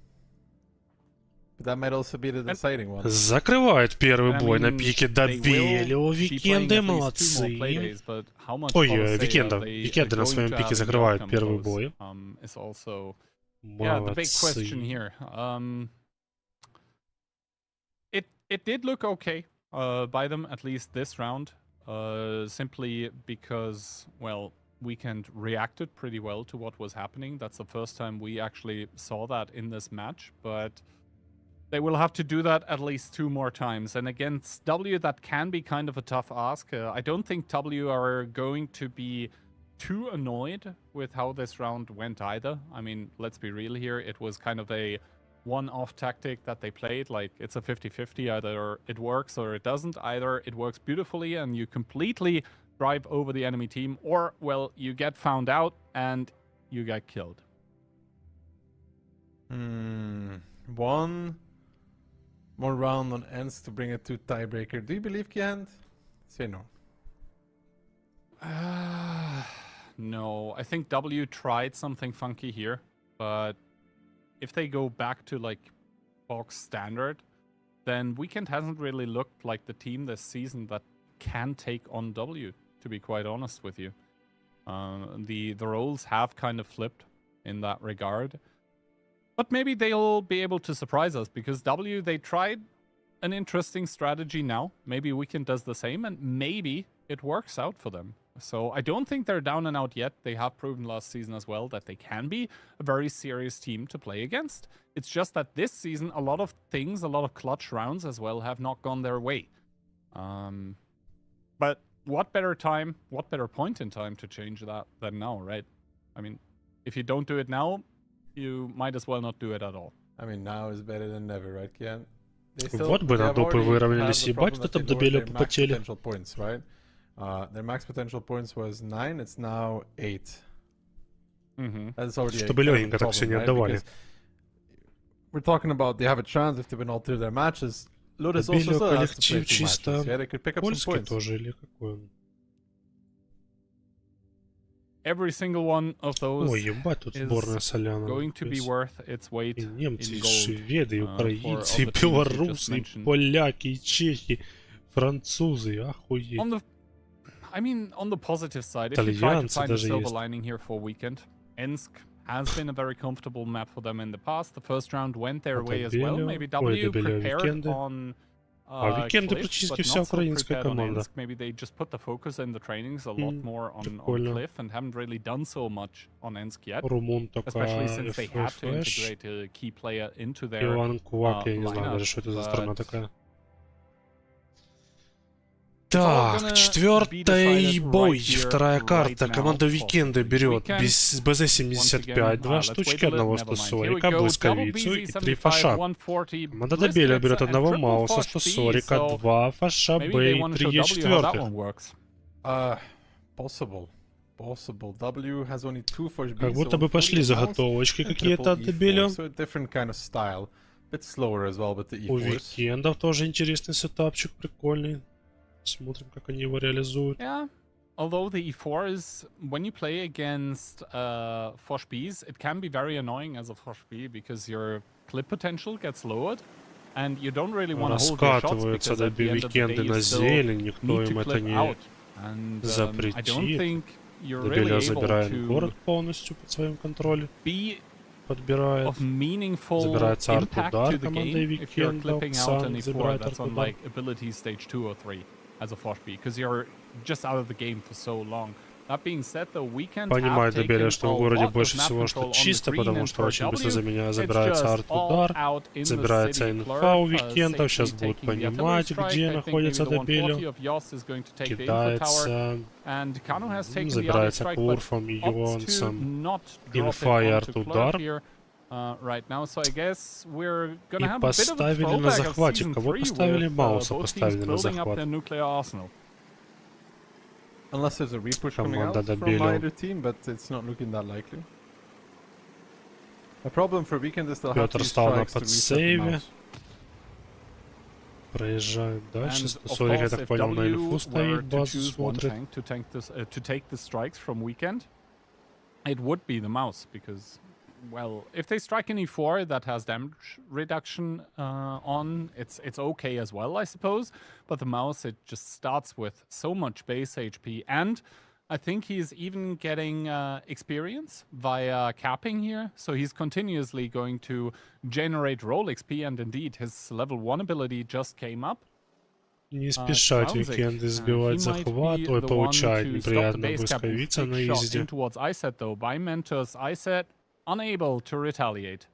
But that might also be the deciding one. Закрывает первый бой на пике, добили. О, Викенды молодцы. Ой, Викенды на своем пике закрывают первый бой. Молодцы. It did look okay. By them, at least this round, simply because, well, Weekend reacted pretty well to what was happening. That's the first time we actually saw that in this match, but they will have to do that at least 2 more times. And against W, that can be kind of a tough ask. I don't think W are going to be too annoyed with how this round went either. I mean, let's be real here. It was kind of a one-off tactic that they played. Like, it's a 50-50. Either it works or it doesn't. Either it works beautifully and you completely drive over the enemy team, or, well, you get found out and you get killed. One more round on ends to bring it to tiebreaker. Do you believe Kian? Say no. No, I think W tried something funky here, but if they go back to, like, box standard, then Weekend hasn't really looked like the team this season that can take on W, to be quite honest with you. The roles have kind of flipped in that regard. But maybe they'll be able to surprise us, because W, they tried an interesting strategy now. Maybe Weekend does the same, and maybe it works out for them. So I don't think they're down and out yet. They have proven last season as well that they can be a very serious team to play against. It's just that this season, a lot of things, a lot of clutch rounds as well have not gone their way. But what better time, what better point in time to change that than now, right? I mean, if you don't do it now, you might as well not do it at all. I mean, now is better than never, right, Kian? Вот бы на допы выровнялись, ебать, кто там добили, попотели. Their max potential points was 9, it's now 8. That's already Чтобы легенько так все не отдавали. we're talking about they have a chance if they win all 3 of their matches. Lotus also still has to play 2 matches. Yeah, they could pick up some points. Тоже, или какой он? Every single one of those Ой, ебать, тут сборная соляна. going to be worth its weight и немцы, in и gold, шведы, и украинцы, и белорусы, и поляки, и чехи, французы, охуеть. I mean, on the positive side, if you try to find a silver lining here for weekend, Ensk has been a very comfortable map for them in the past. The first round went their way as well. Maybe W prepared on Weekend практически вся украинская команда. Maybe they just put the focus in the trainings a lot more on Cliff and haven't really done so much on Ensk yet. Румун только Especially since they had to integrate a key player into their Иван Куак, я не знаю даже, что это за страна такая. Так, 4-й бой, 2-я карта. Команда Викенда берет БЗ-75, 2 штучки, одного стасорика, блысковицу и 3 фаша. Команда Добеля берет одного Мауса, стасорика, 2 фаша, Б и 3 Е4. Как будто бы пошли заготовочки какие-то от Добеля. У Викендов тоже интересный сетапчик, прикольный. Смотрим, как они его реализуют. Yeah. Although the E4 is, when you play against Fosh Bs, it can be very annoying as a Fosh B because your clip potential gets lowered and you don't really want to hold your shots because at the end of the day you still need to clip out. And I don't think you're really able to be of meaningful impact to the game if you're clipping out an E4 that's on like ability stage 2 or 3. As a Fosh B, because you're just out of the game for so long. That being said, the weekend понимаю, Добеля, что в городе больше всего что чисто, потому что очень быстро за меня забирается арт-удар, забирается инфа у Викендов, сейчас будут понимать, где находится Добеля, кидается, забирается Курфом, Йонсом, инфа и арт-удар. Right now, so I guess we're gonna have a bit of a throwback of season 3 with both teams building up their nuclear arsenal. Unless there's a repush coming out from either team, but it's not looking that likely. The problem for Weekend is they'll have to use strikes to reset the mouse. Проезжает дальше, стасорик, я так понял, на инфу стоит, базу смотрит. To take the strikes from Weekend, it would be the mouse, because well, if they strike an E4 that has damage reduction on, it's okay as well, I suppose. But the mouse, it just starts with so much base HP. And I think he's even getting experience via capping here. So he's continuously going to generate roll XP. And indeed, his level 1 ability just came up. Не спешать Викенды сбивать захват, ой, получает неприятно блысковица на изде. Unable to retaliate.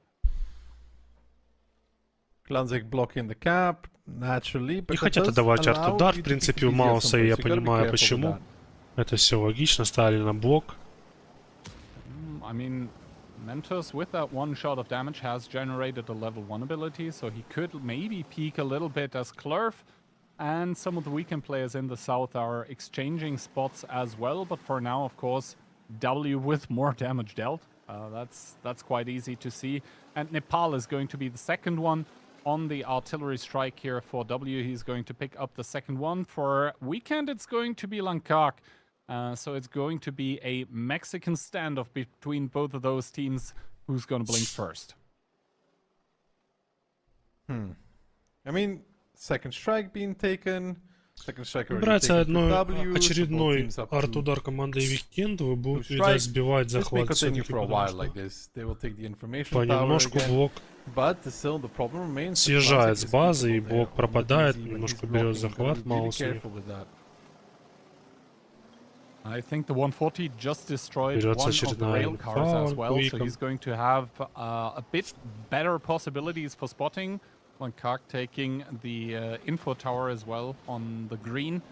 Blocking the cap, naturally, не хотят отдавать арт-удар, в принципе, у Мауса, и я понимаю, почему. Это все логично, стали на блок. I mean, Mentos with that one shot of damage has generated a level 1 ability, so he could maybe peak a little bit as Clurf, and some of the weekend players in the south are exchanging spots as well, but for now, of course, W with more damage dealt. That's quite easy to see. And Nepal is going to be the second one on the artillery strike here for W. He's going to pick up the second one. For Weekend, it's going to be Lankak. So it's going to be a Mexican standoff between both of those teams. Who's going to blink first? I mean, second strike being taken. Братья, очередной арт-удар команды Викенда, вы будете, видать, сбивать захват все-таки, понемножку блок съезжает с базы, и блок пропадает, немножко берет захват Мауса. I think the 140 just destroyed one of the rail cars as well, so he's going to have a bit better possibilities for spotting. Lankak taking the info tower as well on the green.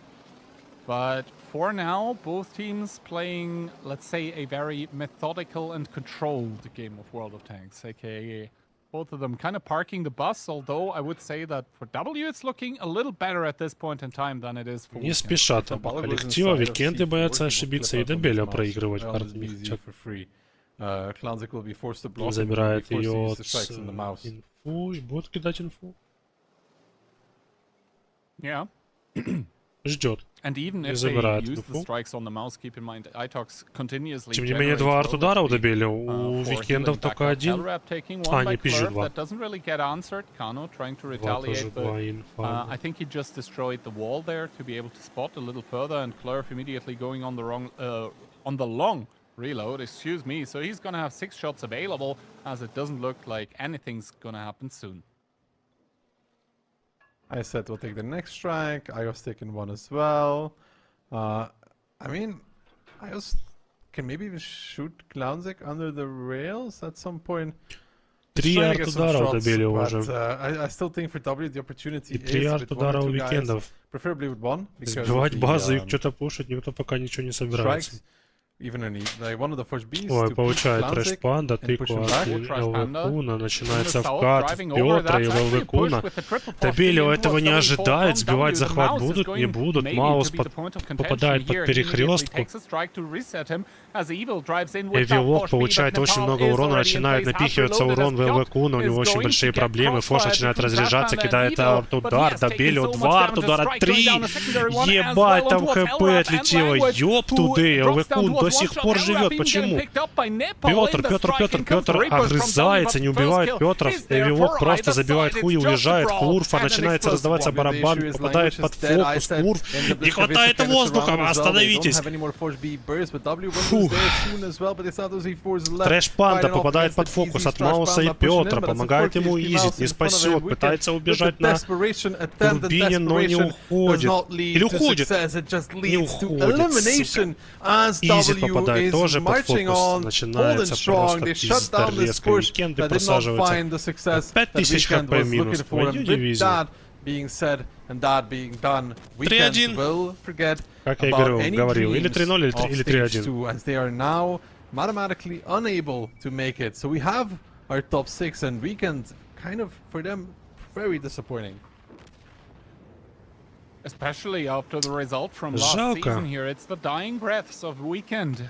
But for now, both teams playing, let's say, a very methodical and controlled game of World of Tanks, aka both of them kind of parking the bus, although I would say that for W it's looking a little better at this point in time than it is for Не спешат оба коллектива, Викенды боятся ошибиться, и Добеля проигрывать карты не хотят. Забирает ее от инфу и будет кидать инфу. Yeah. Ждет. And even Не if they забирает use the инфу. strikes on the mouse, keep in mind, Itox continuously Тем не менее, 2 арт-удара добили. У Викендов только один. Не пизжу 2. That doesn't really get answered. Kano trying to retaliate, but I think he just destroyed the wall there to be able to spot a little further, and Clerf immediately going on the long reload, excuse me. So he's gonna have 6 shots available, as it doesn't look like anything's gonna happen soon. I said we'll take the next strike. Ios taking one as well. I mean, Ios can maybe even shoot Clownzik under the rails at some point. 3 арт-удара добили уже. I still think for W the opportunity И 3 арт-удара у Викендов. Preferably with one. Сбивать базу, их что-то пушить, никто пока ничего не собирается. Ой, получает трэш-панда, тыку от ЛВ-куна, начинается вкат в Петра и ЛВ-куна. Добили этого не ожидает, сбивать захват будут, не будут. Маус попадает под перехрестку. Эвилок получает очень много урона, начинает напихиваться урон в ЛВ-куна, у него очень большие проблемы. Фош начинает разряжаться, кидает арт-удар, добили, 2 арт-удара, 3! Ебать, там ХП отлетело, ёб туды, ЛВ-кун до сих пор живет. Почему? Петр огрызается, не убивает Петров. Эвилок просто забивает хуй и уезжает. Курфа, начинается раздаваться барабан, попадает под фокус. Курф, не хватает воздуха, остановитесь. Фух. Трэш-панда попадает под фокус от Мауса и Петра, помогает ему изить, не спасет, пытается убежать на турбине, но не уходит. Или уходит? Не уходит, Изит попадает тоже под фокус. Начинается просто пиздорезка. Викенды просаживаются. 5000 хп минус. Твою дивизию. 3-1. Как я говорил, или 3-0, или 3-1. Mathematically unable to make it. So we have our top 6, and Weekend kind of, for them, very disappointing. Especially after the result from last season here. It's the dying breaths of Weekend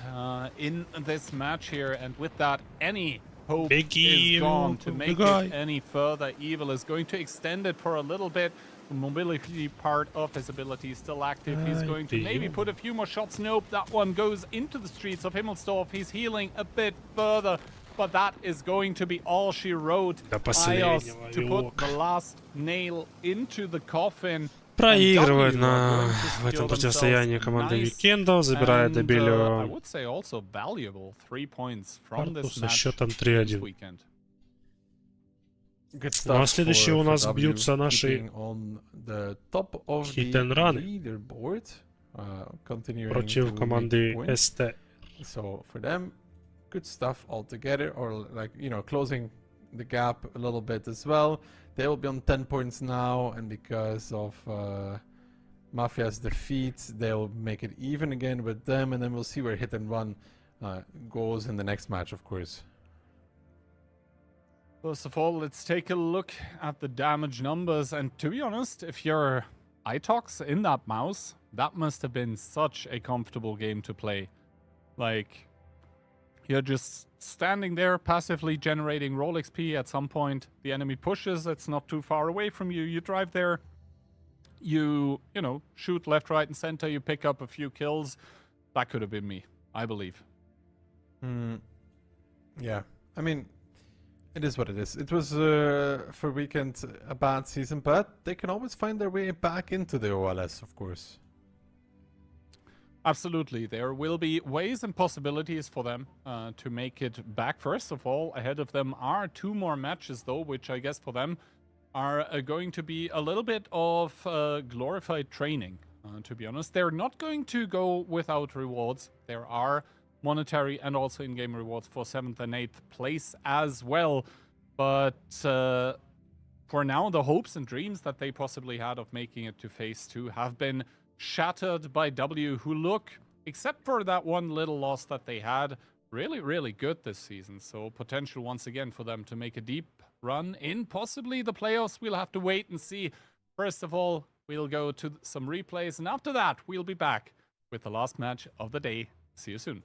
in this match here, and with that, any hope is gone to make it any further. Evil is going to extend it for a little bit. The mobility part of his ability is still active. He's going to maybe put a few more shots. Nope, that one goes into the streets of Himmelsdorf. He's healing a bit further, but that is going to be all she wrote. Ios to put the last nail into the coffin. Проигрывает в этом противостоянии команда Викендов, забирает добелю карту со счетом 3-1. Ну а следующие у нас бьются наши Hit and Run против команды СТ. So for them, good stuff altogether, or like, you know, closing the gap a little bit as well. They will be on 10 points now, and because of Mafia's defeat, they'll make it even again with them, and then we'll see where Hit and Run goes in the next match, of course. First of all, let's take a look at the damage numbers, and to be honest, if you're Itox in that mouse, that must have been such a comfortable game to play. Like, you're just standing there passively generating roll XP. At some point the enemy pushes, it's not too far away from you, you drive there, you know, shoot left, right and center, you pick up a few kills. That could have been me, I believe. Yeah, I mean, it is what it is. It was for Weekend a bad season, but they can always find their way back into the OLS, of course. Absolutely. There will be ways and possibilities for them to make it back. First of all, ahead of them are 2 more matches, though, which I guess for them are going to be a little bit of glorified training, to be honest. They're not going to go without rewards. There are monetary and also in-game rewards for 7th and 8th place as well. But for now, the hopes and dreams that they possibly had of making it to Phase 2 have been shattered by W, who look, except for that one little loss that they had, really, really good this season. So potential once again for them to make a deep run in possibly the playoffs. We'll have to wait and see. First of all, we'll go to some replays, and after that, we'll be back with the last match of the day. See you soon.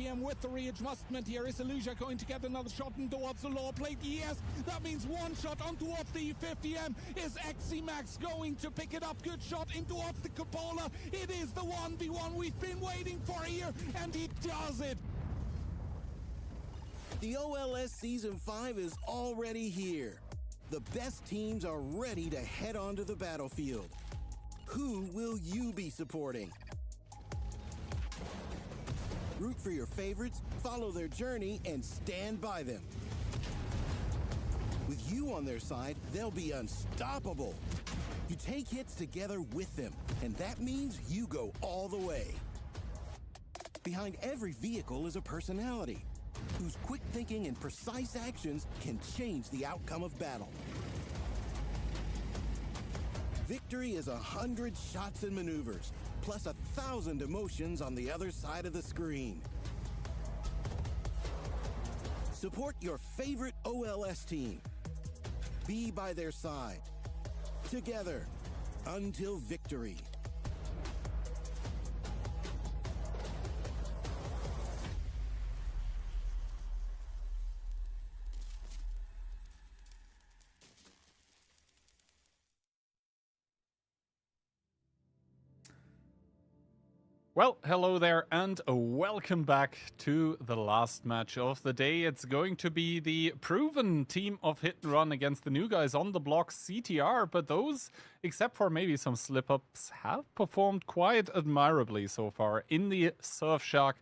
DM with the readjustment here. Is Illusia going to get another shot in towards the lower plate? Yes, that means one shot on towards the 50M. Is XCMax going to pick it up? Good shot in towards the cupola. It is the 1v1 we've been waiting for here, and he does it. The OLS Season 5 is already here. The best teams are ready to head onto the battlefield. Who will you be supporting? Root for your favorites, follow their journey, and stand by them. With you on their side, they'll be unstoppable. You take hits together with them, and that means you go all the way. Behind every vehicle is a personality whose quick thinking and precise actions can change the outcome of battle. Victory is 100 shots and maneuvers, plus 1,000 emotions on the other side of the screen. Support your favorite OLS team. Be by their side. Together, until victory. Well, hello there and welcome back to the last match of the day. It's going to be the proven team of Hit and Run against the new guys on the block, CTR, but those, except for maybe some slip-ups, have performed quite admirably so far in the Surfshark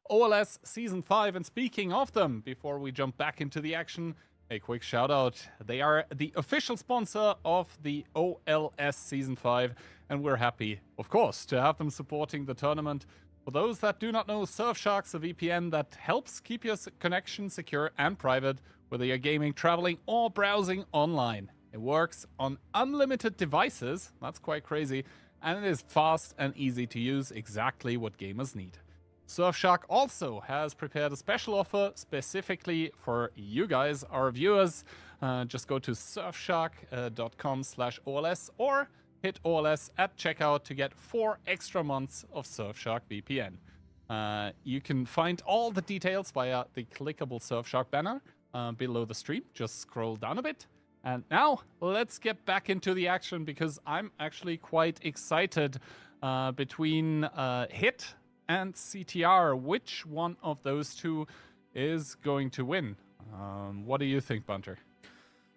OLS Season 5. And speaking of them, before we jump back into the action, a quick shout out. They are the official sponsor of the OLS Season 5, and we're happy, of course, to have them supporting the tournament. For those that do not know, Surfshark's a VPN that helps keep your connection secure and private, whether you're gaming, traveling, or browsing online. It works on unlimited devices, that's quite crazy, and it is fast and easy to use, exactly what gamers need. Surfshark also has prepared a special offer specifically for you guys, our viewers. Just go to surfshark.com/OLS or hit OLS at checkout to get 4 extra months of Surfshark VPN. You can find all the details via the clickable Surfshark banner below the stream. Just scroll down a bit. And now let's get back into the action, because I'm actually quite excited between Hit and CTR. Which one of those two is going to win? What do you think, Bunter?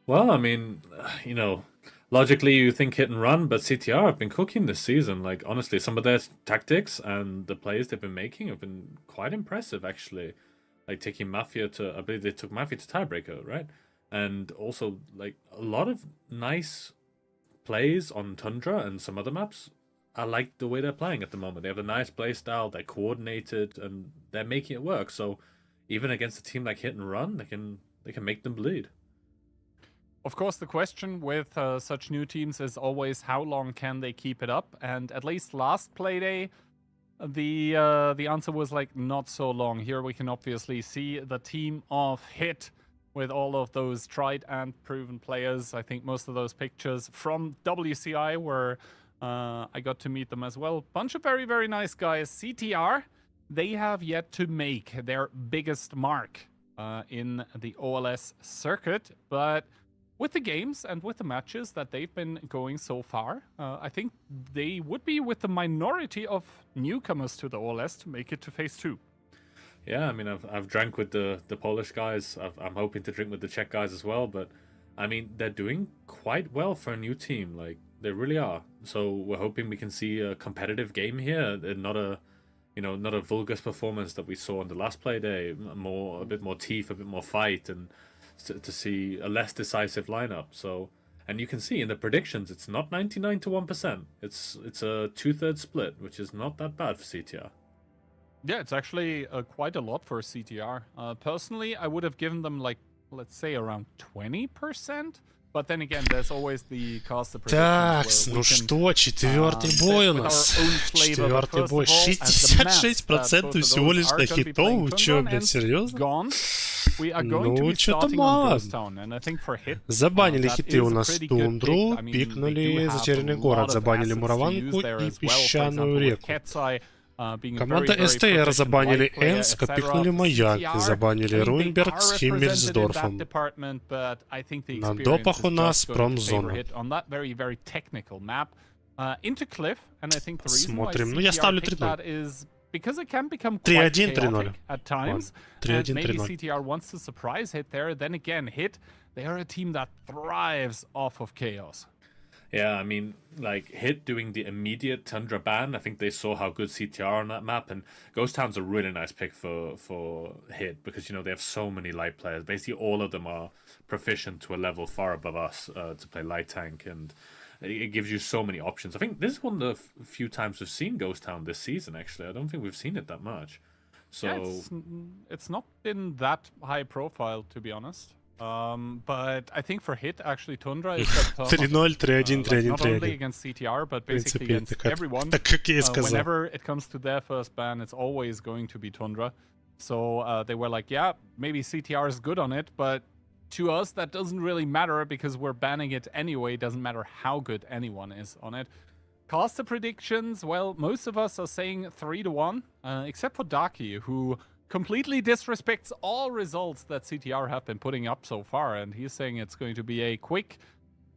Well, I mean, you know, logically you think Hit and Run, but CTR have been cooking this season. Like, honestly, some of their tactics and the plays they've been making have been quite impressive, actually. Like taking Mafia to, I believe they took Mafia to tiebreaker, right? And also, like, a lot of nice plays on Tundra and some other maps. I like the way they're playing at the moment. They have a nice play style, they're coordinated, and they're making it work. So even against a team like Hit and Run, they can make them bleed. Of course, the question with such new teams is always how long can they keep it up? And at least last playday, the answer was like not so long. Here we can obviously see the team of Hit with all of those tried and proven players. I think most of those pictures from WCI were... I got to meet them as well. Bunch of very, very nice guys. CTR, they have yet to make their biggest mark in the OLS circuit, but with the games and with the matches that they've been going so far, I think they would be with the minority of newcomers to the OLS to make it to Phase 2. Yeah, I mean, I've drank with the Polish guys. I'm hoping to drink with the Czech guys as well, but I mean, they're doing quite well for a new team. Like, they really are. So we're hoping we can see a competitive game here, and not a vulgar performance that we saw on the last play day. A bit more teeth, a bit more fight, and to see a less decisive lineup. So, and you can see in the predictions, it's not 99 to 1%. It's a 2/3 split, which is not that bad for CTR. Yeah, it's actually quite a lot for CTR. Personally, I would have given them, like, let's say around 20%. But then again, there's always the cost of Так, ну что, четвертый бой у нас. Четвертый бой. 66% всего лишь на хитов. Вы чё, блядь, серьезно? Ну, что-то мало. Забанили хиты у нас Тундру, пикнули Затерянный город, забанили Мураванку и Песчаную реку. Команда СТР забанили Энск, отпихнули Маяк и забанили Руинберг с Химмельсдорфом. На допах у нас промзона. Смотрим. Ну, я ставлю 3-0. 3-1, 3-0. 3-1, 3-0. They are a team that thrives off of chaos. Yeah, I mean, like, Hit doing the immediate Tundra ban, I think they saw how good CTR on that map, and Ghost Town's a really nice pick for Hit, because, you know, they have so many light players. Basically, all of them are proficient to a level far above us to play light tank, and it gives you so many options. I think this is one of the few times we've seen Ghost Town this season, actually. I don't think we've seen it that much. So yeah, it's not been that high profile, to be honest. But I think for Hit, actually, Tundra is that 3-0, 3-1, 3-1, not only against CTR, but basically against everyone. Whenever it comes to their first ban, it's always going to be Tundra. So they were like, yeah, maybe CTR is good on it, but to us, that doesn't really matter because we're banning it anyway. It doesn't matter how good anyone is on it. Caster predictions, well, most of us are saying 3-1, except for Daki, who completely disrespects all results that CTR have been putting up so far, and he's saying it's going to be a quick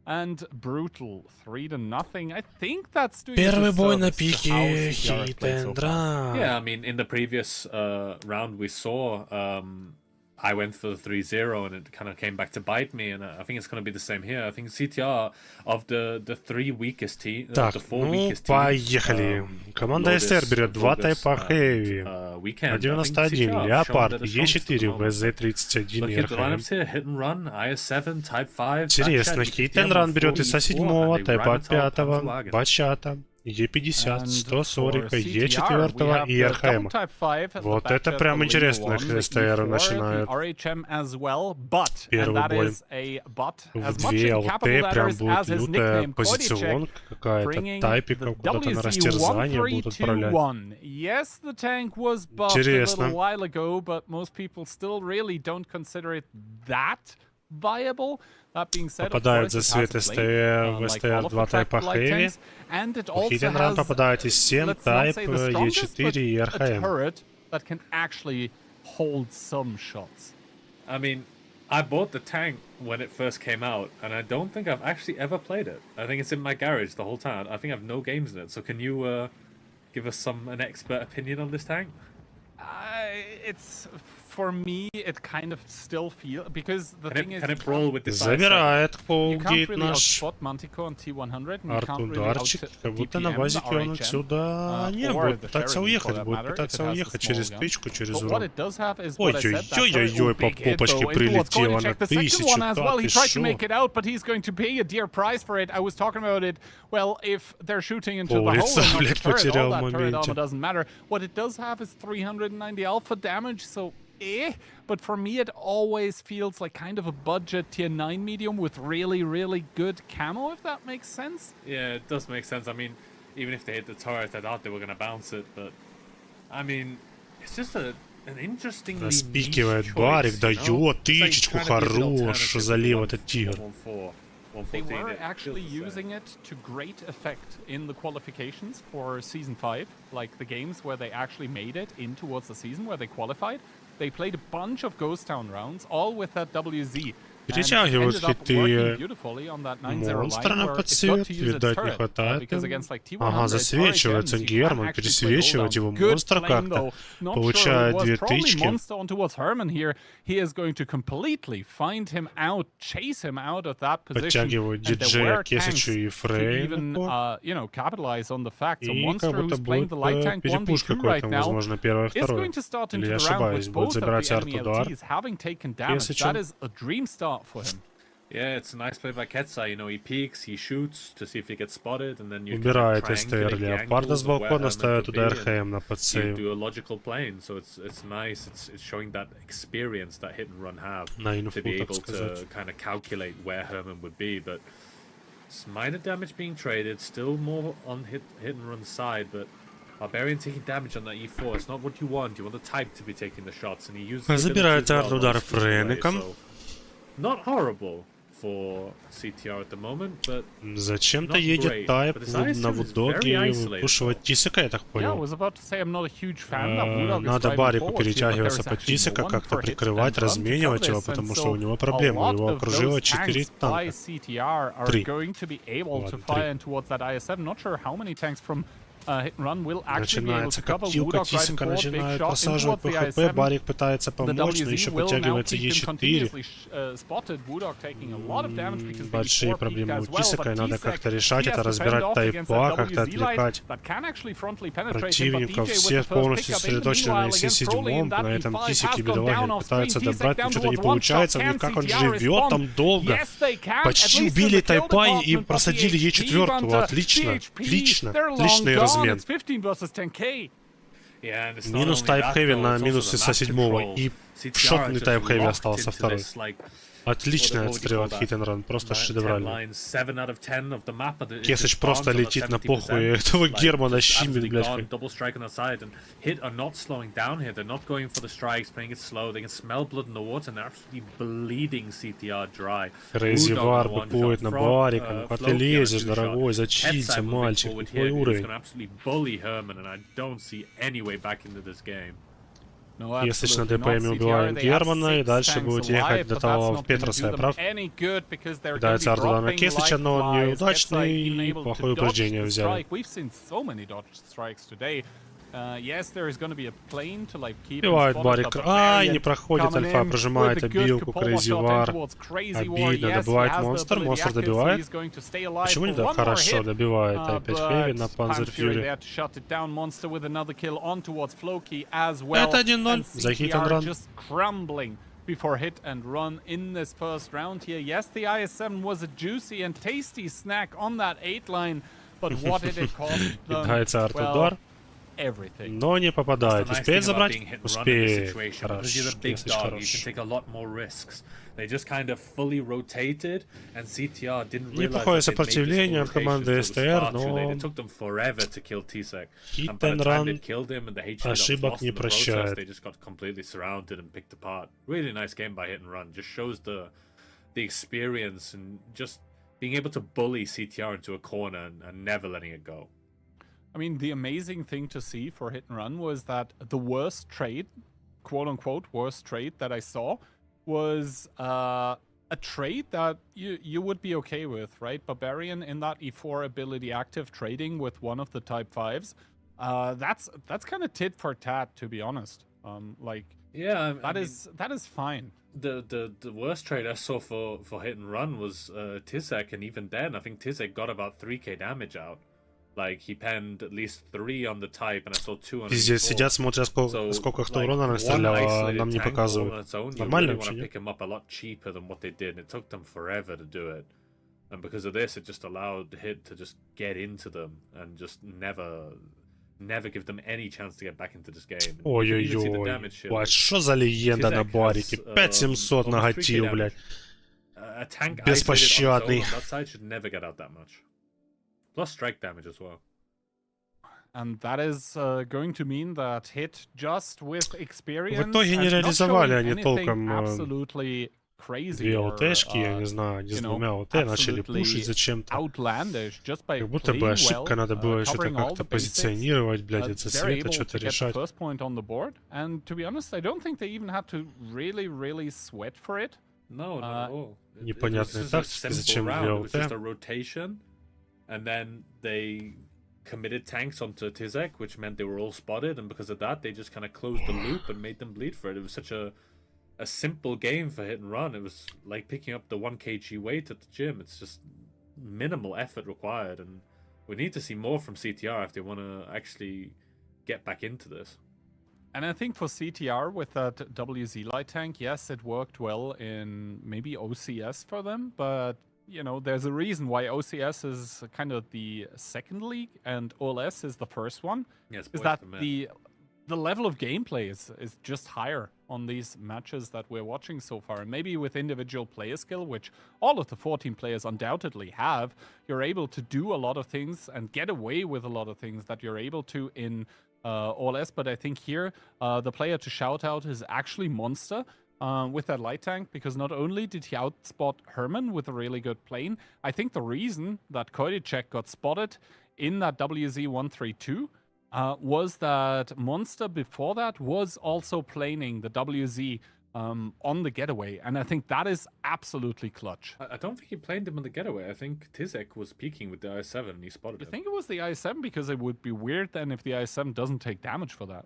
and brutal 3-0. I think that's doing Первый бой на пике Hit and Run. Yeah, I mean, in the previous round we saw I went for the 3-0 and it kind of came back to bite me, and I think it's going to be the same here. I think CTR of the 3 weakest teams, так, ну, поехали. Команда СТР берет 2 тайпа Heavy, А91, Леопард, Е4, ВЗ31 и РХМ. Интересно, Hit and Run берет из А7, тайпа 5, Бачата, Е50, 140, Е4 и РХМ. Вот это прям интересно, когда СТР начинает первый бой. В 2 ЛТ прям будет лютая позиционка какая-то, тайпиков, куда-то на растерзание будут отправлять. Интересно. Попадают за свет СТР в СТР 2 тайпа Heavy. У Hit and Run попадает из 7 тайп Е4 и РХМ. I mean, I bought the tank when it first came out, and I don't think I've actually ever played it. I think it's in my garage the whole time. I think I've no games in it. So can you give us an expert opinion on this tank? It's for me, it kind of still feels because the thing is, забирает Хоугейт наш арт-ударчик, как будто на базе он отсюда не будет пытаться уехать, через тычку, через урон. Ой-ой-ой-ой-ой, по попочке прилетело на 1000, по улице, блядь, потерял в моменте. But for me, it always feels like kind of a budget tier 9 medium with really, really good camo, if that makes sense. Yeah, it does make sense. I mean, even if they hit the turret, I thought they were going to bounce it, but I mean, it's just an interesting. Распикивает барик, дает тычечку, хорош, залил этот тигр. They were actually using it to great effect in the qualifications for Season 5, like the games where they actually made it in towards the season where they qualified. They played a bunch of Ghost Town rounds, all with that WZ. Перетягивают хиты монстра на подсвет, видать не хватает. Ага, засвечивается Герман, пересвечивать его монстра как-то. Получает 2 тычки. Подтягивают диджея, Кесичу и Фрейм. И как будто будет перепуш какой-то, возможно, первый, второй. Или я ошибаюсь, будет забирать арт-удар. Кесичу. For him. Yeah, it's a nice play by Ketsa. You know, he peeks, he shoots to see if he gets spotted, and then you убирает СТР Леопарда с балкона, ставит туда РХМ на подсейв. Do a logical plane, so it's nice. It's showing that experience that Hit and Run have to be able to kind of calculate where Herman would be. But it's minor damage being traded, still more on Hit and Run's side, but Barbarian taking damage on that E4. It's not what you want. You want the type to be taking the shots, and he uses. Забирает арт-удар Фреником. Not horrible for CTR at the moment, but зачем-то едет Тайп на Вудоге выпушивать Тисека, я так понял. Надо Барику перетягиваться под Тисека, как-то прикрывать, разменивать его, потому что у него проблемы. Его окружило 4 танка. 3. Начинается копилка, Тисека начинает просаживать ПХП, Барик пытается помочь, но еще подтягивается Е4. Большие проблемы у Тисека, и надо как-то решать это, разбирать тайпа, как-то отвлекать противников. Все полностью сосредоточены на С7, на этом Тисеке бедолаги пытаются добрать, но что-то не получается, как он живет там долго. Почти убили тайпа и просадили Е4. Отлично, отлично, отличный размен. Минус тайп хэви на минус со 7 и шотный тайп хэви остался второй. Отличный отстрел от Hit and Run, просто шедевральный. Кесыч просто летит на похуй, и этого Германа щимит, блядь. Crazy War быкует на Барика, ну как ты лезешь, дорогой, зачинься, мальчик, твой уровень. Кесыч на ДПМе убивает Германа, и дальше будет ехать до того в Петроса, я прав? Кидается артуда на Кесыча, но он неудачный, и плохое упреждение взяли. Убивает Барик. Ай, не проходит альфа, прожимает обилку, Crazy War. Обидно, добивает монстр, монстр добивает. Почему не так? Хорошо, добивает опять Хэви на Panzer Fury. Это 1-0 за Hit and Run. Before hit and run in this first round here. Yes, the IS-7 was a juicy and tasty snack on that 8 line, but what did it cost them? Well, everything. Но не попадает. Успеет забрать? Успеет. Хорош. Неплохое сопротивление от команды СТР, но Hit and Run ошибок не прощает. Really nice game by Hit and Run. Just shows the experience and just being able to bully CTR into a corner and never letting it go. I mean, the amazing thing to see for Hit and Run was that the worst trade, quote-unquote worst trade that I saw, was a trade that you would be okay with, right? Barbarian in that E4 ability active trading with one of the Type 5s. That's kind of tit for tat, to be honest. Yeah, that is fine. The worst trade I saw for Hit and Run was Tizek, and even then, I think Tizek got about 3k damage out. Like, he penned at least 3 on the type, and I saw 2 on the Здесь сидят, смотрят, сколько кто урона настрелял, а нам не показывают. Нормально вообще, нет? Pick him up a lot cheaper than what they did, and it took them forever to do it. And because of this, it just allowed Hit to just get into them and just never give them any chance to get back into this game. Ой-ой-ой, что за легенда на Барике? 5700 нагатил, блядь. Беспощадный. Plus strike damage as well. And that is going to mean that Hit just with experience. В итоге не реализовали они толком две ЛТшки, я не знаю, они с двумя ЛТ начали пушить зачем-то. Как будто бы ошибка, надо было что-то как-то позиционировать, блядь, из-за света что-то решать. And to be honest, I don't think they even had to really sweat for it. No, not at all. Непонятные тактики, зачем две ЛТ. And then they committed tanks onto Tizek, which meant they were all spotted, and because of that, they just kind of closed the loop and made them bleed for it. It was such a simple game for Hit and Run. It was like picking up the 1 kg weight at the gym. It's just minimal effort required, and we need to see more from CTR if they want to actually get back into this. And I think for CTR with that WZ light tank, yes, it worked well in maybe OCS for them, but you know, there's a reason why OCS is kind of the second league and OLS is the first one. Yes, is that the level of gameplay is just higher on these matches that we're watching so far. And maybe with individual player skill, which all of the 14 players undoubtedly have, you're able to do a lot of things and get away with a lot of things that you're able to in OLS. But I think here, the player to shout out is actually Monster. with that light tank, because not only did he outspot Herman with a really good plane, I think the reason that Koidicek got spotted in that WZ-132 was that Monster before that was also planing the WZ on the getaway, and I think that is absolutely clutch. I don't think he planed him on the getaway. I think Tizek was peeking with the IS-7 and he spotted him. I think it was the IS-7, because it would be weird then if the IS-7 doesn't take damage for that.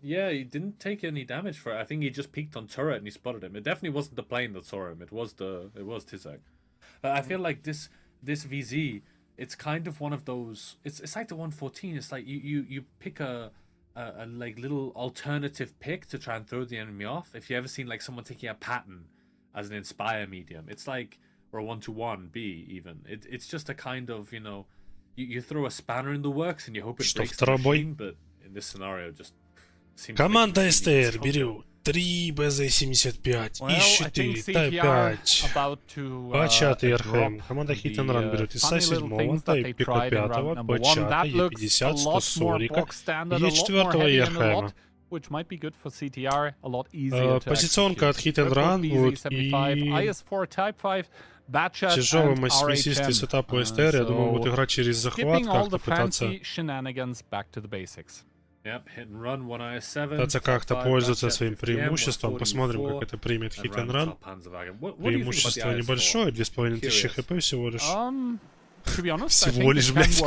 Yeah, he didn't take any damage for it. I think he just peeked on turret and he spotted him. It definitely wasn't the plane that saw him. It was Tizek. I feel like this VZ, it's kind of one of those. It's like the 114. It's like you pick a like little alternative pick to try and throw the enemy off. If you ever seen like someone taking a pattern as an inspire medium, it's like, or a 1-1B even. It's just a kind of, you know, you throw a spanner in the works and you hope it breaks the machine, but in this scenario just seems. Команда СТР берет 3 БЗ-75 и 4 Т-5. Бачата и РХМ. Команда Hit and Run берет ИСа 7, Тайпика 5, Бачата, Е50, 140 и Е4 и РХМ. Позиционка от Hit and Run будет и тяжелый массивистый сетап у СТР. Я думаю, будут играть через захват, как-то пытаться как-то пользоваться своим преимуществом. Посмотрим, как это примет Hit and Run. Преимущество небольшое, 2500 хп всего лишь. Всего лишь, блядь.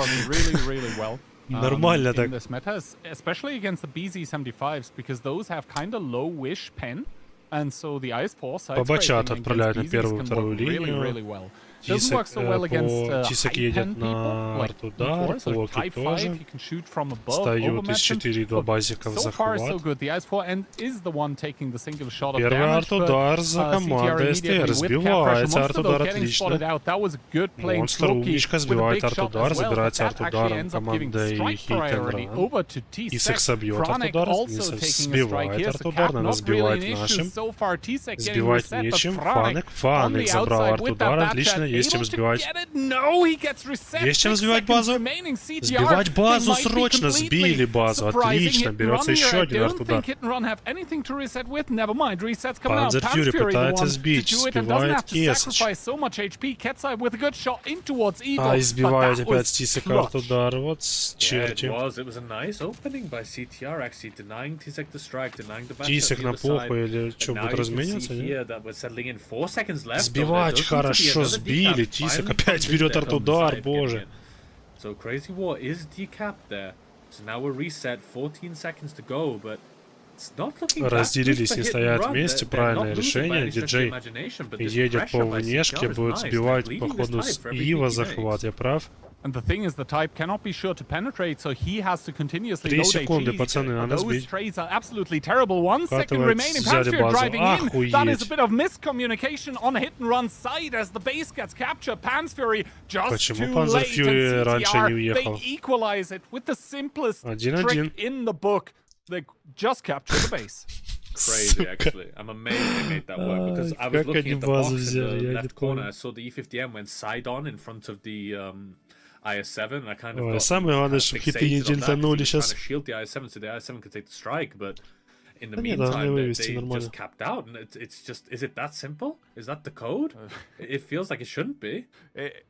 Нормально так. Especially against the BZ-75s, because those have kind of low wish pen, and so the IS-4 side Бачат отправляют на первую-вторую линию. Тисек едет на арт-удар, Локи тоже. Встают из 4 до базика в захват. Первый арт-удар за командой СТР. Сбивается арт-удар отлично. Монстр умничка сбивает арт-удар, забирается арт-ударом командой Hit and Run. Тисек собьет арт-удар, сбивает арт-удар, надо сбивать нашим. Сбивать нечем. Фанек забрал арт-удар, отлично. Есть чем сбивать. Есть чем сбивать базу. Сбивать базу срочно. Сбили базу. Отлично. Берется еще один арт-удар. Панзер Фьюри пытается сбить. Сбивает Кесич. А избивает опять Тисек арт-удар. Вот черти. Тисек на похуй или что, будет размениваться? Сбивать хорошо. Сбили. Тисек опять берет арт-удар, боже. Разделились, не стоят вместе, правильное решение. Диджей едет по внешке, будет сбивать походу с Ива захват, я прав? And the thing is, the type cannot be sure to penetrate, so he has to continuously 3 load секунды, HEs. пацаны, надо Those сбить. trades are absolutely terrible. 1 second remaining. Pansphere driving in. That is a bit of miscommunication on Hit and Run side as the base gets captured. Pansphere just too late. And CTR, they equalize it with the simplest trick in the book. They just capture the base. Crazy, actually. I'm amazed they made that work, because I was looking at the box in the left corner. I saw the E50M went side on in front of the IS-7, and I kind of самое главное, чтобы хиты не тильтанули сейчас. Shield the IS-7 so the IS-7 could take the strike, but in the meantime they just capped out, and it's just, is it that simple? Is that the code? It feels like it shouldn't be.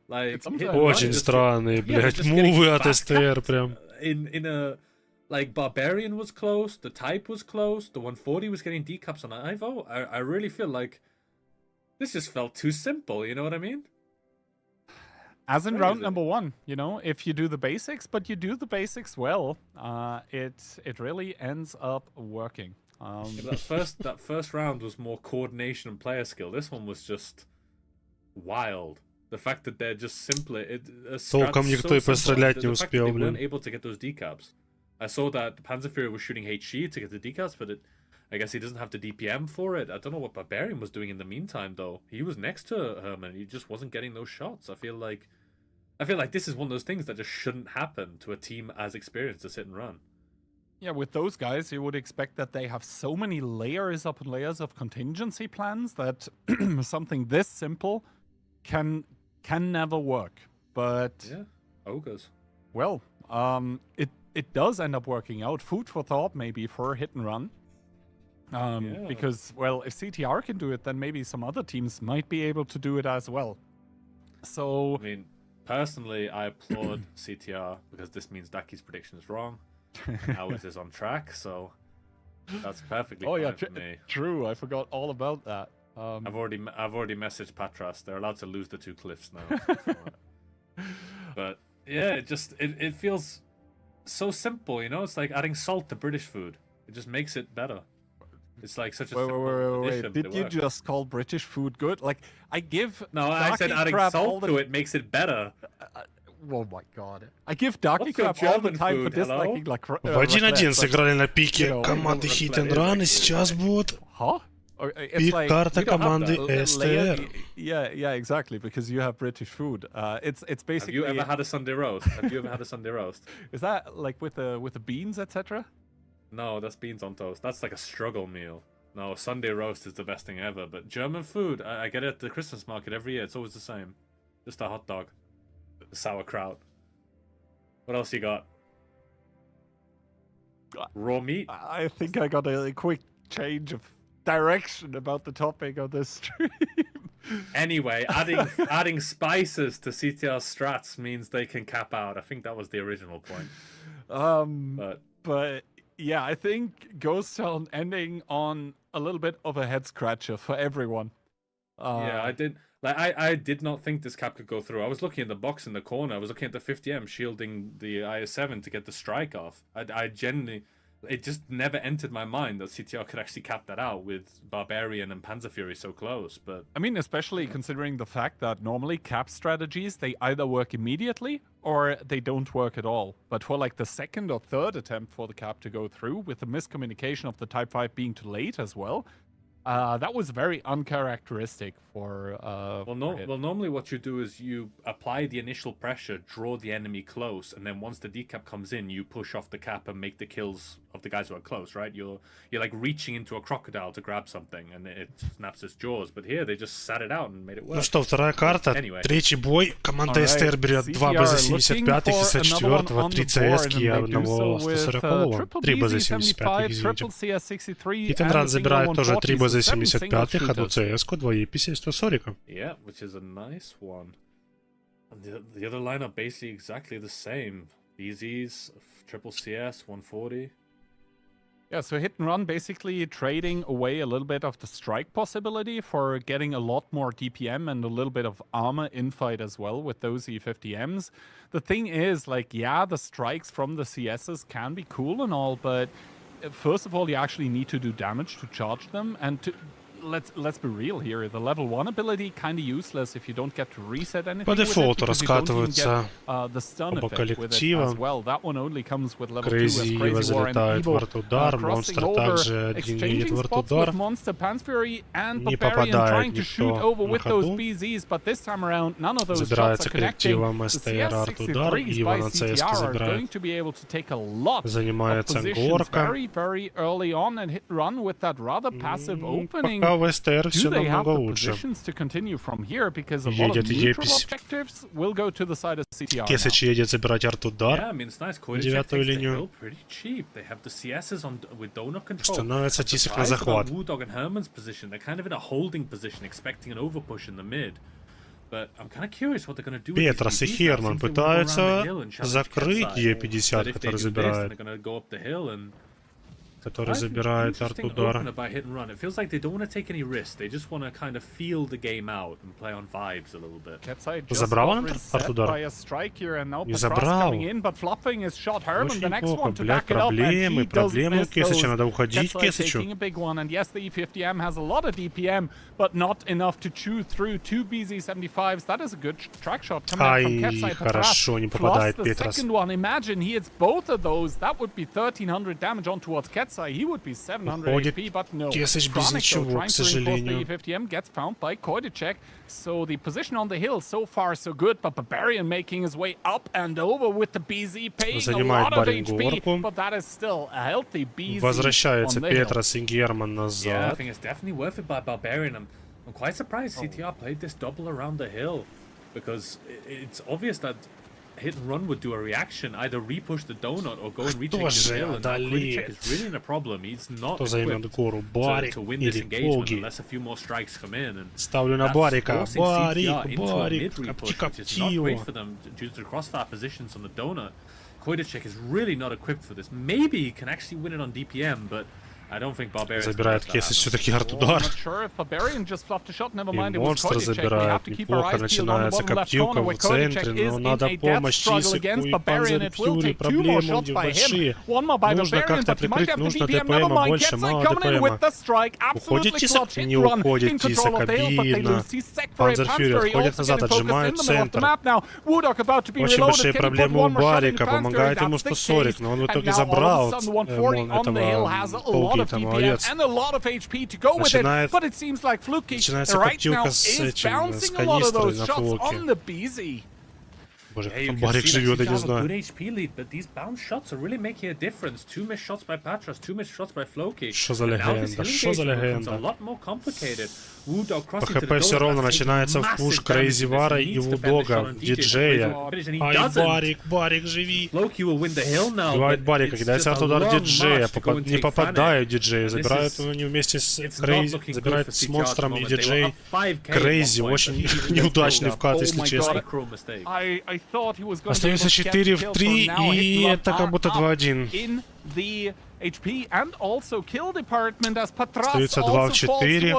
Like очень странные, блядь, мувы от СТР прям. In a like Barbarian was close, the Type was close, the 140 was getting decaps on Ivo. I really feel like this just felt too simple, you know what I mean? As in round number 1, you know, if you do the basics, but you do the basics well, it really ends up working. That first round was more coordination and player skill. This one was just wild. The fact that they're just simply толком никто и пострелять не успел, блин. They weren't able to get those decaps. I saw that Panzerfury was shooting HG to get the decaps, but I guess he doesn't have the DPM for it. I don't know what Barbarian was doing in the meantime, though. He was next to Herman. He just wasn't getting those shots. I feel like this is one of those things that just shouldn't happen to a team as experienced as Hit and Run. Yeah, with those guys, you would expect that they have so many layers upon layers of contingency plans that something this simple can never work. But yeah, ogres. Well, it does end up working out. Food for thought, maybe, for Hit and Run. Because, well, if CTR can do it, then maybe some other teams might be able to do it as well. So... I mean, personally, I applaud CTR because this means Daki's prediction is wrong. Ours is on track, so that's perfectly fine for me. True, I forgot all about that. I've already messaged Patras. They're allowed to lose the 2 cliffs now. But yeah, it feels so simple, you know? It's like adding salt to British food. It just makes it better. It's like such a simple addition. Did you just call British food good? Like, I give... No, I said adding salt to it makes it better. Oh my god. I give Darky Crab all the time for disliking like... В 1-1 сыграли на пике команды Hit and Run, и сейчас будет пик карта команды STR. Yeah, exactly, because you have British food. It's basically... Have you ever had a Sunday roast? Is that like with the beans, etc.? No, that's beans on toast. That's like a struggle meal. No, Sunday roast is the best thing ever. But German food, I get it at the Christmas market every year. It's always the same. Just a hot dog. Sauerkraut. What else you got? Raw meat? I think I got a quick change of direction about the topic of this stream. Anyway, adding spices to CTR strats means they can cap out. I think that was the original point. But yeah, I think Ghost Town ending on a little bit of a head scratcher for everyone. Yeah, I did. Like, I did not think this cap could go through. I was looking at the box in the corner. I was looking at the 50M shielding the IS-7 to get the strike off. I genuinely... It just never entered my mind that CTR could actually cap that out with Barbarian and Panzer Fury so close, but... I mean, especially considering the fact that normally cap strategies, they either work immediately or they don't work at all. But for like the second or third attempt for the cap to go through, with the miscommunication of the Type 5 being too late as well, that was very uncharacteristic for... Well, normally what you do is you apply the initial pressure, draw the enemy close, and then once the decap comes in, you push off the cap and make the kills of the guys who are close, right? You're like reaching into a crocodile to grab something, and it snaps its jaws. But here, they just sat it out and made it work. Ну что, вторая карта, третий бой. Команда STR берет 2 БЗ-75, 64-го, 3 CS-ки и одного 140-го. 3 БЗ-75, извините. Hit and Run забирает тоже 3 БЗ-75, одну CS-ку, 2 ЕПИ-100 и 140. Yeah, which is a nice one. And the other lineup basically exactly the same. BZs, triple CS, 140. Yeah, so Hit and Run basically trading away a little bit of the strike possibility for getting a lot more DPM and a little bit of armor infight as well with those E50Ms. The thing is, like, yeah, the strikes from the CSs can be cool and all, but first of all, you actually need to do damage to charge them, and let's be real here. The level 1 ability kind of useless if you don't get to reset anything. По дефолту раскатываются оба коллектива. That one only comes with level 2 as Crazy Crazy War and залетает в Evo, артудар, Монстр также один едет в артудар. Не попадает никто на ходу. Забирается коллективом STR артудар, Ива на CS забирает. Занимается горка. Пока в STR все намного лучше. Едет Епись. Кесыч едет забирать артудар. 9-ю линию. Становится Тисик на захват. Петрос и Херман пытаются закрыть Е50, который забирает артудар. Забрал он артудар? Не забрал. Очень неплохо. Блядь, проблемы у Кесыча. Надо уходить Кесычу. Ай, хорошо, не попадает Петрос. Уходит Кесыч без ничего, к сожалению. So the position on the hill so far so good, but Barbarian making his way up and over with the BZ paying a lot of HP, but that is still a healthy BZ. Возвращается Петрос и Герман назад. Yeah, I think it's definitely worth it by Barbarian. I'm quite surprised CTR played this double around the hill, because it's obvious that hit and run would do a reaction, either repush the donut or go and retake the hill. And Kritichek is really in a problem. He's not equipped to win this engagement unless a few more strikes come in. And ставлю на Барика. Барик, which is not great for them due to the crossfire positions on the donut. Kritichek is really not equipped for this. Maybe he can actually win it on DPM, but I don't think Barbarian забирает Кесич все-таки арт-удар. И монстр забирает. Неплохо начинается коптилка в центре, но надо помощь Чисику и Панзеру Фьюри. Проблемы у них большие. Нужно как-то прикрыть, нужно ДПМа больше, мало ДПМа. Уходит Чисик? Не уходит Чисик, обидно. Панзер Фьюри отходит назад, отжимает центр. Очень большие проблемы у Барика, помогает ему 140, но он в итоге забрал этого там молодец. Начинается коптилка с этим, с канистрой на флоке. Боже, как там Барик живет, я не знаю. Что за легенда? Что за легенда? По ХП все ровно начинается в пуш Крейзи Вара и Вудога, диджея. Ай, Барик, живи! Убивает Барика, кидается арт-удар диджея, не попадает диджея, забирают они вместе с Крейзи, забирает с монстром и диджей. Крейзи, очень неудачный вкат, если честно. Остается 4 в 3, и это как будто 2-1. Остается 2 в 4.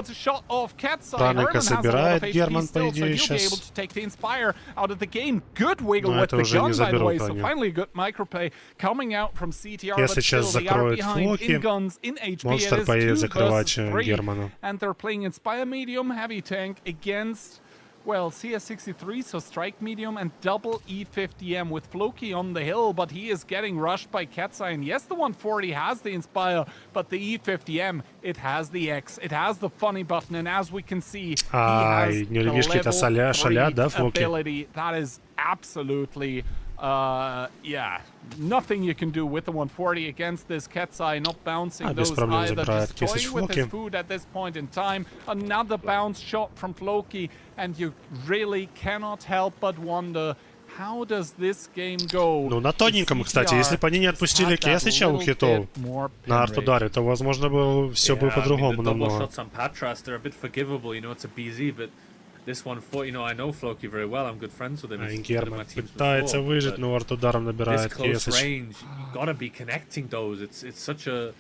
Праника собирает Герман, по идее, сейчас. Но это уже не заберут они. Если сейчас закроют флоки, монстр поедет закрывать Германа. Well, CS63, so strike medium and double E50M with Floki on the hill, but he is getting rushed by Katsai. And yes, the 140 has the Inspire, but the E50M, it has the X, it has the funny button, and as we can see, he has the level 3 ability. That is absolutely, yeah, nothing you can do with the 140 against this Katsai, not bouncing those either, just toying with his food at this point in time. Another bounce shot from Floki, and you really cannot help but wonder, how does this game go? Ну, на тоненьком, кстати, если бы они не отпустили Кесича у хитов на арт-ударе, то, возможно, бы все бы по-другому намного. This 140, you know, I know Floki very well. I'm good friends with him. Герман пытается выжить, но арт-ударом набирает Кесич. You gotta be connecting those. It's such an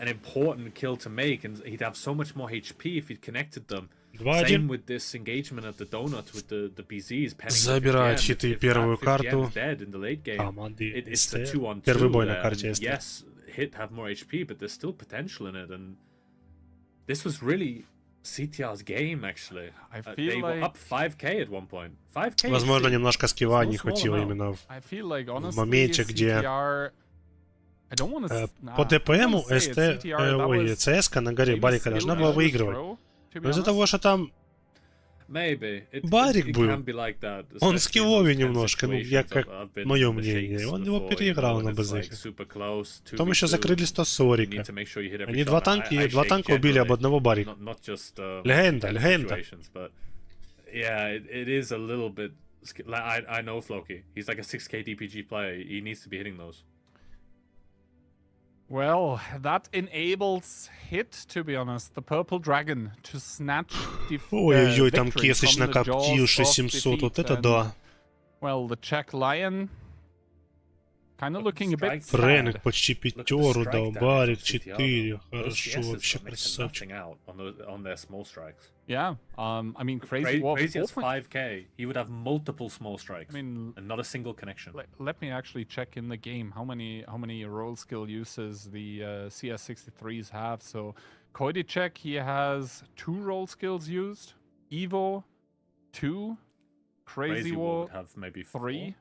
important kill to make, and he'd have so much more HP if he'd connected them. Same with this engagement at the donut with the BZs. Забирает хиты первую карту. It's the 2-on-2. Первый бой на карте. Yes, hit have more HP, but there's still potential in it, and this was really CTR's game, actually. They were up 5k at one point. 5k. Возможно, немножко скива не хватило именно в моменте, где по ДПМу ЦСКА на горе Барика должна была выигрывать. Но из-за того, что там Барик был, он скилловый немножко, ну, я как мое мнение, он его переиграл на БЗ. Потом еще закрыли 140. Они два танка убили об одного Барика. Легенда. Yeah, it is a little bit. I know Floki. He's like a 6k DPG player. He needs to be hitting those. Well, that enables Hit, to be honest, the Purple Dragon to snatch the Ой-ой-ой, там Кесич накоптил 6700, вот это да. Well, the Czech Lion kind of looking a bit sad. Фрэнк почти пятеру дал, Барик 4, хорошо, вообще красавчик. Yeah, I mean, Crazy has 5k. He would have multiple small strikes, and not a single connection. Let me actually check in the game how many roll skill uses the CS63s have. So, Kritichek, he has 2 roll skills used. Evo, 2. Crazy War would have maybe 3.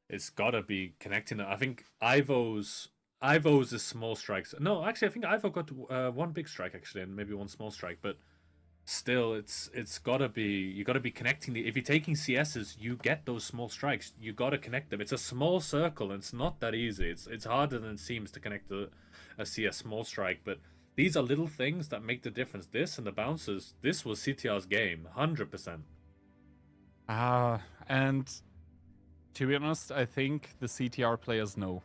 It's gotta be connecting. I think Ivo's is small strikes. No, actually, I think Ivo got 1 big strike actually, and maybe 1 small strike. But still, it's gotta be. You gotta be connecting the. If you're taking CSs, you get those small strikes. You gotta connect them. It's a small circle, and it's not that easy. It's harder than it seems to connect a CS small strike. But these are little things that make the difference. This and the bounces. This was CTR's game, 100%. And To be honest, I think the CTR players know.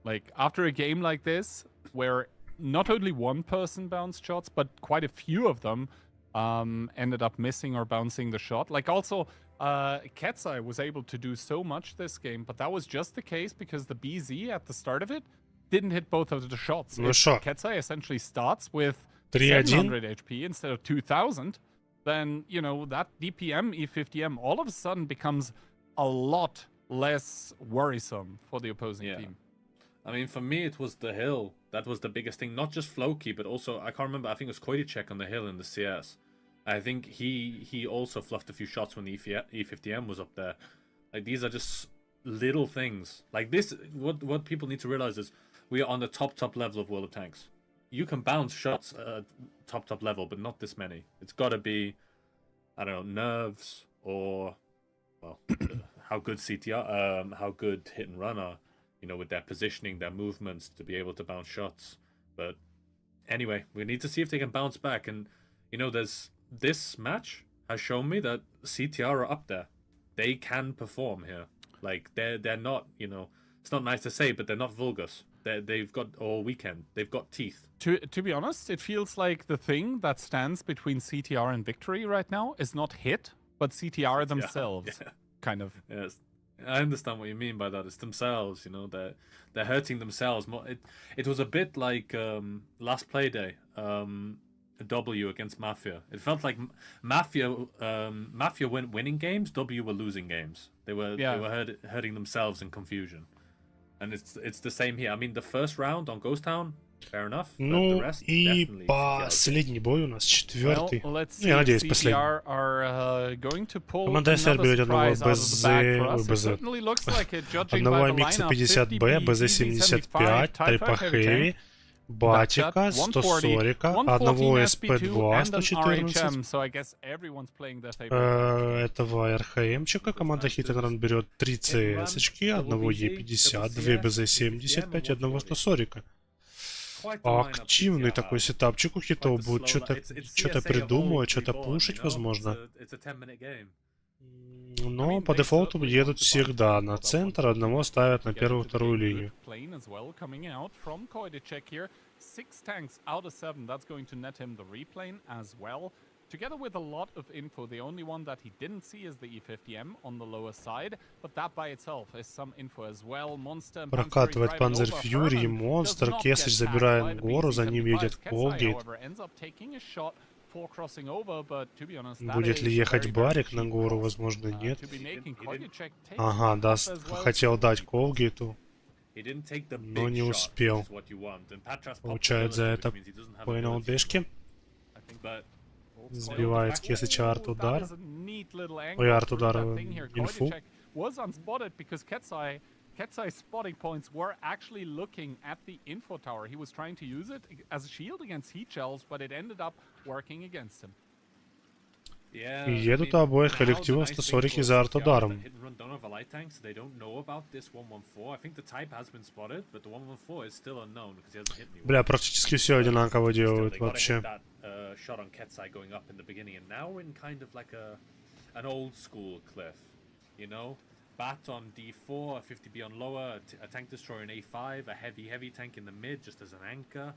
Like, after a game like this, where not only one person bounced shots, but quite a few of them ended up missing or bouncing the shot. Like, also, Ketzai was able to do so much this game, but that was just the case because the BZ at the start of it didn't hit both of the shots. Ketzai essentially starts with 700 HP instead of 2000, then, you know, that DPM, E50M, all of a sudden becomes a lot less worrisome for the opposing team. I mean, for me, it was the hill. That was the biggest thing. Not just Floki, but also, I can't remember, I think it was Koidicek on the hill in the CS. I think he also fluffed a few shots when the E50M was up there. Like, these are just little things. Like, this, what people need to realize is we are on the top level of World of Tanks. You can bounce shots at top level, but not this many. It's got to be, I don't know, nerves or, well, how good CTR, how good hit and run are, you know, with their positioning, their movements to be able to bounce shots. But anyway, we need to see if they can bounce back. And, you know, this match has shown me that CTR are up there. They can perform here. Like, they're not, you know, it's not nice to say, but they're not vulgus. They've got all weekend. They've got teeth. To be honest, it feels like the thing that stands between CTR and victory right now is not hit, but CTR themselves, kind of. Yes, I understand what you mean by that. It's themselves, you know. They're hurting themselves. It was a bit like last play day, W against Mafia. It felt like Mafia went winning games. W were losing games. They were hurting themselves in confusion. And it's the same here. I mean, the first round on Ghost Town, fair enough. Ну и последний бой у нас, четвертый. Я надеюсь, последний. Команда СР берет одного БЗ, одного M245V, БЗ-75, Type Heavy, Батика, 140, одного SP2, 114, этого РХМчика. Команда Хитенран берет 3 CS-очки, одного Е50, 2 БЗ-75, одного 140. Активный такой сетапчик у хитов будет. Что-то придумывать, что-то пушить, возможно. Но по дефолту едут всегда на центр, одного ставят на первую, вторую линию. Together with a lot of info, the only one that he didn't see is the E50M on the lower side, but that by itself is some info as well. Monster прокатывает Панзер Фьюри, Монстр, Кесач забирает гору, за ним едет Колгейт. Будет ли ехать Барик на гору? Возможно, нет. Ага, даст, хотел дать Колгейту, но не успел. Получает за это по НЛДшке. Сбивает с Кесача арт-удар. Ой, арт-удар инфу. Ketzai's spotting points were actually looking at the info tower. He was trying to use it as a shield against heat shells, but it ended up working against him. И едут обоих коллективов 140 за арт-ударом. Бля, практически все одинаково делают вообще. Bat on D4, a 50B on lower, a tank destroyer in A5, a heavy tank in the mid just as an anchor.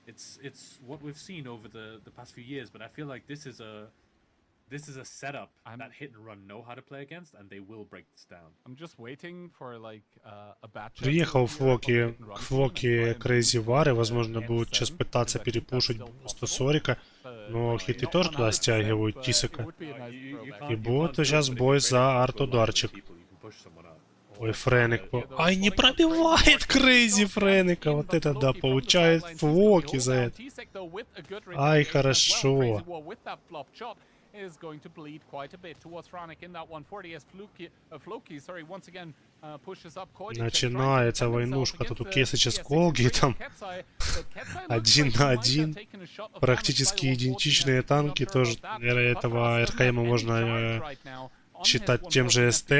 It's what we've seen over the past few years, but I feel like this is a setup that hit and run know how to play against, and they will break this down. I'm just waiting for like a batch. Приехал Флоки Crazy War, и, возможно, будут сейчас пытаться перепушить 140, но хиты тоже туда стягивают Тисака. И будет сейчас бой за арт-ударчик. Ой, Френик. Ай, не пробивает Крейзи Френика. Вот это да, получает Флоки за это. Ай, хорошо. Is going to bleed quite a bit towards Franik in that 140 as Floki, sorry, once again pushes up Koidicek. Начинается войнушка. Тут у Кесача с Колгейтом 1 на 1. Практически идентичные танки. Тоже этого РХМа можно считать тем же СТ.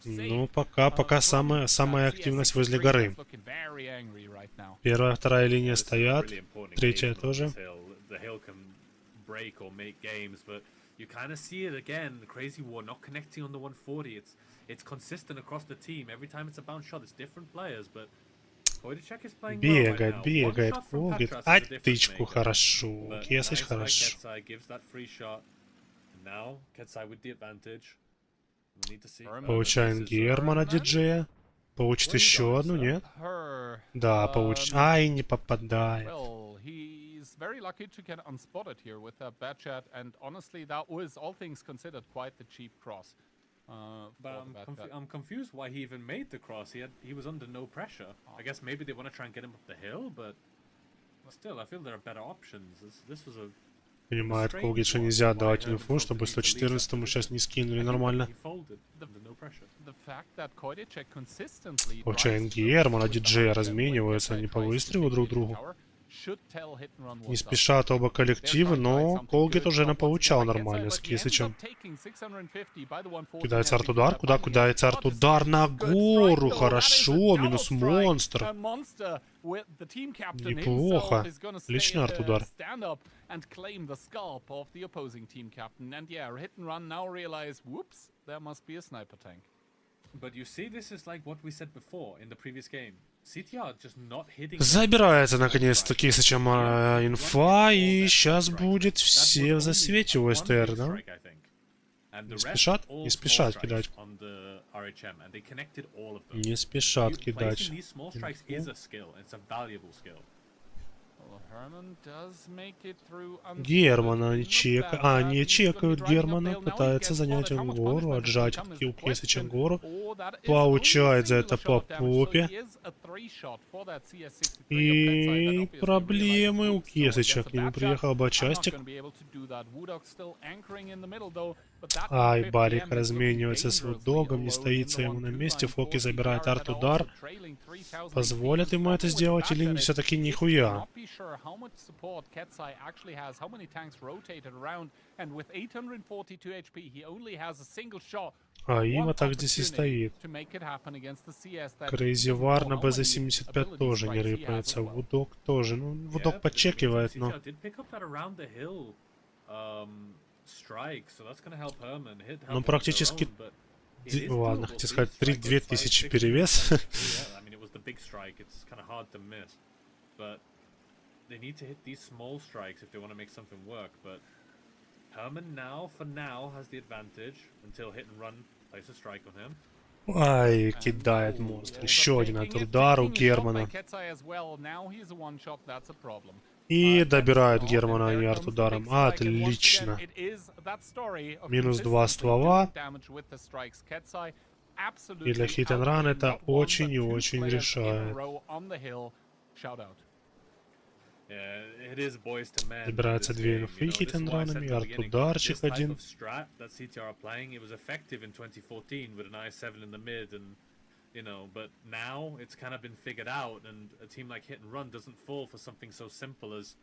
Ну, пока самая активность возле горы. Первая, вторая линия стоят. Третья тоже. break or make games, but you kind of see it again. Crazy War not connecting on the 140. It's consistent across the team. Every time it's a bounce shot, it's different players, but Koidechek is playing well right now. Бегает, Когит. Тычку хорошо. Кесач хорошо. Gives that free shot. Now Ketsai with the advantage. We need to see. Получаем Германа диджея. Получит еще одну, нет? Да, получит. Ай, не попадает. Very lucky to get unspotted here with that bad chat, and honestly, that was all things considered quite the cheap cross. But I'm confused why he even made the cross. He was under no pressure. I guess maybe they want to try and get him up the hill, but still, I feel there are better options. This was a Понимает Когит, что нельзя давать инфу, чтобы 114-му сейчас не скинули нормально. Получаем Германа, диджея размениваются, они по выстрелу друг другу. Не спешат оба коллектива, но Колгейт уже наполучал нормально с Кисычем. Кидается арт-удар. Куда кидается арт-удар? На гору. Хорошо. Минус монстр. Неплохо. Отличный арт-удар. Забирается наконец-то Кисычем инфа, и сейчас будет все в засвете у СТР, да? Не спешат? Не спешат кидать. Не спешат кидать. Германа не чекают. Не чекают Германа. Пытается занять он гору, отжать у Кисыча гору. Получает за это по попе. И проблемы у Кисыча. К нему приехал бочастик. Ай, Барик разменивается с Вудогом, не стоится ему на месте. Фоки забирает арт-удар. Позволят ему это сделать или все-таки нихуя? А Има так здесь и стоит. Crazy War на БЗ-75 тоже не рыпается. Вудок тоже. Ну, Вудок подчекивает, но... Ну, практически... Ладно, хотел сказать, 2000 перевес. They need to hit these small strikes if they want to make something work, but Herman now, for now, has the advantage until hit and run places a strike on him. Ай, кидает монстр. Еще один арт-удар у Германа. И добирают Германа они арт-ударом. Отлично. Минус 2 ствола. И для hit and run это очень и очень решает. Добирается 2 инфы hit and run'ами, арт-ударчик один. You know, but now it's kind of been figured out, and a team like Hit and Run doesn't fall for something so simple as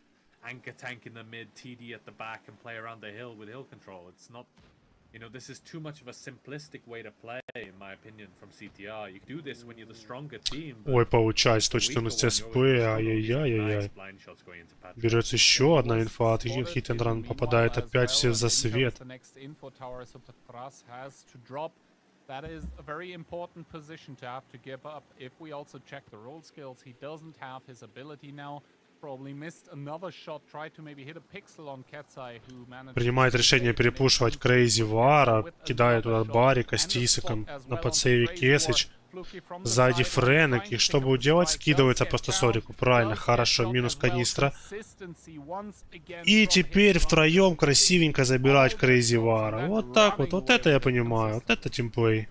anchor tank in the mid, TD at the back, and play around the hill with hill control. It's not, you know, this is too much of a simplistic way to play, in my opinion, from CTR. You can do this when you're the stronger team. Ой, получает 114 СП, ай-яй-яй-яй. Берется еще одна инфа от Hit and Run, попадает опять все в засвет. That is a very important position to have to give up. If we also check the roll skills, he doesn't have his ability now. Probably missed another shot. Tried to maybe hit a pixel on Ketsai, who managed. Принимает решение перепушивать Crazy War, кидает туда Барика с Тисиком на подсейве Кесыч. Сзади Френек, и что будет делать? Скидывается просто Сорику. Правильно, хорошо, минус канистра. И теперь втроем красивенько забирать Crazy War. Вот так вот, вот это я понимаю, вот это тимплей.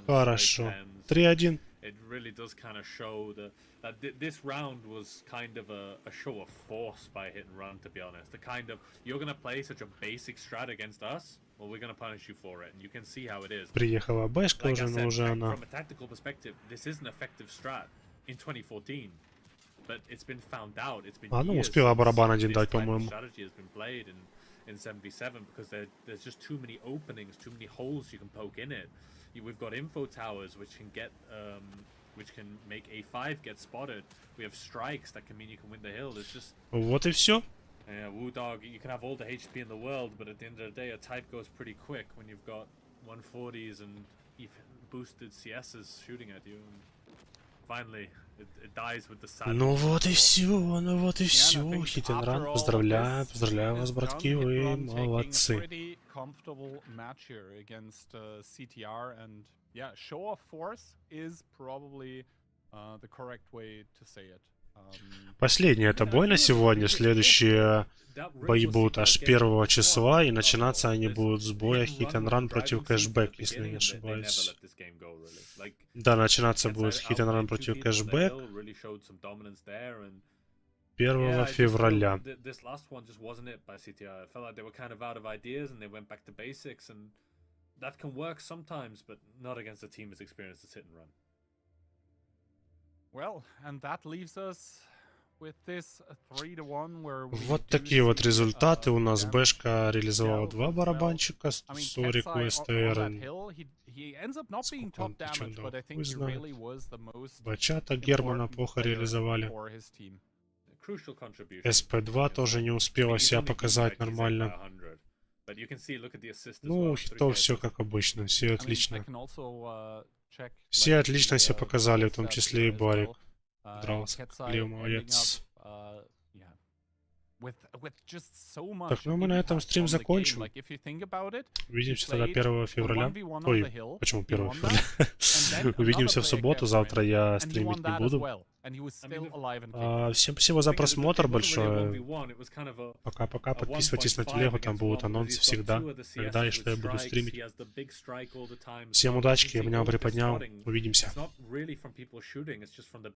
Хорошо. 3-1. This round was kind of a show of force by Hit and Run, to be honest. The kind of, you're going to play such a basic strat against us, well, we're going to punish you for it, and you can see how it is. Приехала бэшка уже, но уже она... From a tactical perspective, this is an effective strat in 2014, but it's been found out. It's been years успела барабан один дать, по-моему. Strategy has been played in 7v7 because there's just too many openings, too many holes you can poke in it. We've got info towers which can get which can make A5 get spotted. We have strikes that can mean you can win the hill. It's just... Вот и все. Yeah, Woo Dog, you can have all the HP in the world, but at the end of the day, a type goes pretty quick when you've got 140s and boosted CSs shooting at you. And finally, it dies with the sad. Ну вот и все, ну вот и все. Hit and Run, поздравляю, поздравляю вас, братки, вы молодцы. Последний это бой на сегодня, следующие бои будут аж 1 числа, и начинаться они будут с боя Hit and Run против Cashback, если не ошибаюсь. Да, начинаться будет Hit and Run против Cashback 1 февраля. Вот такие вот результаты. У нас Бэшка реализовал 2 барабанчика, Сорику, СТР. Бачата Германа плохо реализовали. СП2 тоже не успела себя показать нормально. Ну, хитов все как обычно, все отлично. Все отлично себя показали, в том числе и Барик. Дрался, Лев молодец. Так, ну мы на этом стрим закончим. Увидимся тогда 1 февраля. Ой, почему 1 февраля? Увидимся в субботу, завтра я стримить не буду. Всем спасибо за просмотр большое. Пока-пока, подписывайтесь на телегу, там будут анонсы всегда, когда и что я буду стримить. Всем удачки, я меня приподнял, увидимся.